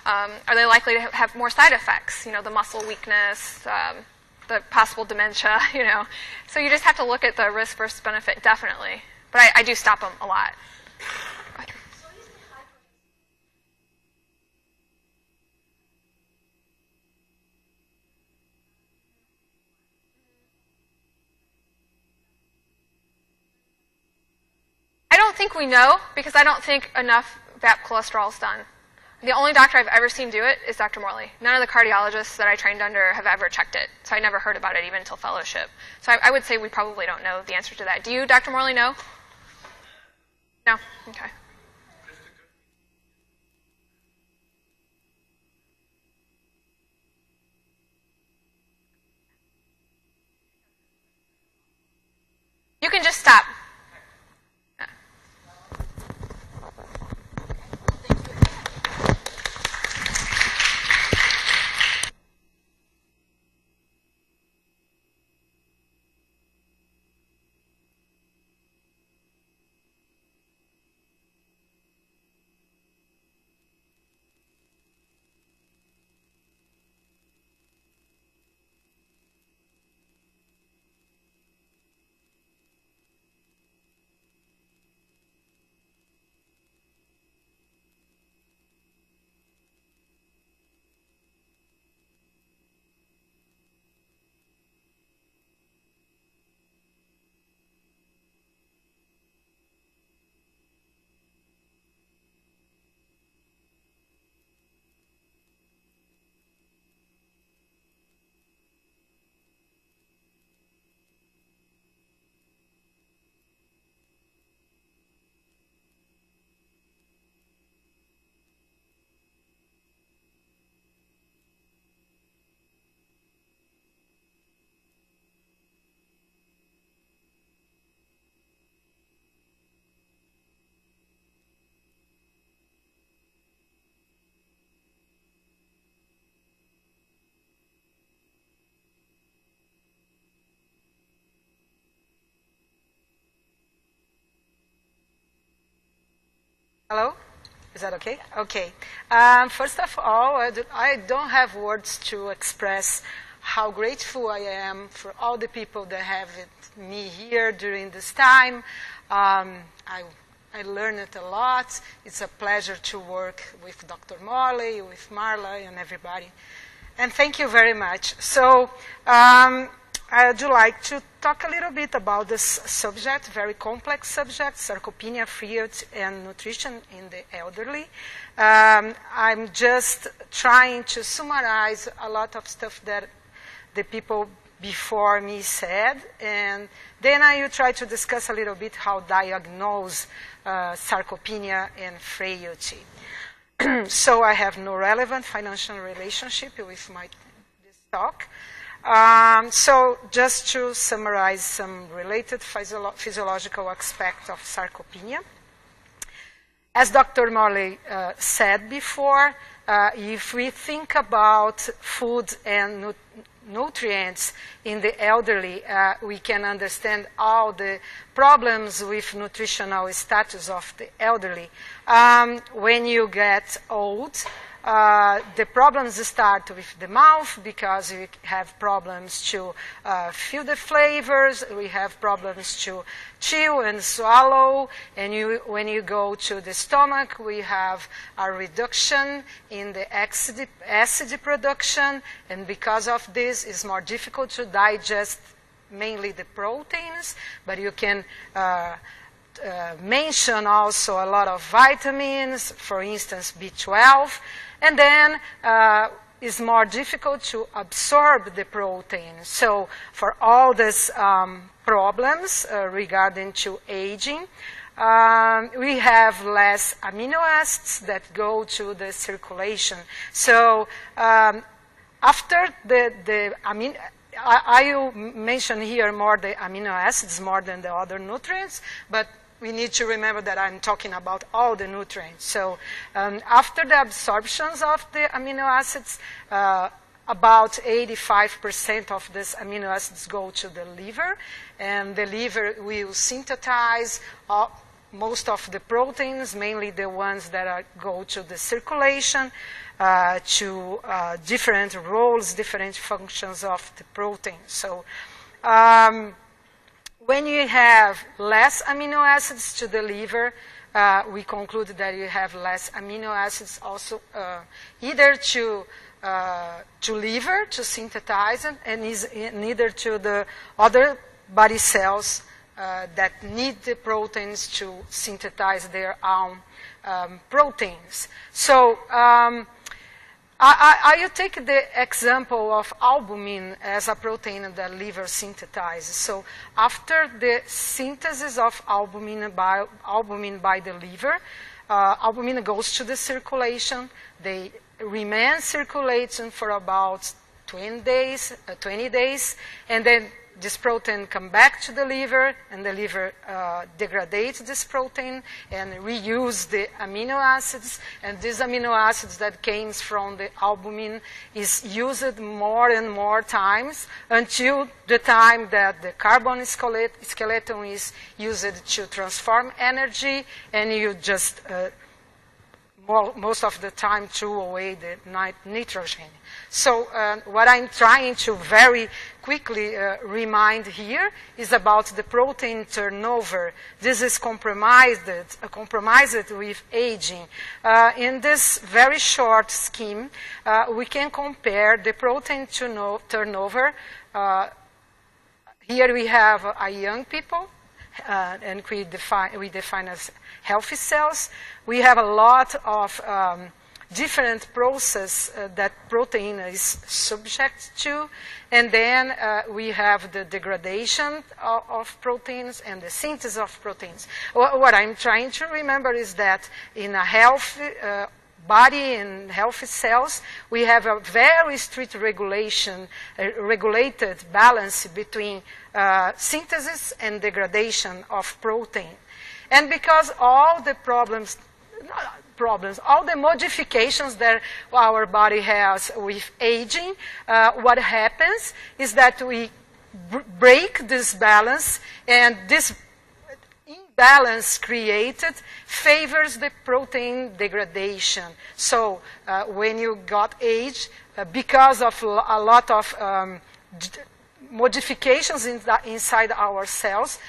Are they likely to have more side effects? The muscle weakness, the possible dementia, So you just have to look at the risk versus benefit, definitely. But I do stop them a lot. I don't think we know because I don't think enough VAP cholesterol is done. The only doctor I've ever seen do it is Dr. Morley. None of the cardiologists that I trained under have ever checked it, so I never heard about it even until fellowship. So I would say we probably don't know the answer to that. Do you, Dr. Morley, know? No? Okay. You can just stop. Hello? Is that okay? Okay. First of all, I don't have words to express how grateful I am for all the people that have me here during this time. I learned a lot. It's a pleasure to work with Dr. Morley, with Marla, and everybody. And thank you very much. So I'd like to talk a little bit about this subject, very complex subject, sarcopenia, food, and nutrition in the elderly. I'm just trying to summarize a lot of stuff that the people before me said, and then I will try to discuss a little bit how diagnose sarcopenia and frailty. So I have no relevant financial relationship with this talk. So just to summarize some related physiological aspects of sarcopenia. As Dr. Morley said before, if we think about food and nutrients in the elderly, we can understand all the problems with nutritional status of the elderly. When you get old, the problems start with the mouth because we have problems to feel the flavors, we have problems to chew and swallow, and when you go to the stomach, we have a reduction in the acid production, and because of this, it's more difficult to digest mainly the proteins, but you can mention also a lot of vitamins, for instance, B12, and then it's more difficult to absorb the protein. So for all these problems regarding to aging, we have less amino acids that go to the circulation. So after the amino, I will mention here more the amino acids more than the other nutrients, but we need to remember that I'm talking about all the nutrients. So after the absorptions of the amino acids, about 85% of these amino acids go to the liver, and the liver will synthesize most of the proteins, mainly the ones that go to the circulation, to different roles, different functions of the protein. So when you have less amino acids to the liver, we conclude that you have less amino acids also either to liver to synthesize it, and neither to the other body cells that need the proteins to synthesize their own proteins. So I will take the example of albumin as a protein that liver synthesizes. So after the synthesis of albumin by the liver, albumin goes to the circulation. They remain circulating for about 20 days, and then this protein comes back to the liver, and the liver degrades this protein and reuse the amino acids, and these amino acids that came from the albumin is used more and more times until the time that the carbon skeleton is used to transform energy, and you just most of the time threw away the nitrogen. So what I'm trying to very quickly remind here is about the protein turnover. This is compromised with aging. In this very short scheme, we can compare the protein turnover. Here we have a young people, and we define as healthy cells. We have a lot of different processes that protein is subject to, and then we have the degradation of proteins and the synthesis of proteins. What I'm trying to remember is that in a healthy body and healthy cells, we have a very strict regulated balance between synthesis and degradation of protein. And because all the all the modifications that our body has with aging, what happens is that we break this balance, and this imbalance created favors the protein degradation. So when you got age, because of a lot of modifications inside our cells.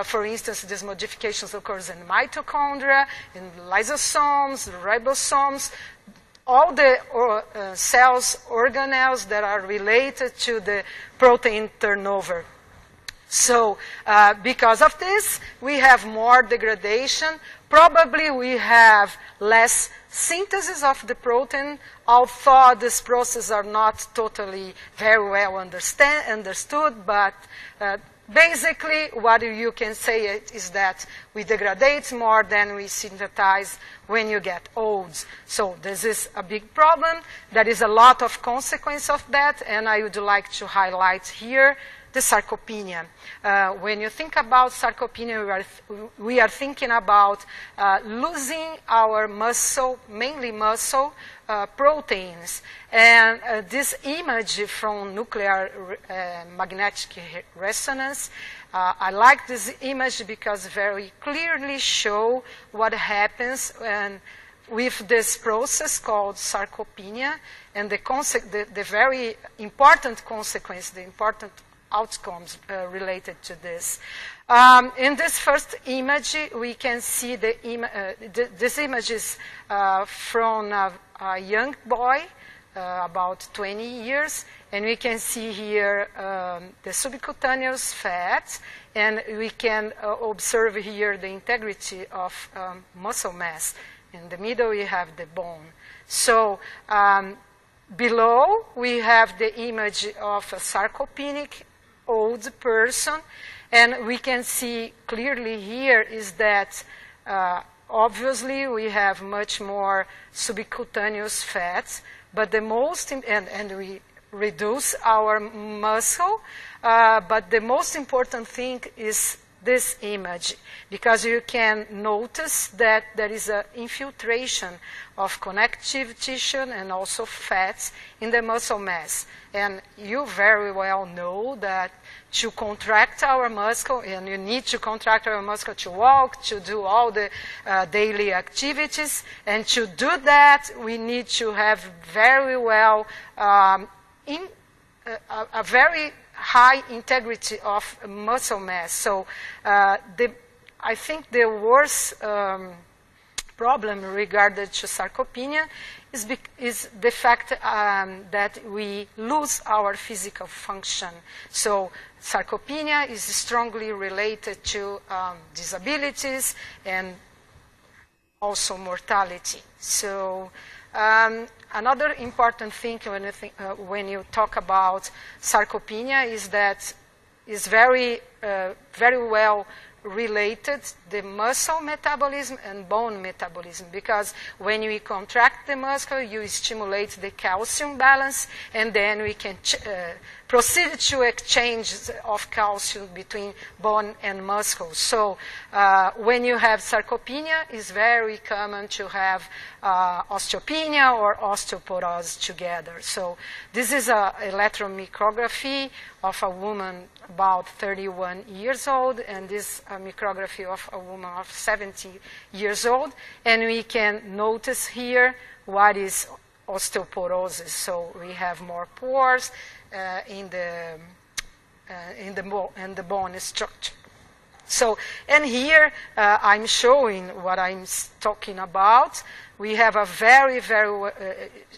For instance, these modifications occurs in mitochondria, in lysosomes, ribosomes. all the cells, organelles that are related to the protein turnover. So because of this, we have more degradation. Probably we have less synthesis of the protein, although these processes are not totally very well understood, but basically what you can say is that we degrade more than we synthesize when you get old. So this is a big problem. There is a lot of consequence of that, and I would like to highlight here the sarcopenia. When you think about sarcopenia, we are thinking about losing our muscle, mainly muscle, proteins. And this image from nuclear magnetic resonance, I like this image because very clearly show what happens with this process called sarcopenia, and the very important consequence, the important outcomes related to this. In this first image, we can see this image is from a young boy, about 20 years, and we can see here the subcutaneous fat, and we can observe here the integrity of muscle mass. In the middle, we have the bone. So below, we have the image of a sarcopenic old person, and we can see clearly here is that obviously we have much more subcutaneous fats, but the most, and we reduce our muscle, but the most important thing is this image, because you can notice that there is an infiltration of connective tissue and also fats in the muscle mass. And you very well know that to contract our muscle, and you need to contract our muscle to walk, to do all the daily activities, and to do that, we need to have very well, a very high integrity of muscle mass. So I think the worst problem regarding to sarcopenia is the fact that we lose our physical function. So sarcopenia is strongly related to disabilities and also mortality. So another important thing when you talk about sarcopenia is that it's very well related the muscle metabolism and bone metabolism, because when we contract the muscle, you stimulate the calcium balance, and then we can proceed to exchange of calcium between bone and muscle. So when you have sarcopenia, it's very common to have osteopenia or osteoporosis together. So this is an electromicrography of a woman about 31 years old, and this micrography of a woman of 70 years old, and we can notice here what is osteoporosis. So we have more pores in the bone structure. So, and here I'm showing what I'm talking about. We have a very, very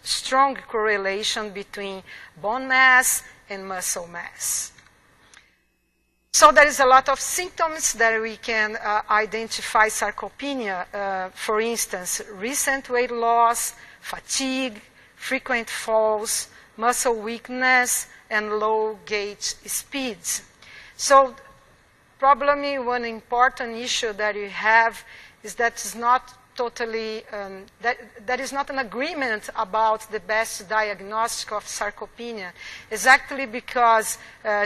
strong correlation between bone mass and muscle mass. So there is a lot of symptoms that we can identify sarcopenia. For instance, recent weight loss, fatigue, frequent falls, muscle weakness, and low gait speeds. So probably one important issue that you have is that it's not totally, that is not an agreement about the best diagnostic of sarcopenia, exactly because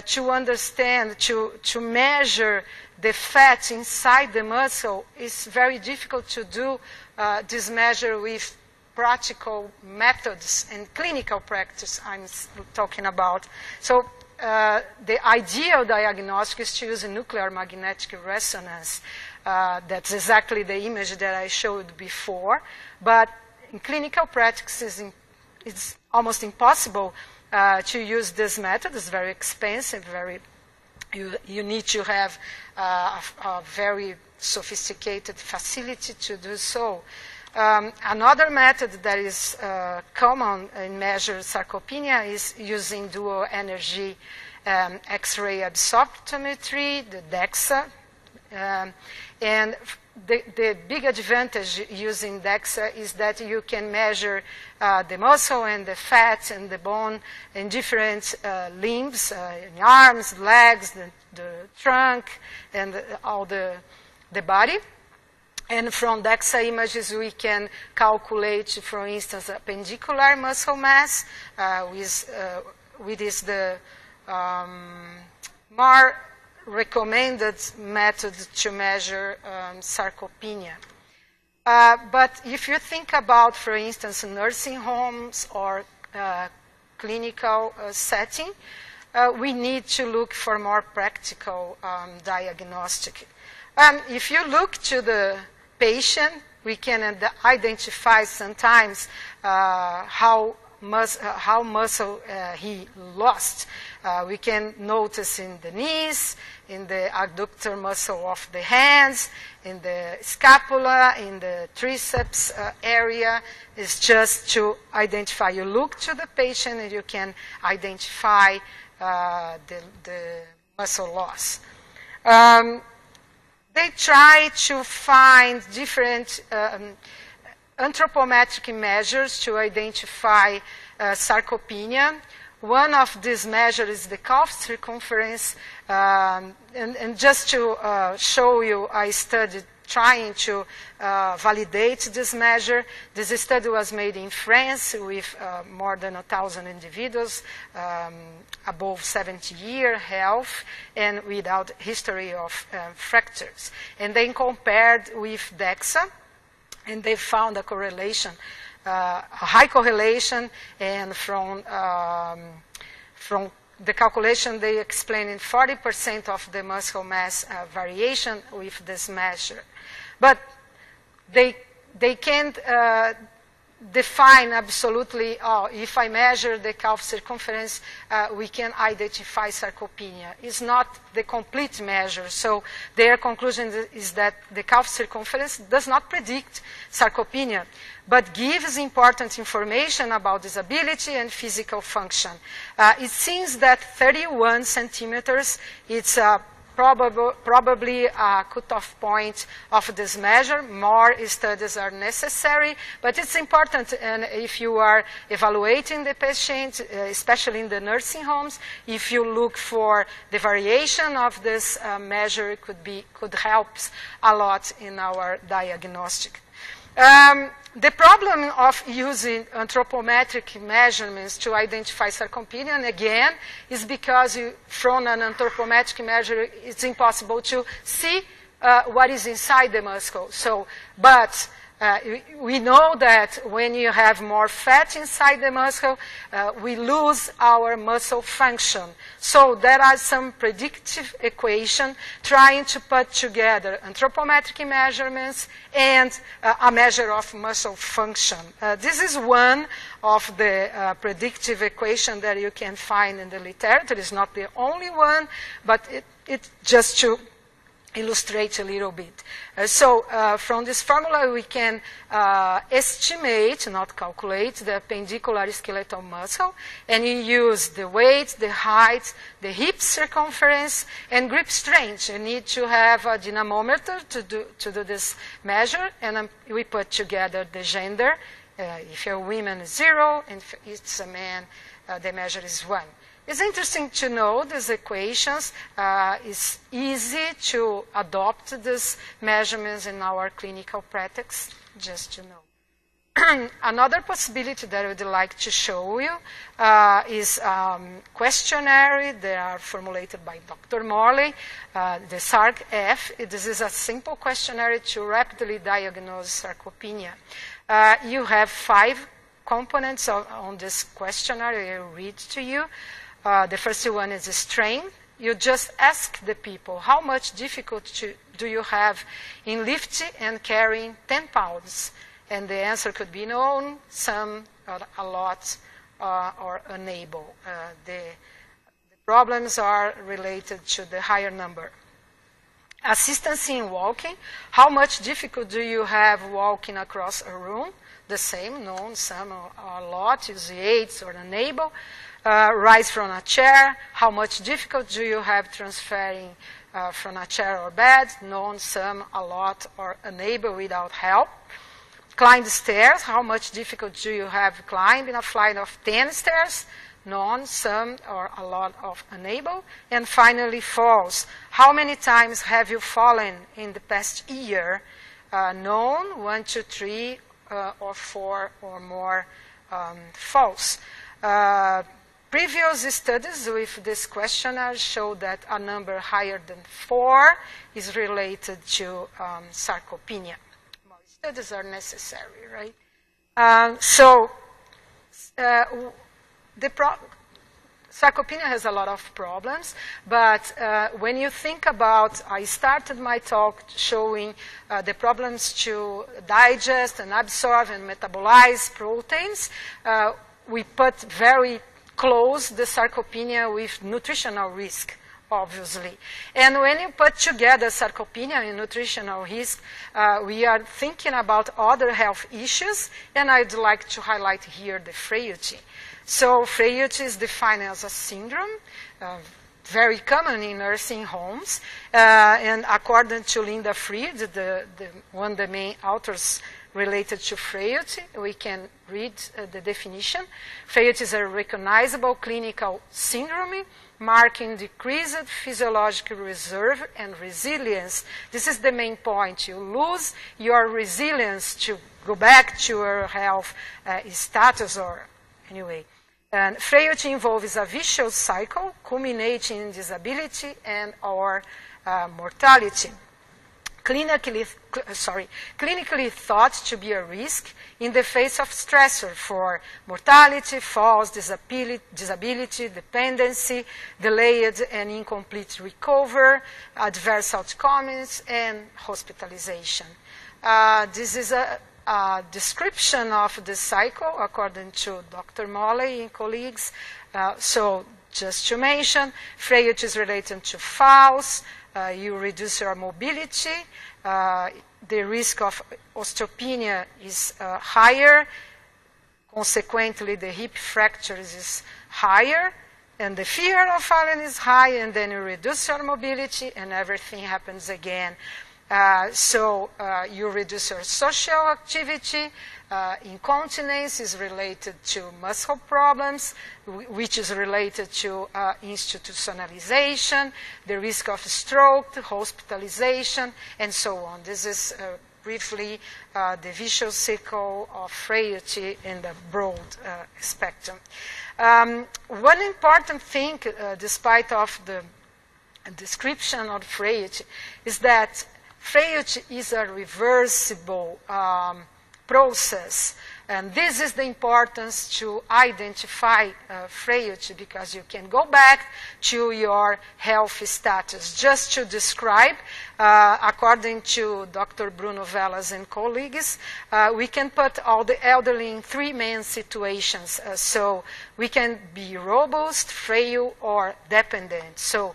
to understand, to measure the fat inside the muscle is very difficult to do this measure with practical methods and clinical practice I'm talking about. So the ideal diagnostic is to use a nuclear magnetic resonance. That's exactly the image that I showed before. But in clinical practice, it's almost impossible to use this method. It's very expensive. You need to have a very sophisticated facility to do so. Another method that is common in measure sarcopenia is using dual energy X-ray absorptiometry, the DEXA. And the big advantage using DEXA is that you can measure the muscle and the fat and the bone in different limbs, in arms, legs, the trunk, and all the body. And from DEXA images, we can calculate, for instance, appendicular muscle mass, which is the more recommended method to measure sarcopenia. But if you think about, for instance, nursing homes or clinical setting, we need to look for more practical diagnostic. If you look to the patient, we can identify sometimes how muscle he lost. We can notice in the knees, in the adductor muscle of the hands, in the scapula, in the triceps area. It's just to identify. You look to the patient and you can identify the muscle loss. They try to find different anthropometric measures to identify sarcopenia. One of these measures is the calf circumference. And just to show you, I studied trying to validate this measure. This study was made in France with more than 1,000 individuals, above 70-year health, and without history of fractures. And they compared with DEXA, and they found a correlation, a high correlation, and from the calculation, they explained in 40% of the muscle mass variation with this measure. But they can't define absolutely, if I measure the calf circumference, we can identify sarcopenia. It's not the complete measure. So their conclusion is that the calf circumference does not predict sarcopenia, but gives important information about disability and physical function. It seems that 31 centimeters, it's probably a cutoff point of this measure. More studies are necessary, but it's important, and if you are evaluating the patient, especially in the nursing homes, if you look for the variation of this measure, it could help a lot in our diagnostic. The problem of using anthropometric measurements to identify sarcopenia, again, is because from an anthropometric measure, it's impossible to see what is inside the muscle. But we know that when you have more fat inside the muscle, we lose our muscle function. So there are some predictive equations trying to put together anthropometric measurements and a measure of muscle function. This is one of the predictive equations that you can find in the literature. It's not the only one, but it just to illustrate a little bit. From this formula, we can estimate, not calculate, the appendicular skeletal muscle, and you use the weight, the height, the hip circumference, and grip strength. You need to have a dynamometer to do this measure, and we put together the gender. If you're a woman, 0, and if it's a man, the measure is 1. It's interesting to know these equations. It's easy to adopt these measurements in our clinical practice, just to know. Another possibility that I would like to show you is questionnaire. They are formulated by Dr. Morley, the SARC-F. This is a simple questionnaire to rapidly diagnose sarcopenia. You have 5 components on this questionnaire. I read to you. The first one is strength. You just ask the people, how much difficulty do you have in lifting and carrying 10 pounds? And the answer could be no, some, a lot, or unable. The problems are related to the higher number. Assistance in walking. How much difficult do you have walking across a room? The same, none, some, or a lot, use the aids or unable. Rise from a chair. How much difficult do you have transferring from a chair or bed? None, some, a lot, or unable without help. Climb the stairs. How much difficult do you have climbing a flight of 10 stairs? None, some, or a lot of unable. And finally, falls. How many times have you fallen in the past year? None, 1, 2, 3, or 4 or more falls. Previous studies with this questionnaire show that a number higher than 4 is related to sarcopenia. More studies are necessary, right? Sarcopenia has a lot of problems, but when you think about, I started my talk showing the problems to digest and absorb and metabolize proteins. We put very close the sarcopenia with nutritional risk, obviously. And when you put together sarcopenia and nutritional risk, we are thinking about other health issues, and I'd like to highlight here the frailty. So frailty is defined as a syndrome, very common in nursing homes, and according to Linda Fried, one of the main authors related to frailty, we can read the definition. Frailty is a recognizable clinical syndrome marking decreased physiological reserve and resilience. This is the main point. You lose your resilience to go back to your health status, or anyway. And frailty involves a vicious cycle culminating in disability and or mortality. Clinically thought to be a risk in the face of stressor for mortality, falls, disability, dependency, delayed and incomplete recovery, adverse outcomes, and hospitalization. This is a description of the cycle according to Dr. Morley and colleagues. So just to mention, frailty is related to falls. You reduce your mobility. The risk of osteopenia is higher. Consequently, the hip fractures is higher. And the fear of falling is high. And then you reduce your mobility and everything happens again. So you reduce your social activity. Incontinence is related to muscle problems, which is related to institutionalization, the risk of stroke, hospitalization, and so on. This is briefly the vicious cycle of frailty in the broad spectrum. One important thing, despite of the description of frailty, is that frailty is a reversible process. And this is the importance to identify frailty, because you can go back to your health status. Just to describe, according to Dr. Bruno Velas and colleagues, we can put all the elderly in 3 main situations. So we can be robust, frail, or dependent. So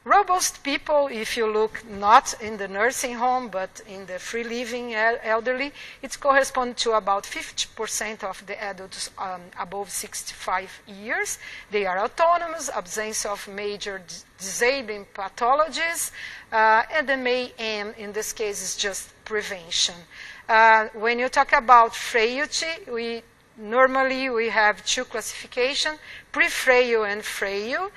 robust people, if you look not in the nursing home, but in the free living elderly, it corresponds to about 50% of the adults above 65 years. They are autonomous, absence of major disabling pathologies, and the main aim in this case is just prevention. When you talk about frailty, normally we have 2 classifications. Pre-frail and frail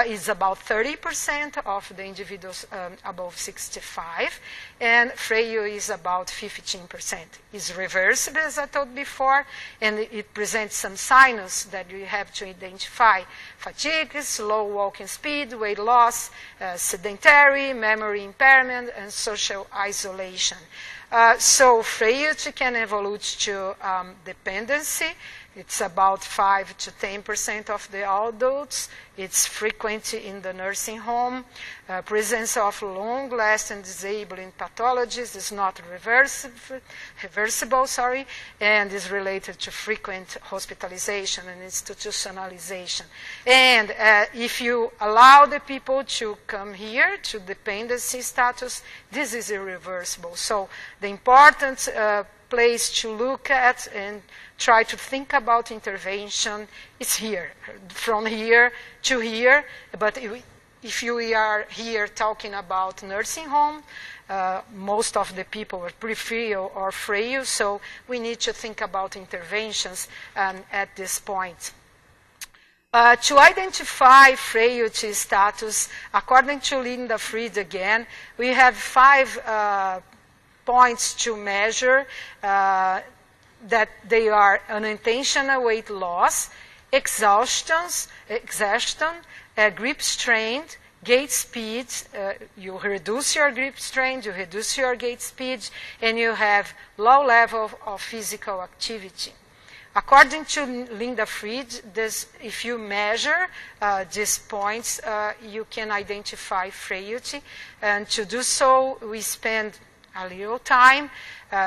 is about 30% of the individuals above 65, and frail is about 15%. It's reversible, as I told before, and it presents some signs that you have to identify: fatigue, slow walking speed, weight loss, sedentary, memory impairment, and social isolation. So frailty can evolve to dependency. It's about 5 to 10% of the adults. It's frequent in the nursing home. Presence of long-lasting disabling pathologies is not reversible, and is related to frequent hospitalization and institutionalization. And if you allow the people to come here to dependency status, this is irreversible. So the important place to look at and try to think about intervention is here, from here to here. But if we are here talking about nursing home, most of the people are pretty frail or frail, so we need to think about interventions at this point. To identify frailty status, according to Linda Fried again, we have 5 points to measure that they are unintentional weight loss, exhaustion, grip strain, gait speed. You reduce your grip strain, you reduce your gait speed, and you have low level of physical activity. According to Linda Fried, if you measure these points, you can identify frailty. And to do so, we spend a little time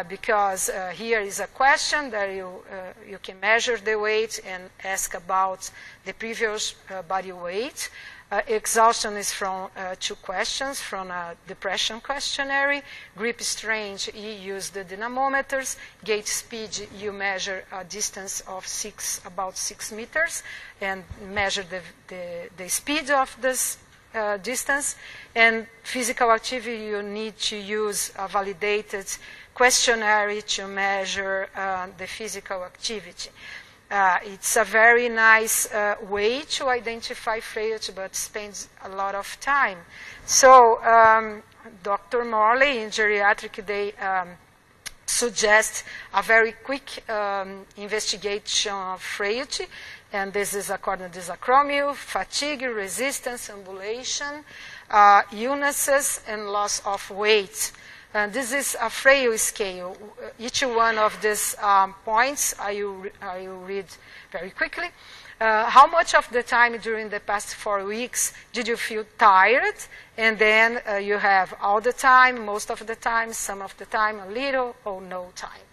because here is a question that you can measure the weight and ask about the previous body weight. Exhaustion is from 2 questions from a depression questionnaire. Grip strength, you use the dynamometers. Gait speed, you measure a distance of about 6 meters and measure the speed of this distance. And physical activity, you need to use a validated questionnaire to measure the physical activity. It's a very nice way to identify frailty, but spends a lot of time. So Dr. Morley in Geriatric, they suggest a very quick investigation of frailty. And this is according to this acronym: fatigue, resistance, ambulation, illnesses, and loss of weight. And this is a frail scale. Each one of these points I will read very quickly. How much of the time during the past 4 weeks did you feel tired? And then you have all the time, most of the time, some of the time, a little, or no time.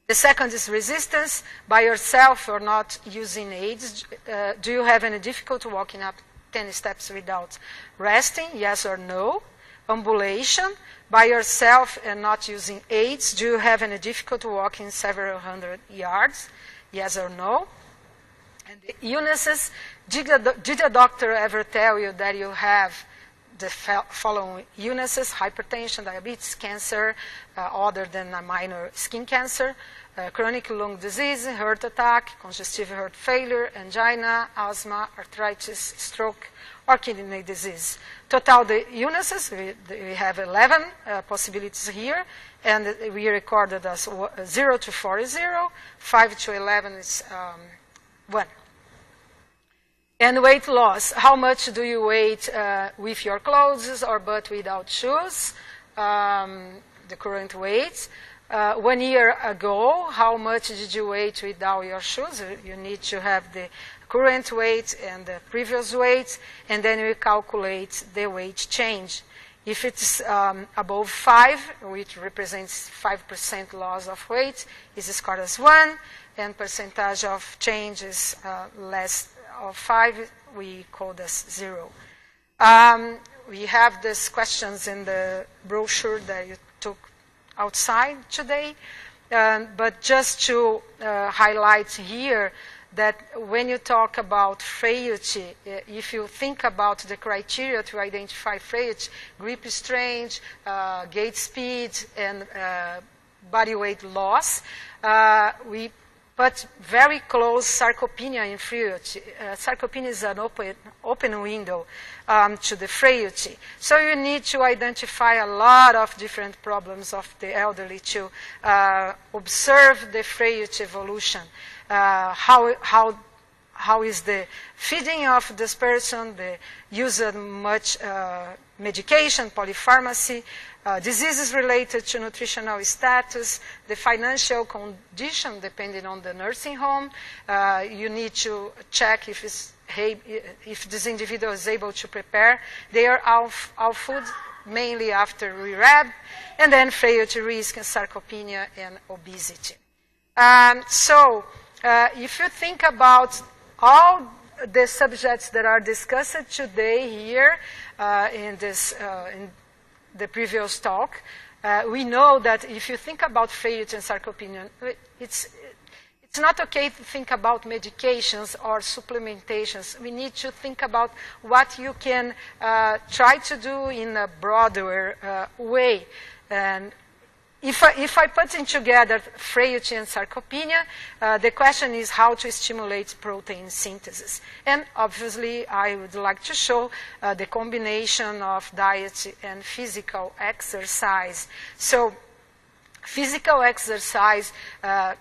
The second is resistance, by yourself or not using aids. Do you have any difficulty walking up 10 steps without resting? Yes or no. Ambulation, by yourself and not using aids. Do you have any difficulty walking several hundred yards? Yes or no. And the illnesses, did a doctor ever tell you that you have the following illnesses: hypertension, diabetes, cancer, other than a minor skin cancer, chronic lung disease, heart attack, congestive heart failure, angina, asthma, arthritis, stroke, or kidney disease? Total the illnesses, we have 11 possibilities here, and we recorded as 0 to 4 is 0, 5 to 11 is 1. And weight loss, how much do you weigh with your clothes or but without shoes? The current weight. 1 year ago, how much did you weigh without your shoes? You need to have the current weight and the previous weight, and then we calculate the weight change. If it's above 5, which represents 5% loss of weight, is scored as 1, and percentage of change is less of 5, we call this 0. We have these questions in the brochure that you took outside today, but just to highlight here that when you talk about frailty, if you think about the criteria to identify frailty, grip strength, gait speed, and body weight loss, we put very close sarcopenia in frailty. Sarcopenia is an open window to the frailty. So you need to identify a lot of different problems of the elderly to how how is the feeding of this person, the use of much medication, polypharmacy, diseases related to nutritional status, the financial condition depending on the nursing home. You need to check if this individual is able to prepare their all food, mainly after rehab, and then frailty risk and sarcopenia and obesity. So if you think about all the subjects that are discussed today here in the previous talk, we know that if you think about frailty and sarcopenia, it's not okay to think about medications or supplementations. We need to think about what you can try to do in a broader way. And if I put in together frailty and sarcopenia, the question is how to stimulate protein synthesis. And obviously, I would like to show the combination of diet and physical exercise. So, physical exercise,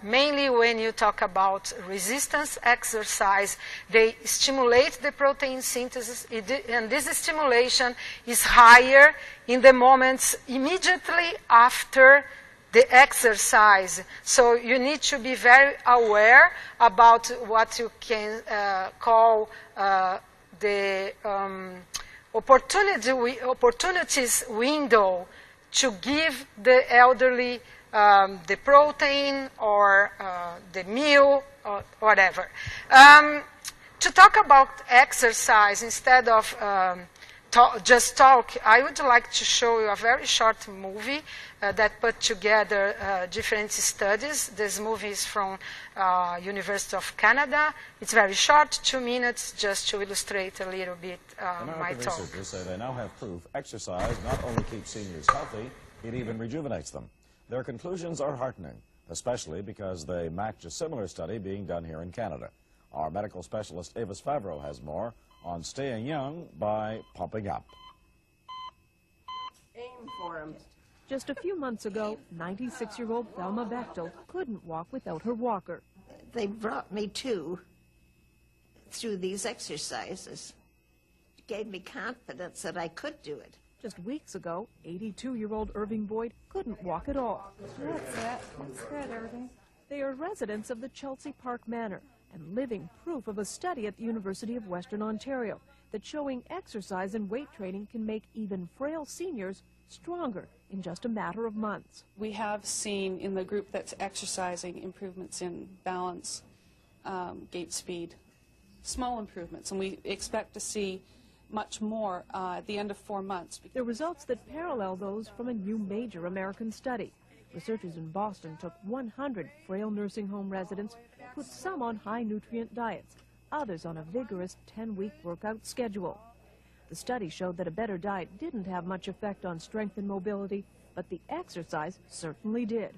mainly when you talk about resistance exercise, they stimulate the protein synthesis, and this stimulation is higher in the moments immediately after the exercise. So you need to be very aware about what you can call the opportunities window to give the elderly the protein or the meal or whatever. To talk about exercise instead of just talk, I would like to show you a very short movie that put together different studies. This movie is from University of Canada. It's very short, 2 minutes, just to illustrate a little bit my talk. Researchers say they now have proof exercise not only keeps seniors healthy, it even rejuvenates them. Their conclusions are heartening, especially because they match a similar study being done here in Canada. Our medical specialist Avis Favreau has more on staying young by pumping up. Aim for him. Just a few months ago, 96-year-old Thelma Bechtel couldn't walk without her walker. They brought me to through these exercises. It gave me confidence that I could do it. Just weeks ago, 82-year-old Irving Boyd couldn't walk at all. That's good, Irving. They are residents of the Chelsea Park Manor and living proof of a study at the University of Western Ontario that showing exercise and weight training can make even frail seniors stronger in just a matter of months. We have seen in the group that's exercising improvements in balance, gait speed, small improvements, and we expect to see much more at the end of 4 months. The results that parallel those from a new major American study. Researchers in Boston took 100 frail nursing home residents, put some on high-nutrient diets, others on a vigorous 10-week workout schedule. The study showed that a better diet didn't have much effect on strength and mobility, but the exercise certainly did.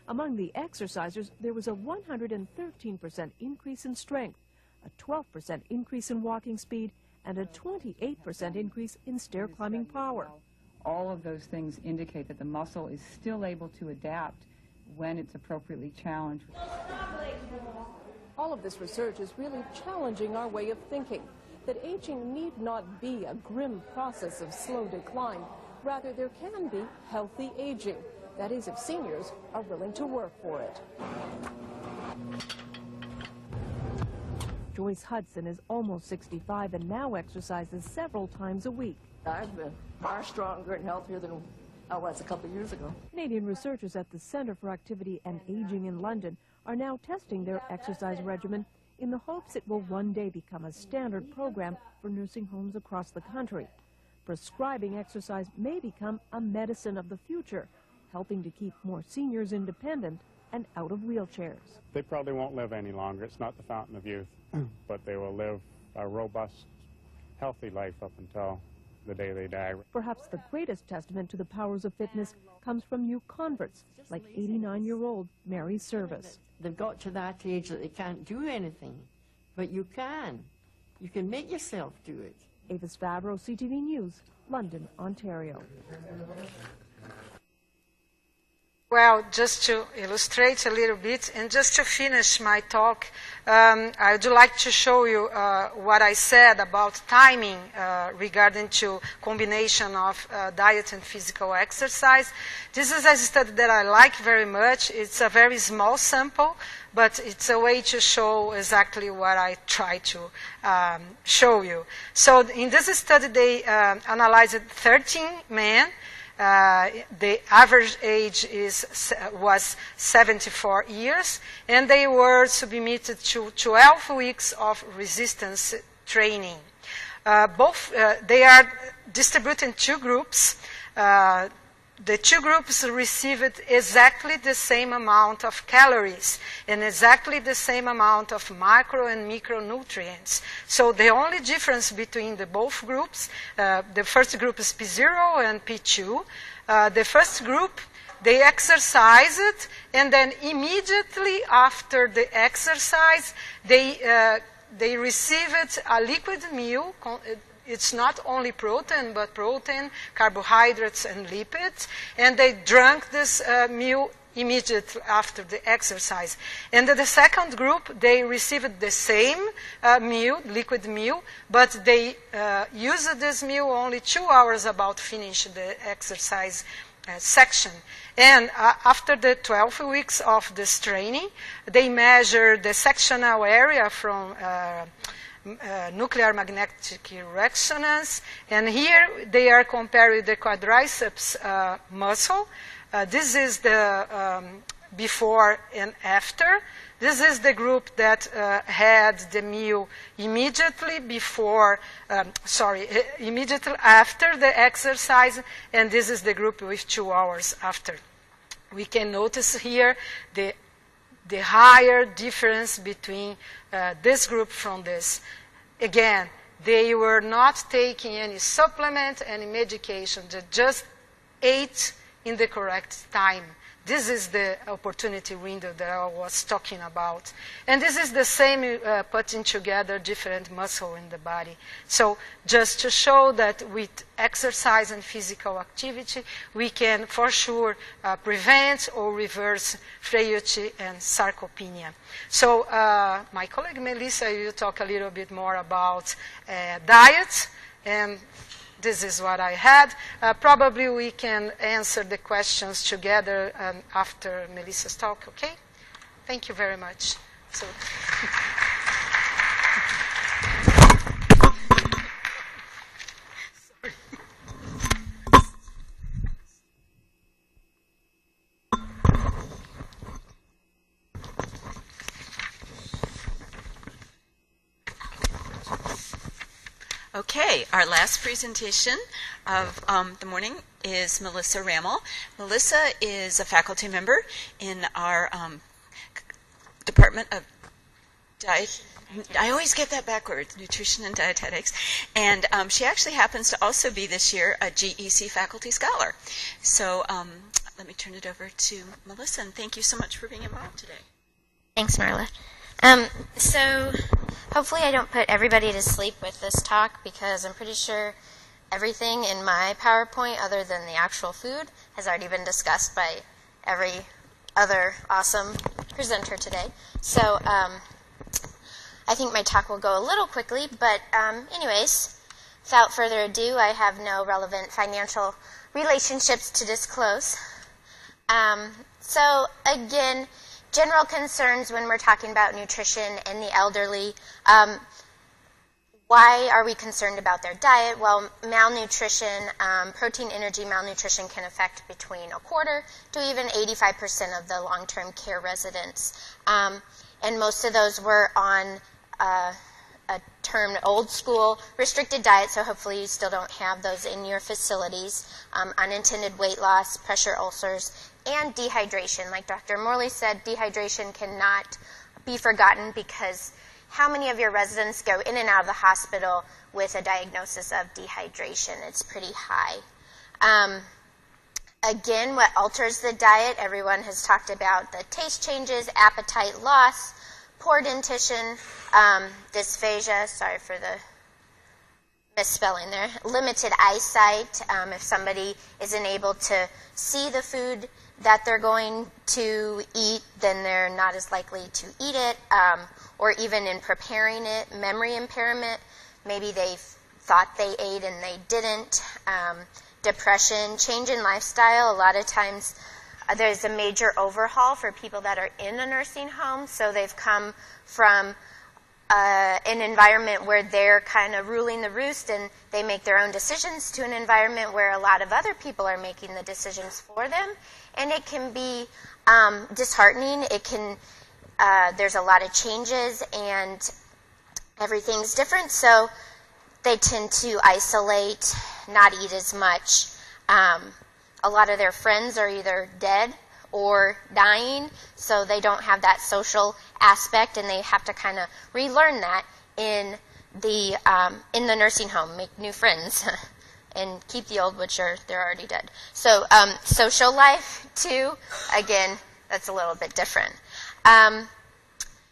Among the exercisers, there was a 113% increase in strength, a 12% increase in walking speed, and a 28% increase in stair-climbing power. All of those things indicate that the muscle is still able to adapt when it's appropriately challenged. All of this research is really challenging our way of thinking, that aging need not be a grim process of slow decline. Rather, there can be healthy aging. That is, if seniors are willing to work for it. Joyce Hudson is almost 65 and now exercises several times a week. I've been far stronger and healthier than I was a couple of years ago. Canadian researchers at the Centre for Activity and Aging in London are now testing their exercise regimen in the hopes it will one day become a standard program for nursing homes across the country. Prescribing exercise may become a medicine of the future, helping to keep more seniors independent and out of wheelchairs. They probably won't live any longer. It's not the fountain of youth, but they will live a robust, healthy life up until the day they die. Perhaps the greatest testament to the powers of fitness comes from new converts, like 89-year-old Mary Service. They've got to that age that they can't do anything, but you can. You can make yourself do it. Avis Favreau, CTV News, London, Ontario. Well, just to illustrate a little bit, and just to finish my talk, I would like to show you what I said about timing regarding to combination of diet and physical exercise. This is a study that I like very much. It's a very small sample, but it's a way to show exactly what I try to show you. So in this study, they analyzed 13 men. The average age was 74 years, and they were submitted to 12 weeks of resistance training. They are distributed in two groups. The two groups received exactly the same amount of calories and exactly the same amount of macro and micronutrients. So the only difference between the both groups, the first group is P0 and P2. The first group, they exercised, and then immediately after the exercise, they received a liquid meal. It's not only protein, but protein, carbohydrates, and lipids. And they drank this meal immediately after the exercise. And the second group, they received the same meal, liquid meal, but they used this meal only 2 hours about finish the exercise section. And after the 12 weeks of this training, they measured the sectional area from nuclear magnetic resonance, and here they are comparing the quadriceps muscle. This is the before and after. This is the group that had the meal immediately immediately after the exercise, and this is the group with 2 hours after. We can notice here the higher difference between this group from this. Again, they were not taking any supplement, any medication. They just ate in the correct time. This is the opportunity window that I was talking about. And this is the same putting together different muscle in the body. So just to show that with exercise and physical activity, we can for sure prevent or reverse frailty and sarcopenia. So my colleague Melissa will talk a little bit more about diet, and this is what I had. Probably we can answer the questions together after Melissa's talk, okay? Thank you very much. So. Okay, our last presentation of the morning is Melissa Rammel. Melissa is a faculty member in our Department of Diet. I always get that backwards, Nutrition and Dietetics. And she actually happens to also be this year a GEC faculty scholar. So let me turn it over to Melissa, and thank you so much for being involved today. Thanks, Marla. So hopefully I don't put everybody to sleep with this talk, because I'm pretty sure everything in my PowerPoint other than the actual food has already been discussed by every other awesome presenter today. So I think my talk will go a little quickly, but anyways, without further ado, I have no relevant financial relationships to disclose. So again, general concerns when we're talking about nutrition in the elderly. Why are we concerned about their diet? Well, malnutrition, protein energy malnutrition can affect between 25% to even 85% of the long-term care residents. And most of those were on a termed old school restricted diet, so hopefully you still don't have those in your facilities. Unintended weight loss, pressure ulcers, and dehydration. Like Dr. Morley said, dehydration cannot be forgotten, because how many of your residents go in and out of the hospital with a diagnosis of dehydration? It's pretty high. Again, what alters the diet? Everyone has talked about the taste changes, appetite loss, poor dentition, dysphagia, sorry for the misspelling there, limited eyesight. If somebody isn't able to see the food that they're going to eat, then they're not as likely to eat it, or even in preparing it, memory impairment, maybe they thought they ate and they didn't, depression, change in lifestyle. A lot of times there's a major overhaul for people that are in a nursing home, so they've come from an environment where they're kind of ruling the roost and they make their own decisions to an environment where a lot of other people are making the decisions for them. And it can be disheartening. It can, there's a lot of changes and everything's different, so they tend to isolate, not eat as much. A lot of their friends are either dead or dying, so they don't have that social aspect, and they have to kind of relearn that in the nursing home, make new friends, and keep the old, which they're already dead. So social life too, again, that's a little bit different.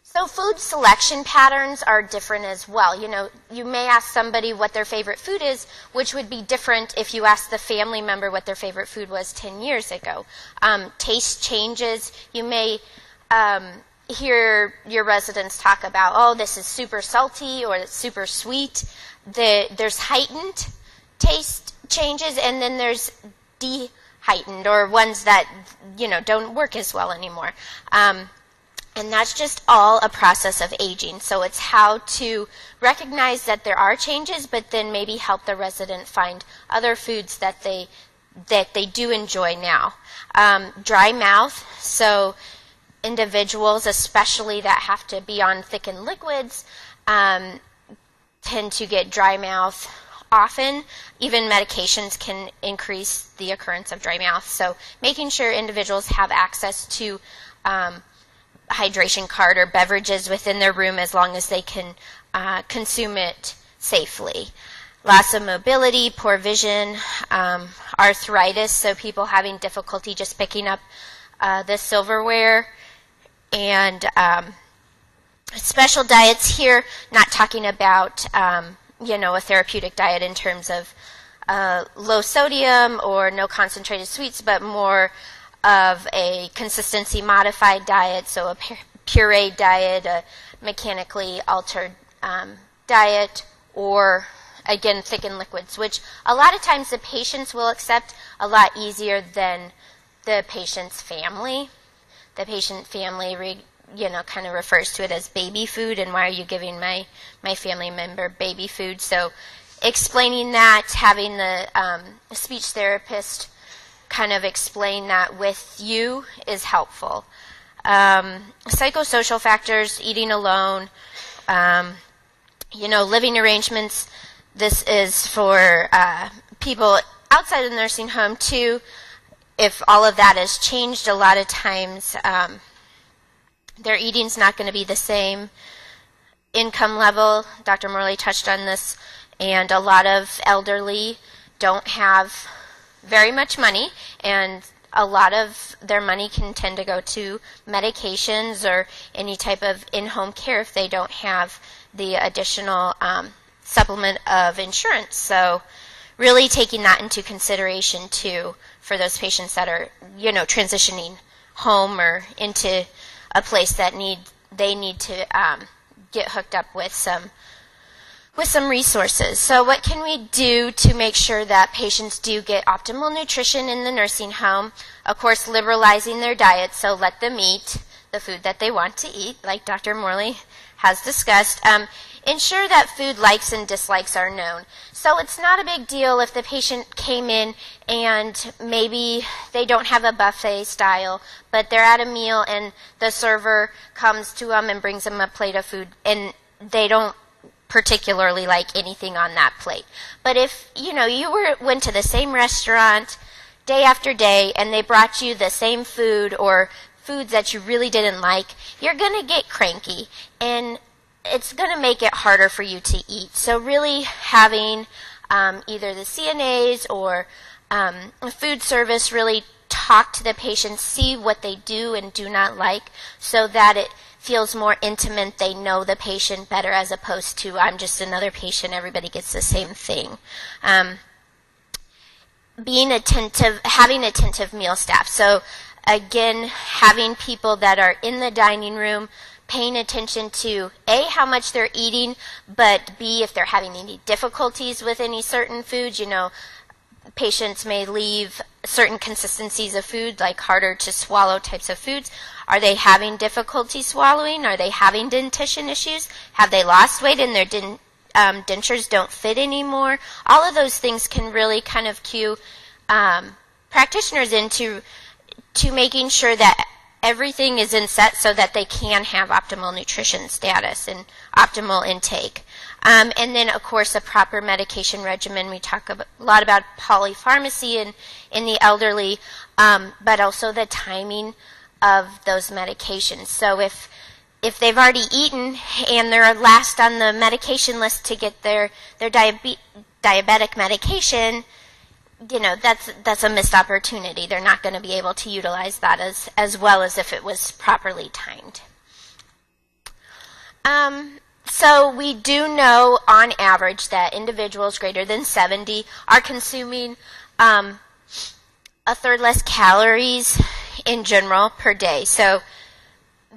So food selection patterns are different as well. You know, you may ask somebody what their favorite food is, which would be different if you asked the family member what their favorite food was 10 years ago. Taste changes. You may hear your residents talk about, oh, this is super salty or it's super sweet. There's heightened taste changes, and then there's de-heightened, or ones that, you know, don't work as well anymore. And that's just all a process of aging. So it's how to recognize that there are changes, but then maybe help the resident find other foods that they do enjoy now. Dry mouth, so individuals, especially that have to be on thickened liquids, tend to get dry mouth often. Even medications can increase the occurrence of dry mouth. So making sure individuals have access to hydration card or beverages within their room as long as they can consume it safely. Loss of mobility, poor vision, arthritis, so people having difficulty just picking up the silverware, and special diets here, not talking about you know, a therapeutic diet in terms of low sodium or no concentrated sweets, but more of a consistency modified diet, so a pureed diet, a mechanically altered diet, or again thickened liquids, which a lot of times the patients will accept a lot easier than the patient's family. The patient family you know, kind of refers to it as baby food, and why are you giving my family member baby food? So explaining that, having the speech therapist kind of explain that with you is helpful. Psychosocial factors, eating alone, you know, living arrangements. This is for people outside of the nursing home too. If all of that has changed, a lot of times their eating's not going to be the same. Income level, Dr. Morley touched on this, and a lot of elderly don't have very much money, and a lot of their money can tend to go to medications or any type of in-home care if they don't have the additional supplement of insurance. So really taking that into consideration too for those patients that are, you know, transitioning home or into a place that they need to get hooked up with some resources. So what can we do to make sure that patients do get optimal nutrition in the nursing home? Of course, liberalizing their diet, so let them eat the food that they want to eat, like Dr. Morley has discussed. Ensure that food likes and dislikes are known. So it's not a big deal if the patient came in and maybe they don't have a buffet style, but they're at a meal and the server comes to them and brings them a plate of food, and they don't particularly like anything on that plate. But if, you know, you went to the same restaurant day after day and they brought you the same food or foods that you really didn't like, you're going to get cranky, and it's going to make it harder for you to eat. So really having either the CNAs or food service really talk to the patients, see what they do and do not like, so that it feels more intimate. They know the patient better, as opposed to I'm just another patient, everybody gets the same thing. Being attentive, having attentive meal staff. So again, having people that are in the dining room paying attention to, A, how much they're eating, but B, if they're having any difficulties with any certain foods. You know, patients may leave certain consistencies of food, like harder to swallow types of foods. Are they having difficulty swallowing? Are they having dentition issues? Have they lost weight and their dentures don't fit anymore? All of those things can really kind of cue practitioners into making sure that everything is in set so that they can have optimal nutrition status and optimal intake. And then, of course, a proper medication regimen. We talk a lot about polypharmacy in the elderly, but also the timing of those medications. So if they've already eaten and they're last on the medication list to get their diabetic medication, you know, that's a missed opportunity. They're not going to be able to utilize that as well as if it was properly timed. So we do know on average that individuals greater than 70 are consuming a third less calories in general per day. So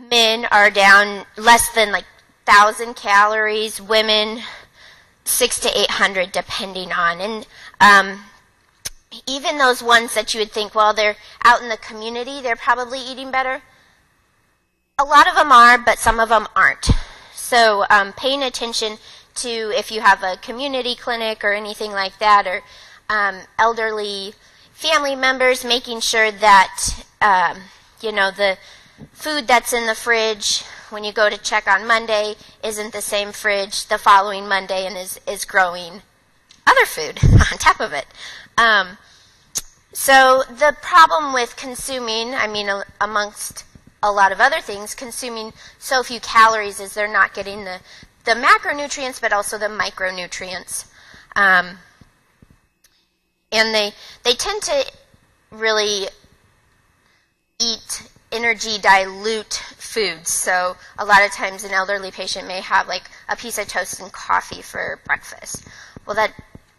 men are down less than like 1,000 calories, women 600 to 800 depending on. And even those ones that you would think, well, they're out in the community, they're probably eating better. A lot of them are, but some of them aren't. So paying attention to if you have a community clinic or anything like that, or elderly family members, making sure that, you know, the food that's in the fridge when you go to check on Monday isn't the same fridge the following Monday and is growing other food on top of it. So the problem with consuming, I mean, amongst a lot of other things, consuming so few calories is they're not getting the macronutrients, but also the micronutrients. And they tend to really eat energy dilute foods. So a lot of times an elderly patient may have like a piece of toast and coffee for breakfast. Well, that,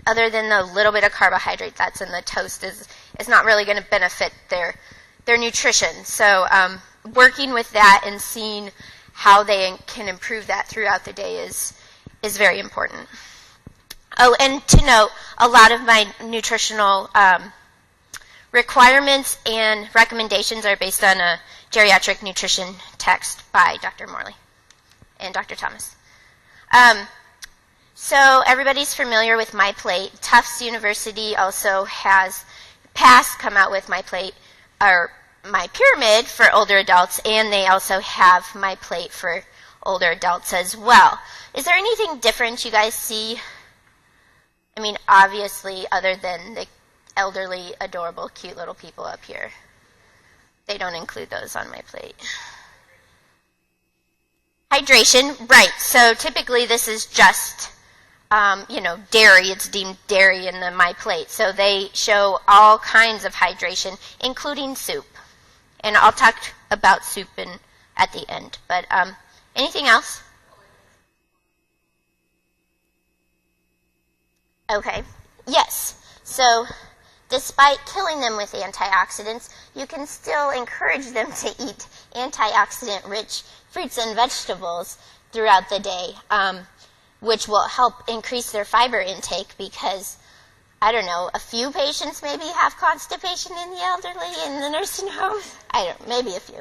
other than the little bit of carbohydrate that's in the toast, is not really going to benefit their nutrition. So working with that and seeing how they can improve that throughout the day is very important. Oh, and to note, a lot of my nutritional requirements and recommendations are based on a geriatric nutrition text by Dr. Morley and Dr. Thomas. So everybody's familiar with My Plate. Tufts University also has come out with My Plate, or My Pyramid for older adults, and they also have My Plate for older adults as well. Is there anything different you guys see? I mean, obviously, other than the elderly, adorable, cute little people up here. They don't include those on My Plate. Hydration, right. So typically this is just, dairy. It's deemed dairy in the My Plate. So they show all kinds of hydration, including soup. And I'll talk about soup at the end. But anything else? Okay. Yes. So despite killing them with antioxidants, you can still encourage them to eat antioxidant-rich fruits and vegetables throughout the day, which will help increase their fiber intake because, I don't know, a few patients maybe have constipation in the elderly in the nursing home. Maybe a few.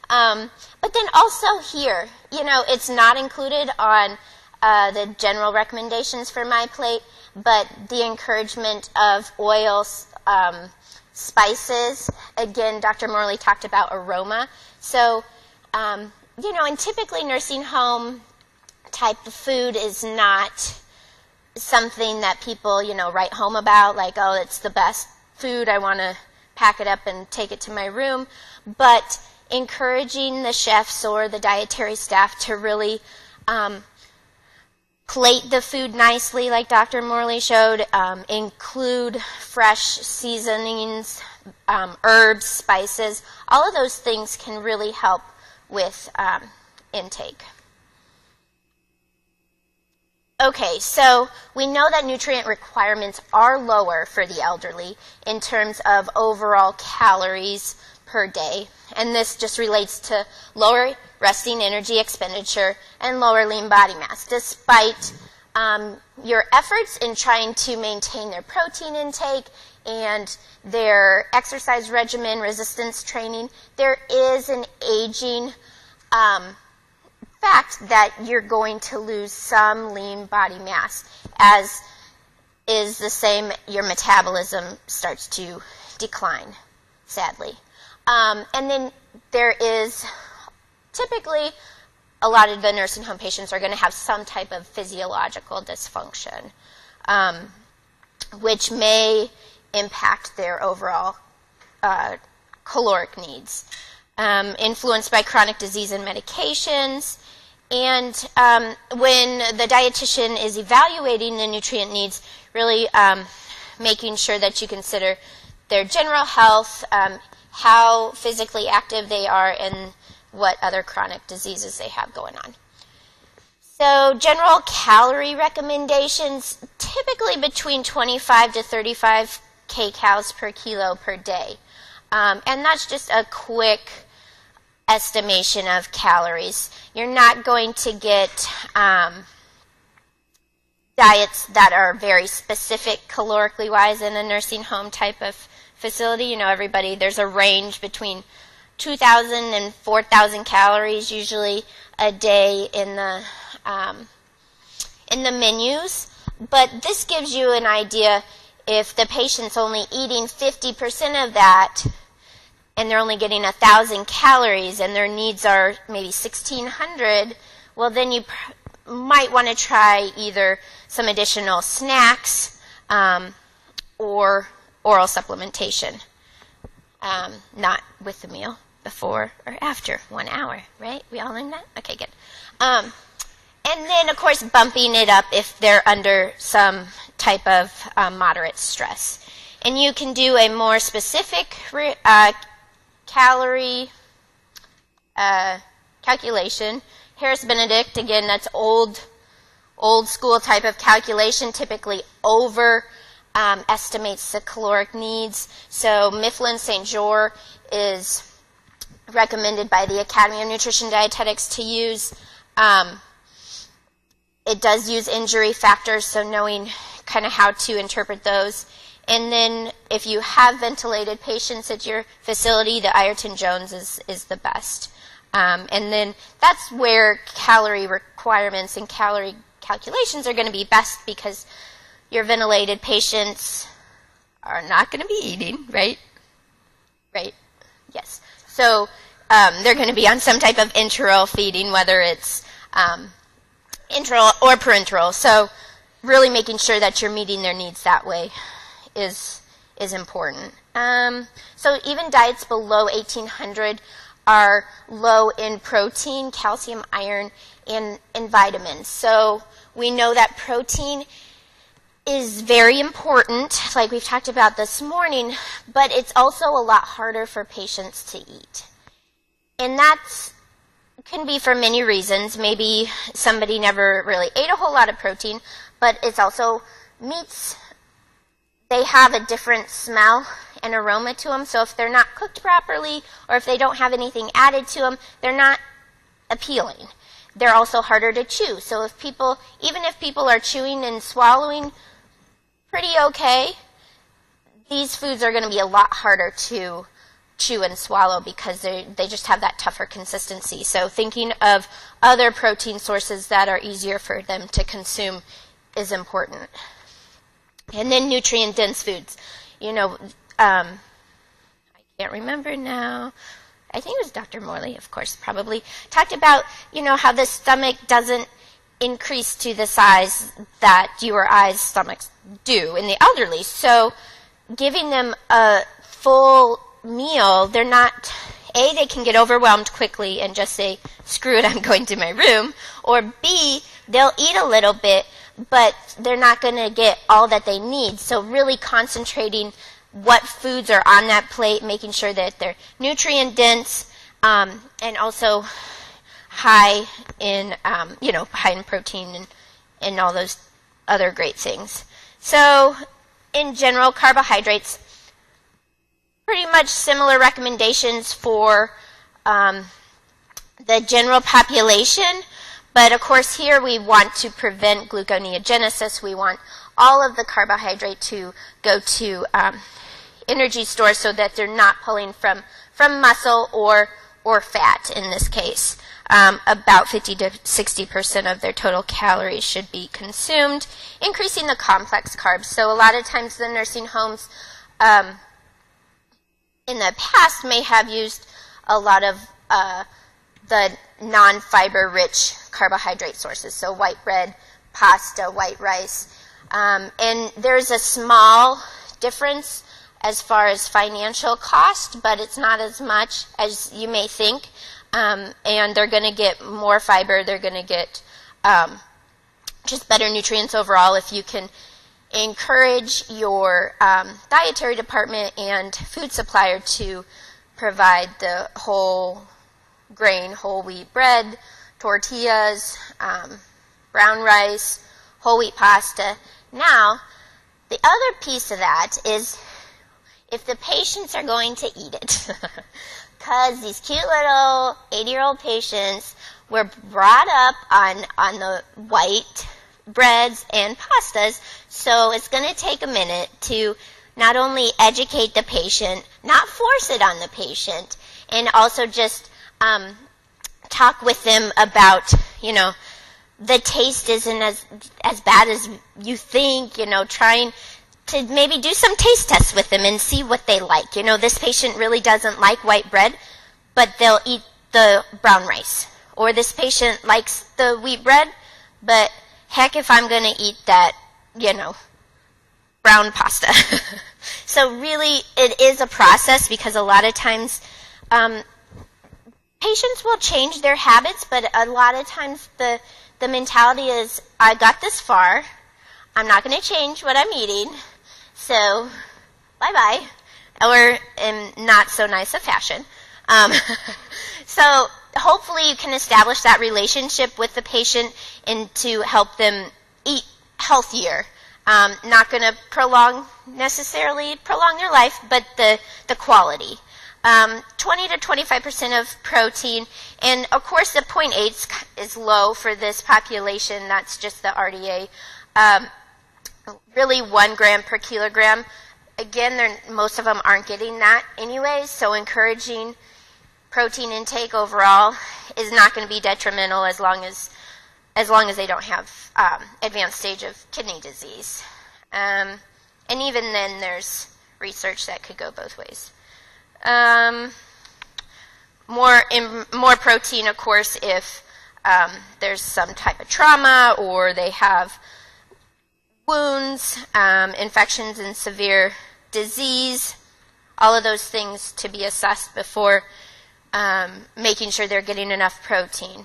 But then also here, it's not included on the general recommendations for My Plate, but the encouragement of oils, spices. Again, Dr. Morley talked about aroma. So, and typically nursing home type of food is not something that people, write home about, like, oh, it's the best food, I want to pack it up and take it to my room. But encouraging the chefs or the dietary staff to really plate the food nicely, like Dr. Morley showed, include fresh seasonings, herbs, spices. All of those things can really help with intake. Okay, so we know that nutrient requirements are lower for the elderly in terms of overall calories per day. And this just relates to lower resting energy expenditure and lower lean body mass. Despite your efforts in trying to maintain their protein intake and their exercise regimen, resistance training, there is an aging fact that you're going to lose some lean body mass, as is the same, your metabolism starts to decline, sadly. And then there is typically a lot of the nursing home patients are going to have some type of physiological dysfunction, which may impact their overall caloric needs, influenced by chronic disease and medications. And when the dietitian is evaluating the nutrient needs, really making sure that you consider their general health, how physically active they are, and what other chronic diseases they have going on. So general calorie recommendations, typically between 25 to 35 kcals per kilo per day. And that's just a quick estimation of calories. You're not going to get diets that are very specific calorically wise in a nursing home type of facility. You know, there's a range between 2,000 and 4,000 calories usually a day in the menus. But this gives you an idea if the patient's only eating 50% of that and they're only getting 1,000 calories and their needs are maybe 1,600, well, then you might want to try either some additional snacks or oral supplementation, not with the meal, before or after 1 hour, right? We all learned that? Okay, good. And then, of course, bumping it up if they're under some type of moderate stress. And you can do a more specific calorie calculation. Harris-Benedict, again, that's old school type of calculation, typically over estimates the caloric needs. So Mifflin St. Jour is recommended by the Academy of Nutrition Dietetics to use. It does use injury factors, so knowing kind of how to interpret those. And then if you have ventilated patients at your facility, the Ireton-Jones is the best. And then that's where calorie requirements and calorie calculations are going to be best, because your ventilated patients are not going to be eating, right? Right? Yes. So they're going to be on some type of enteral feeding, whether it's enteral or parenteral. So really making sure that you're meeting their needs that way is important. So even diets below 1,800 are low in protein, calcium, iron, and vitamins. So we know that protein is very important, like we've talked about this morning, but it's also a lot harder for patients to eat. And that's can be for many reasons. Maybe somebody never really ate a whole lot of protein, but it's also meats. They have a different smell and aroma to them, so if they're not cooked properly or if they don't have anything added to them, they're not appealing. They're also harder to chew. So even if people are chewing and swallowing pretty okay, these foods are going to be a lot harder to chew and swallow because they just have that tougher consistency. So thinking of other protein sources that are easier for them to consume is important. And then nutrient-dense foods. You know, I can't remember now. I think it was Dr. Morley, of course, probably, talked about, how the stomach doesn't increase to the size that you or I's stomachs do in the elderly. So giving them a full meal, they're not, they can get overwhelmed quickly and just say, screw it, I'm going to my room. Or B, they'll eat a little bit, but they're not going to get all that they need. So really concentrating what foods are on that plate, making sure that they're nutrient dense, and also high in protein and all those other great things. So in general, carbohydrates pretty much similar recommendations for the general population, but of course here we want to prevent gluconeogenesis. We want all of the carbohydrate to go to energy stores so that they're not pulling from muscle or fat in this case. About 50 to 60% of their total calories should be consumed, increasing the complex carbs. So a lot of times the nursing homes in the past may have used a lot of the non-fiber rich carbohydrate sources, so white bread, pasta, white rice. And there's a small difference as far as financial cost, but it's not as much as you may think. And they're going to get more fiber. They're going to get just better nutrients overall if you can encourage your dietary department and food supplier to provide the whole grain, whole wheat bread, tortillas, brown rice, whole wheat pasta. Now, the other piece of that is if the patients are going to eat it, because these cute little 80-year-old patients were brought up on the white breads and pastas, so it's going to take a minute to not only educate the patient, not force it on the patient, and also just talk with them about, the taste isn't as bad as you think, trying to maybe do some taste tests with them and see what they like. This patient really doesn't like white bread, but they'll eat the brown rice. Or this patient likes the wheat bread, but heck if I'm going to eat that, brown pasta. So really, it is a process because a lot of times patients will change their habits, but a lot of times the mentality is, I got this far, I'm not going to change what I'm eating, so bye-bye, or in not so nice a fashion. So hopefully you can establish that relationship with the patient and to help them eat healthier. Not going to necessarily prolong their life, but the quality. 20 to 25% of protein, and of course the 0.8 is low for this population. That's just the RDA. Really 1 gram per kilogram. Again, most of them aren't getting that anyway, so encouraging protein intake overall is not going to be detrimental as long as they don't have advanced stage of kidney disease. And even then, there's research that could go both ways. More protein, of course, if there's some type of trauma or they have wounds, infections, and severe disease. All of those things to be assessed before making sure they're getting enough protein.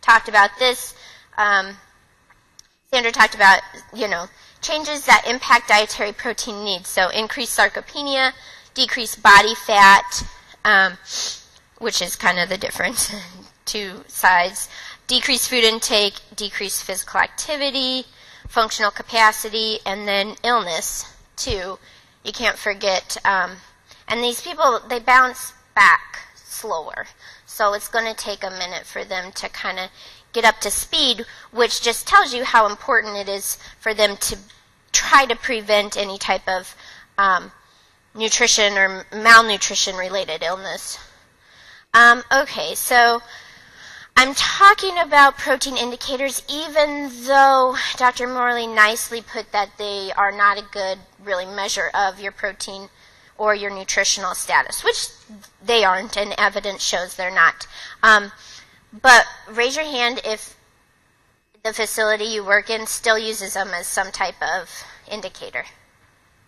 Talked about this. Sandra talked about, changes that impact dietary protein needs. So increased sarcopenia, decreased body fat, which is kind of the difference, two sides. Decreased food intake, decreased physical activity, functional capacity, and then illness, too. You can't forget. And these people, they bounce back slower. So it's going to take a minute for them to kind of get up to speed, which just tells you how important it is for them to try to prevent any type of nutrition or malnutrition-related illness. Okay, so I'm talking about protein indicators, even though Dr. Morley nicely put that they are not a good, really, measure of your protein or your nutritional status, which they aren't, and evidence shows they're not. But raise your hand if the facility you work in still uses them as some type of indicator.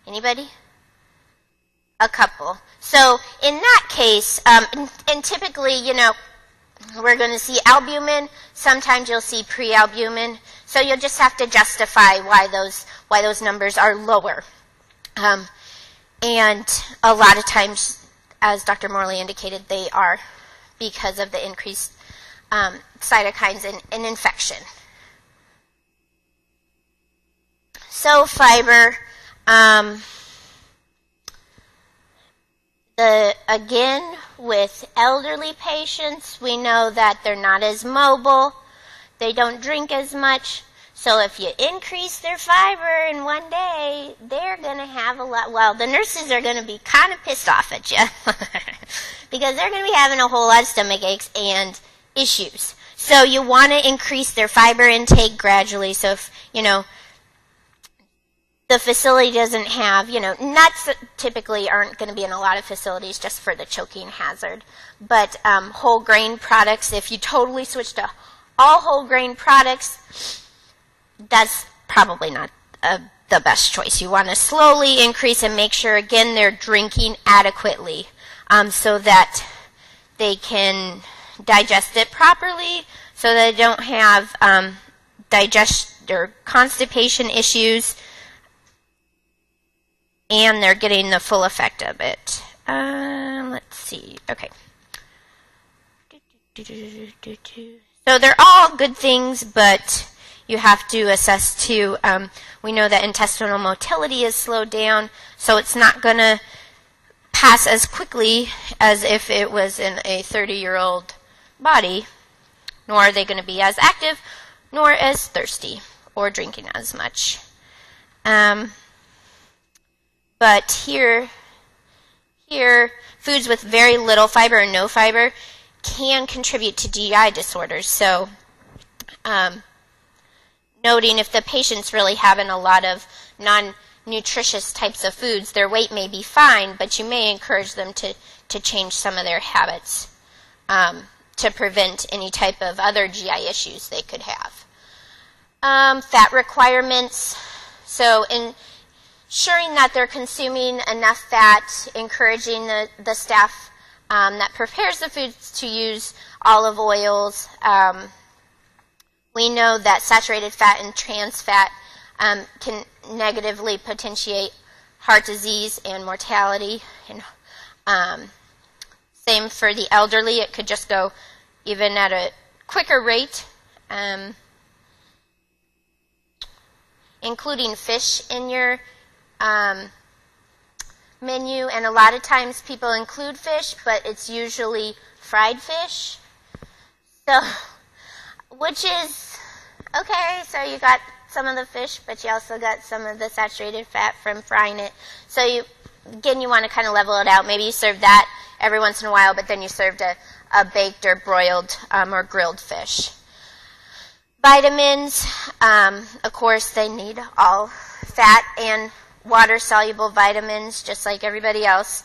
Anybody? A couple. So in that case, and typically, we're going to see albumin. Sometimes you'll see pre-albumin. So you'll just have to justify why those numbers are lower. And a lot of times, as Dr. Morley indicated, they are because of the increased cytokines and infection. So fiber. Again, with elderly patients, we know that they're not as mobile, they don't drink as much, so if you increase their fiber in one day, they're going to have a lot, well, the nurses are going to be kind of pissed off at you because they're going to be having a whole lot of stomach aches and issues. So you want to increase their fiber intake gradually, so if, the facility doesn't have, nuts typically aren't going to be in a lot of facilities just for the choking hazard. But whole grain products, if you totally switch to all whole grain products, that's probably not the best choice. You want to slowly increase and make sure, again, they're drinking adequately so that they can digest it properly, so they don't have digestion or constipation issues, and they're getting the full effect of it. Let's see. Okay. So they're all good things, but you have to assess too. We know that intestinal motility is slowed down, so it's not going to pass as quickly as if it was in a 30-year-old body, nor are they going to be as active, nor as thirsty, or drinking as much. But here, foods with very little fiber or no fiber can contribute to GI disorders. So, noting if the patient's really having a lot of non-nutritious types of foods, their weight may be fine, but you may encourage them to change some of their habits to prevent any type of other GI issues they could have. Fat requirements. So, ensuring that they're consuming enough fat, encouraging the staff that prepares the foods to use olive oils. We know that saturated fat and trans fat can negatively potentiate heart disease and mortality. And same for the elderly. It could just go even at a quicker rate. Including fish in your menu, and a lot of times people include fish, but it's usually fried fish. So, which is okay, so you got some of the fish, but you also got some of the saturated fat from frying it. So you want to kind of level it out. Maybe you serve that every once in a while, but then you served a baked or broiled or grilled fish. Vitamins, of course, they need all fat and water-soluble vitamins, just like everybody else,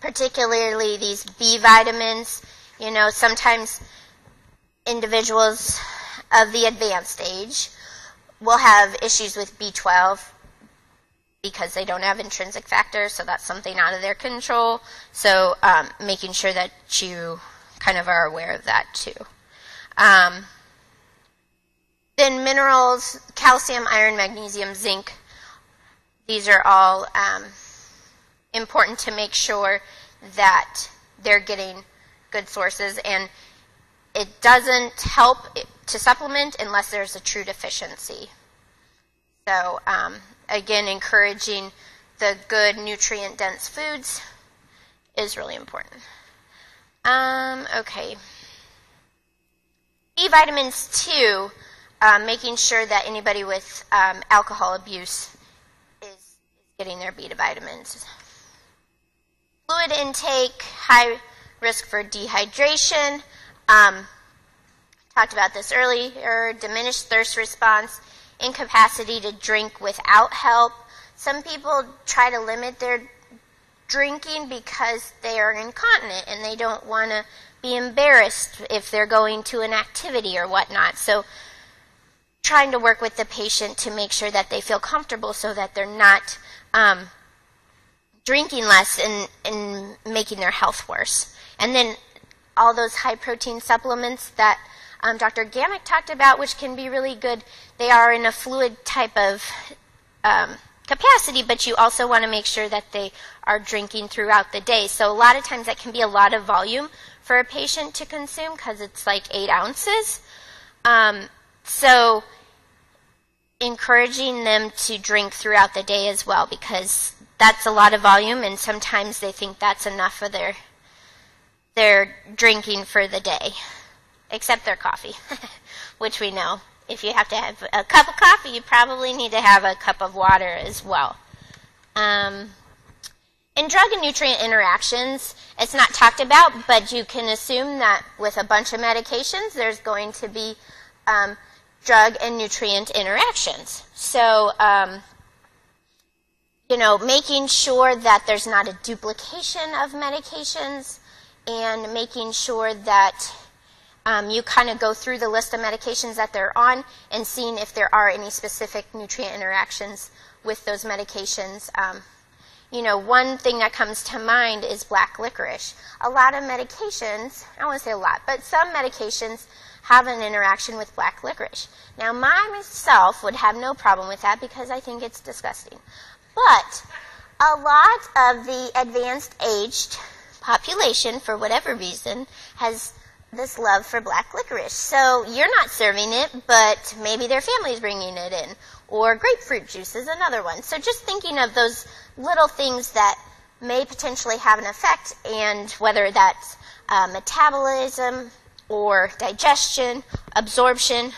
particularly these B vitamins. Sometimes individuals of the advanced age will have issues with B12 because they don't have intrinsic factors, so that's something out of their control. So making sure that you kind of are aware of that too. Then minerals, calcium, iron, magnesium, zinc. These are all important to make sure that they're getting good sources, and it doesn't help to supplement unless there's a true deficiency. So again, encouraging the good nutrient-dense foods is really important. Okay. B vitamins too, making sure that anybody with alcohol abuse is getting their B vitamins. Fluid intake, high risk for dehydration. Talked about this earlier. Diminished thirst response, incapacity to drink without help. Some people try to limit their drinking because they are incontinent and they don't want to be embarrassed if they're going to an activity or whatnot. So trying to work with the patient to make sure that they feel comfortable so that they're not drinking less and making their health worse. And then all those high-protein supplements that Dr. Gamek talked about, which can be really good, they are in a fluid type of capacity, but you also want to make sure that they are drinking throughout the day. So a lot of times that can be a lot of volume for a patient to consume because it's like 8 ounces. So encouraging them to drink throughout the day as well, because that's a lot of volume, and sometimes they think that's enough for their drinking for the day, except their coffee, which we know. If you have to have a cup of coffee, you probably need to have a cup of water as well. In drug and nutrient interactions, it's not talked about, but you can assume that with a bunch of medications, there's going to be drug and nutrient interactions. So, making sure that there's not a duplication of medications, and making sure that you kind of go through the list of medications that they're on and seeing if there are any specific nutrient interactions with those medications. One thing that comes to mind is black licorice. A lot of medications, I don't want to say a lot, but some medications have an interaction with black licorice. Now, myself would have no problem with that because I think it's disgusting. But a lot of the advanced aged population, for whatever reason, has this love for black licorice. So you're not serving it, but maybe their family's bringing it in. Or grapefruit juice is another one. So just thinking of those little things that may potentially have an effect, and whether that's metabolism or digestion, absorption,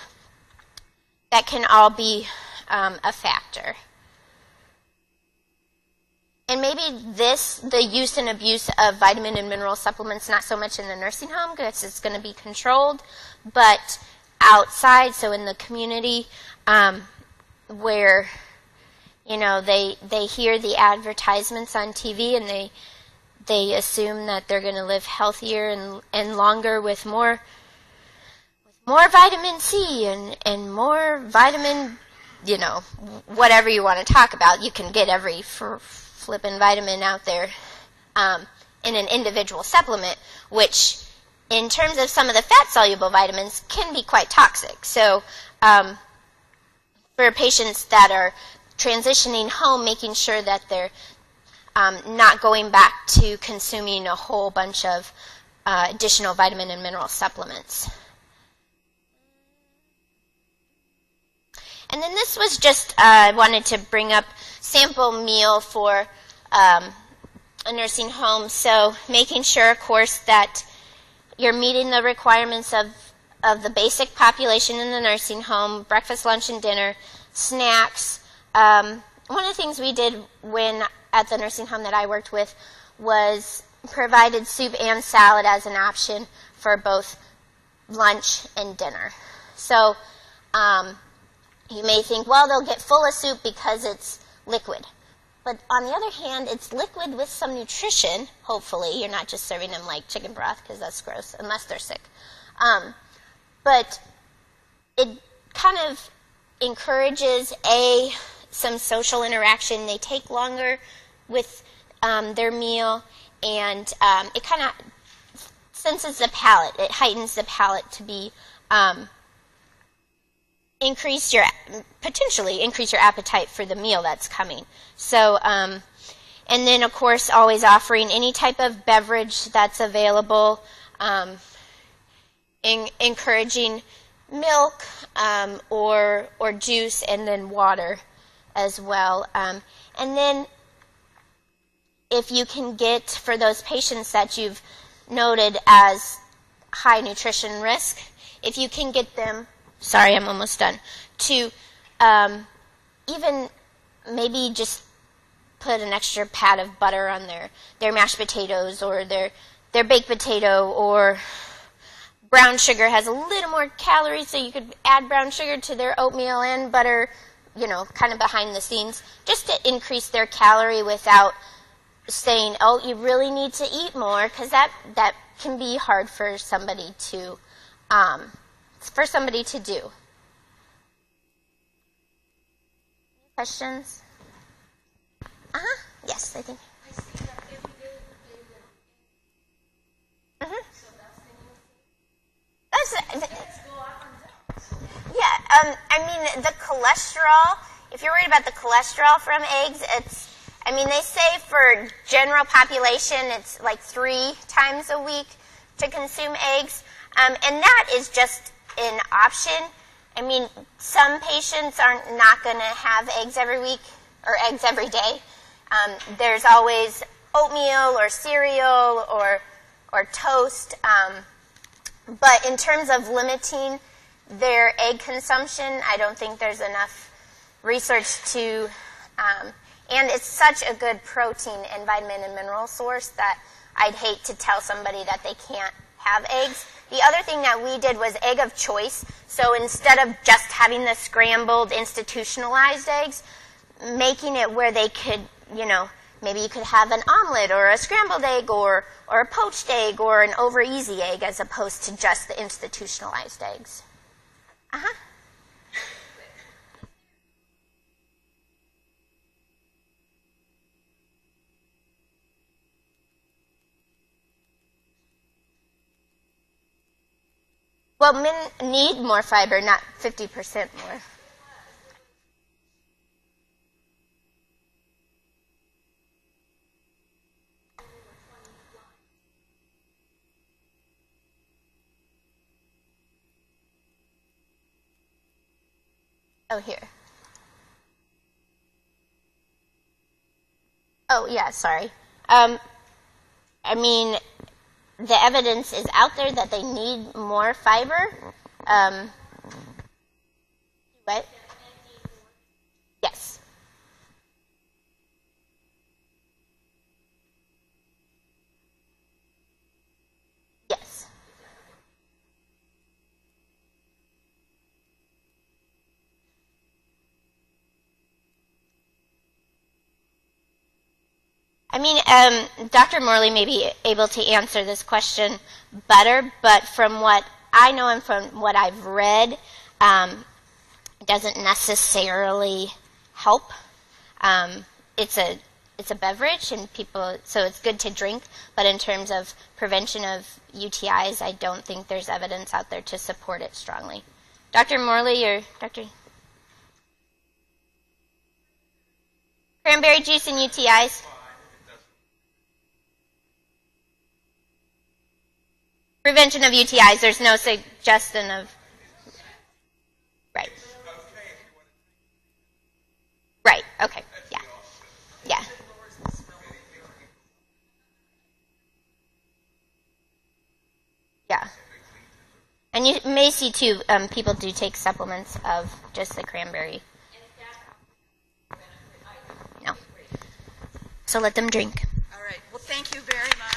that can all be a factor. And maybe the use and abuse of vitamin and mineral supplements, not so much in the nursing home because it's going to be controlled, but outside, so in the community, where, they hear the advertisements on TV and they assume that they're going to live healthier and longer with more vitamin C and more vitamin, whatever you want to talk about. You can get every flippin' vitamin out there in an individual supplement, which in terms of some of the fat-soluble vitamins can be quite toxic. So for patients that are transitioning home, making sure that they're not going back to consuming a whole bunch of additional vitamin and mineral supplements. And then this was just, I wanted to bring up sample meal for a nursing home. So making sure, of course, that you're meeting the requirements of the basic population in the nursing home, breakfast, lunch, and dinner, snacks. One of the things we did at the nursing home that I worked with was provided soup and salad as an option for both lunch and dinner. So you may think, well, they'll get full of soup because it's liquid. But on the other hand, it's liquid with some nutrition, hopefully. You're not just serving them like chicken broth because that's gross, unless they're sick. But it kind of encourages, some social interaction. They take longer with their meal, and it kind of senses the palate. It heightens the palate to be potentially increase your appetite for the meal that's coming. So, and then of course always offering any type of beverage that's available, encouraging milk or juice, and then water as well. And then if you can get, for those patients that you've noted as high nutrition risk, if you can get them, sorry, I'm almost done, to even maybe just put an extra pat of butter on their mashed potatoes or their baked potato, or brown sugar has a little more calories, so you could add brown sugar to their oatmeal and butter, kind of behind the scenes, just to increase their calorie without saying, oh, you really need to eat more, because that can be hard for somebody to do. Questions? Yes, I think. The cholesterol, if you're worried about the cholesterol from eggs, they say for general population it's like 3 times a week to consume eggs, and that is just an option. Some patients are not going to have eggs every week or eggs every day. There's always oatmeal or cereal or toast. But in terms of limiting their egg consumption, I don't think there's enough research to, and it's such a good protein and vitamin and mineral source that I'd hate to tell somebody that they can't have eggs. The other thing that we did was egg of choice. So instead of just having the scrambled, institutionalized eggs, making it where they could, maybe you could have an omelet or a scrambled egg or a poached egg or an over easy egg as opposed to just the institutionalized eggs. Uh-huh. Well, men need more fiber, not 50% more. Oh, here. Oh, yeah, sorry. I mean, the evidence is out there that they need more fiber. What? Yes. Yes. I mean, Dr. Morley may be able to answer this question better, but from what I know and from what I've read, it doesn't necessarily help. It's a beverage, and so it's good to drink. But in terms of prevention of UTIs, I don't think there's evidence out there to support it strongly. Dr. Morley or Dr. Cranberry juice and UTIs. Prevention of UTIs, there's no suggestion of... Right. Right, okay, yeah. Yeah. Yeah. And you may see, too, people do take supplements of just the cranberry. No. So let them drink. All right, well, thank you very much.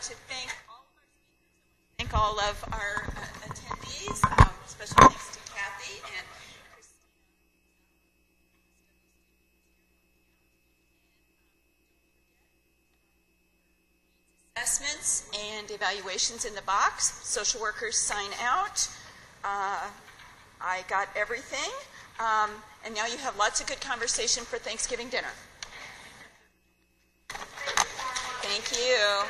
To thank all of our attendees, special thanks to Kathy and Christine. Assessments and evaluations in the box. Social workers sign out. I got everything. And now you have lots of good conversation for Thanksgiving dinner. Thank you.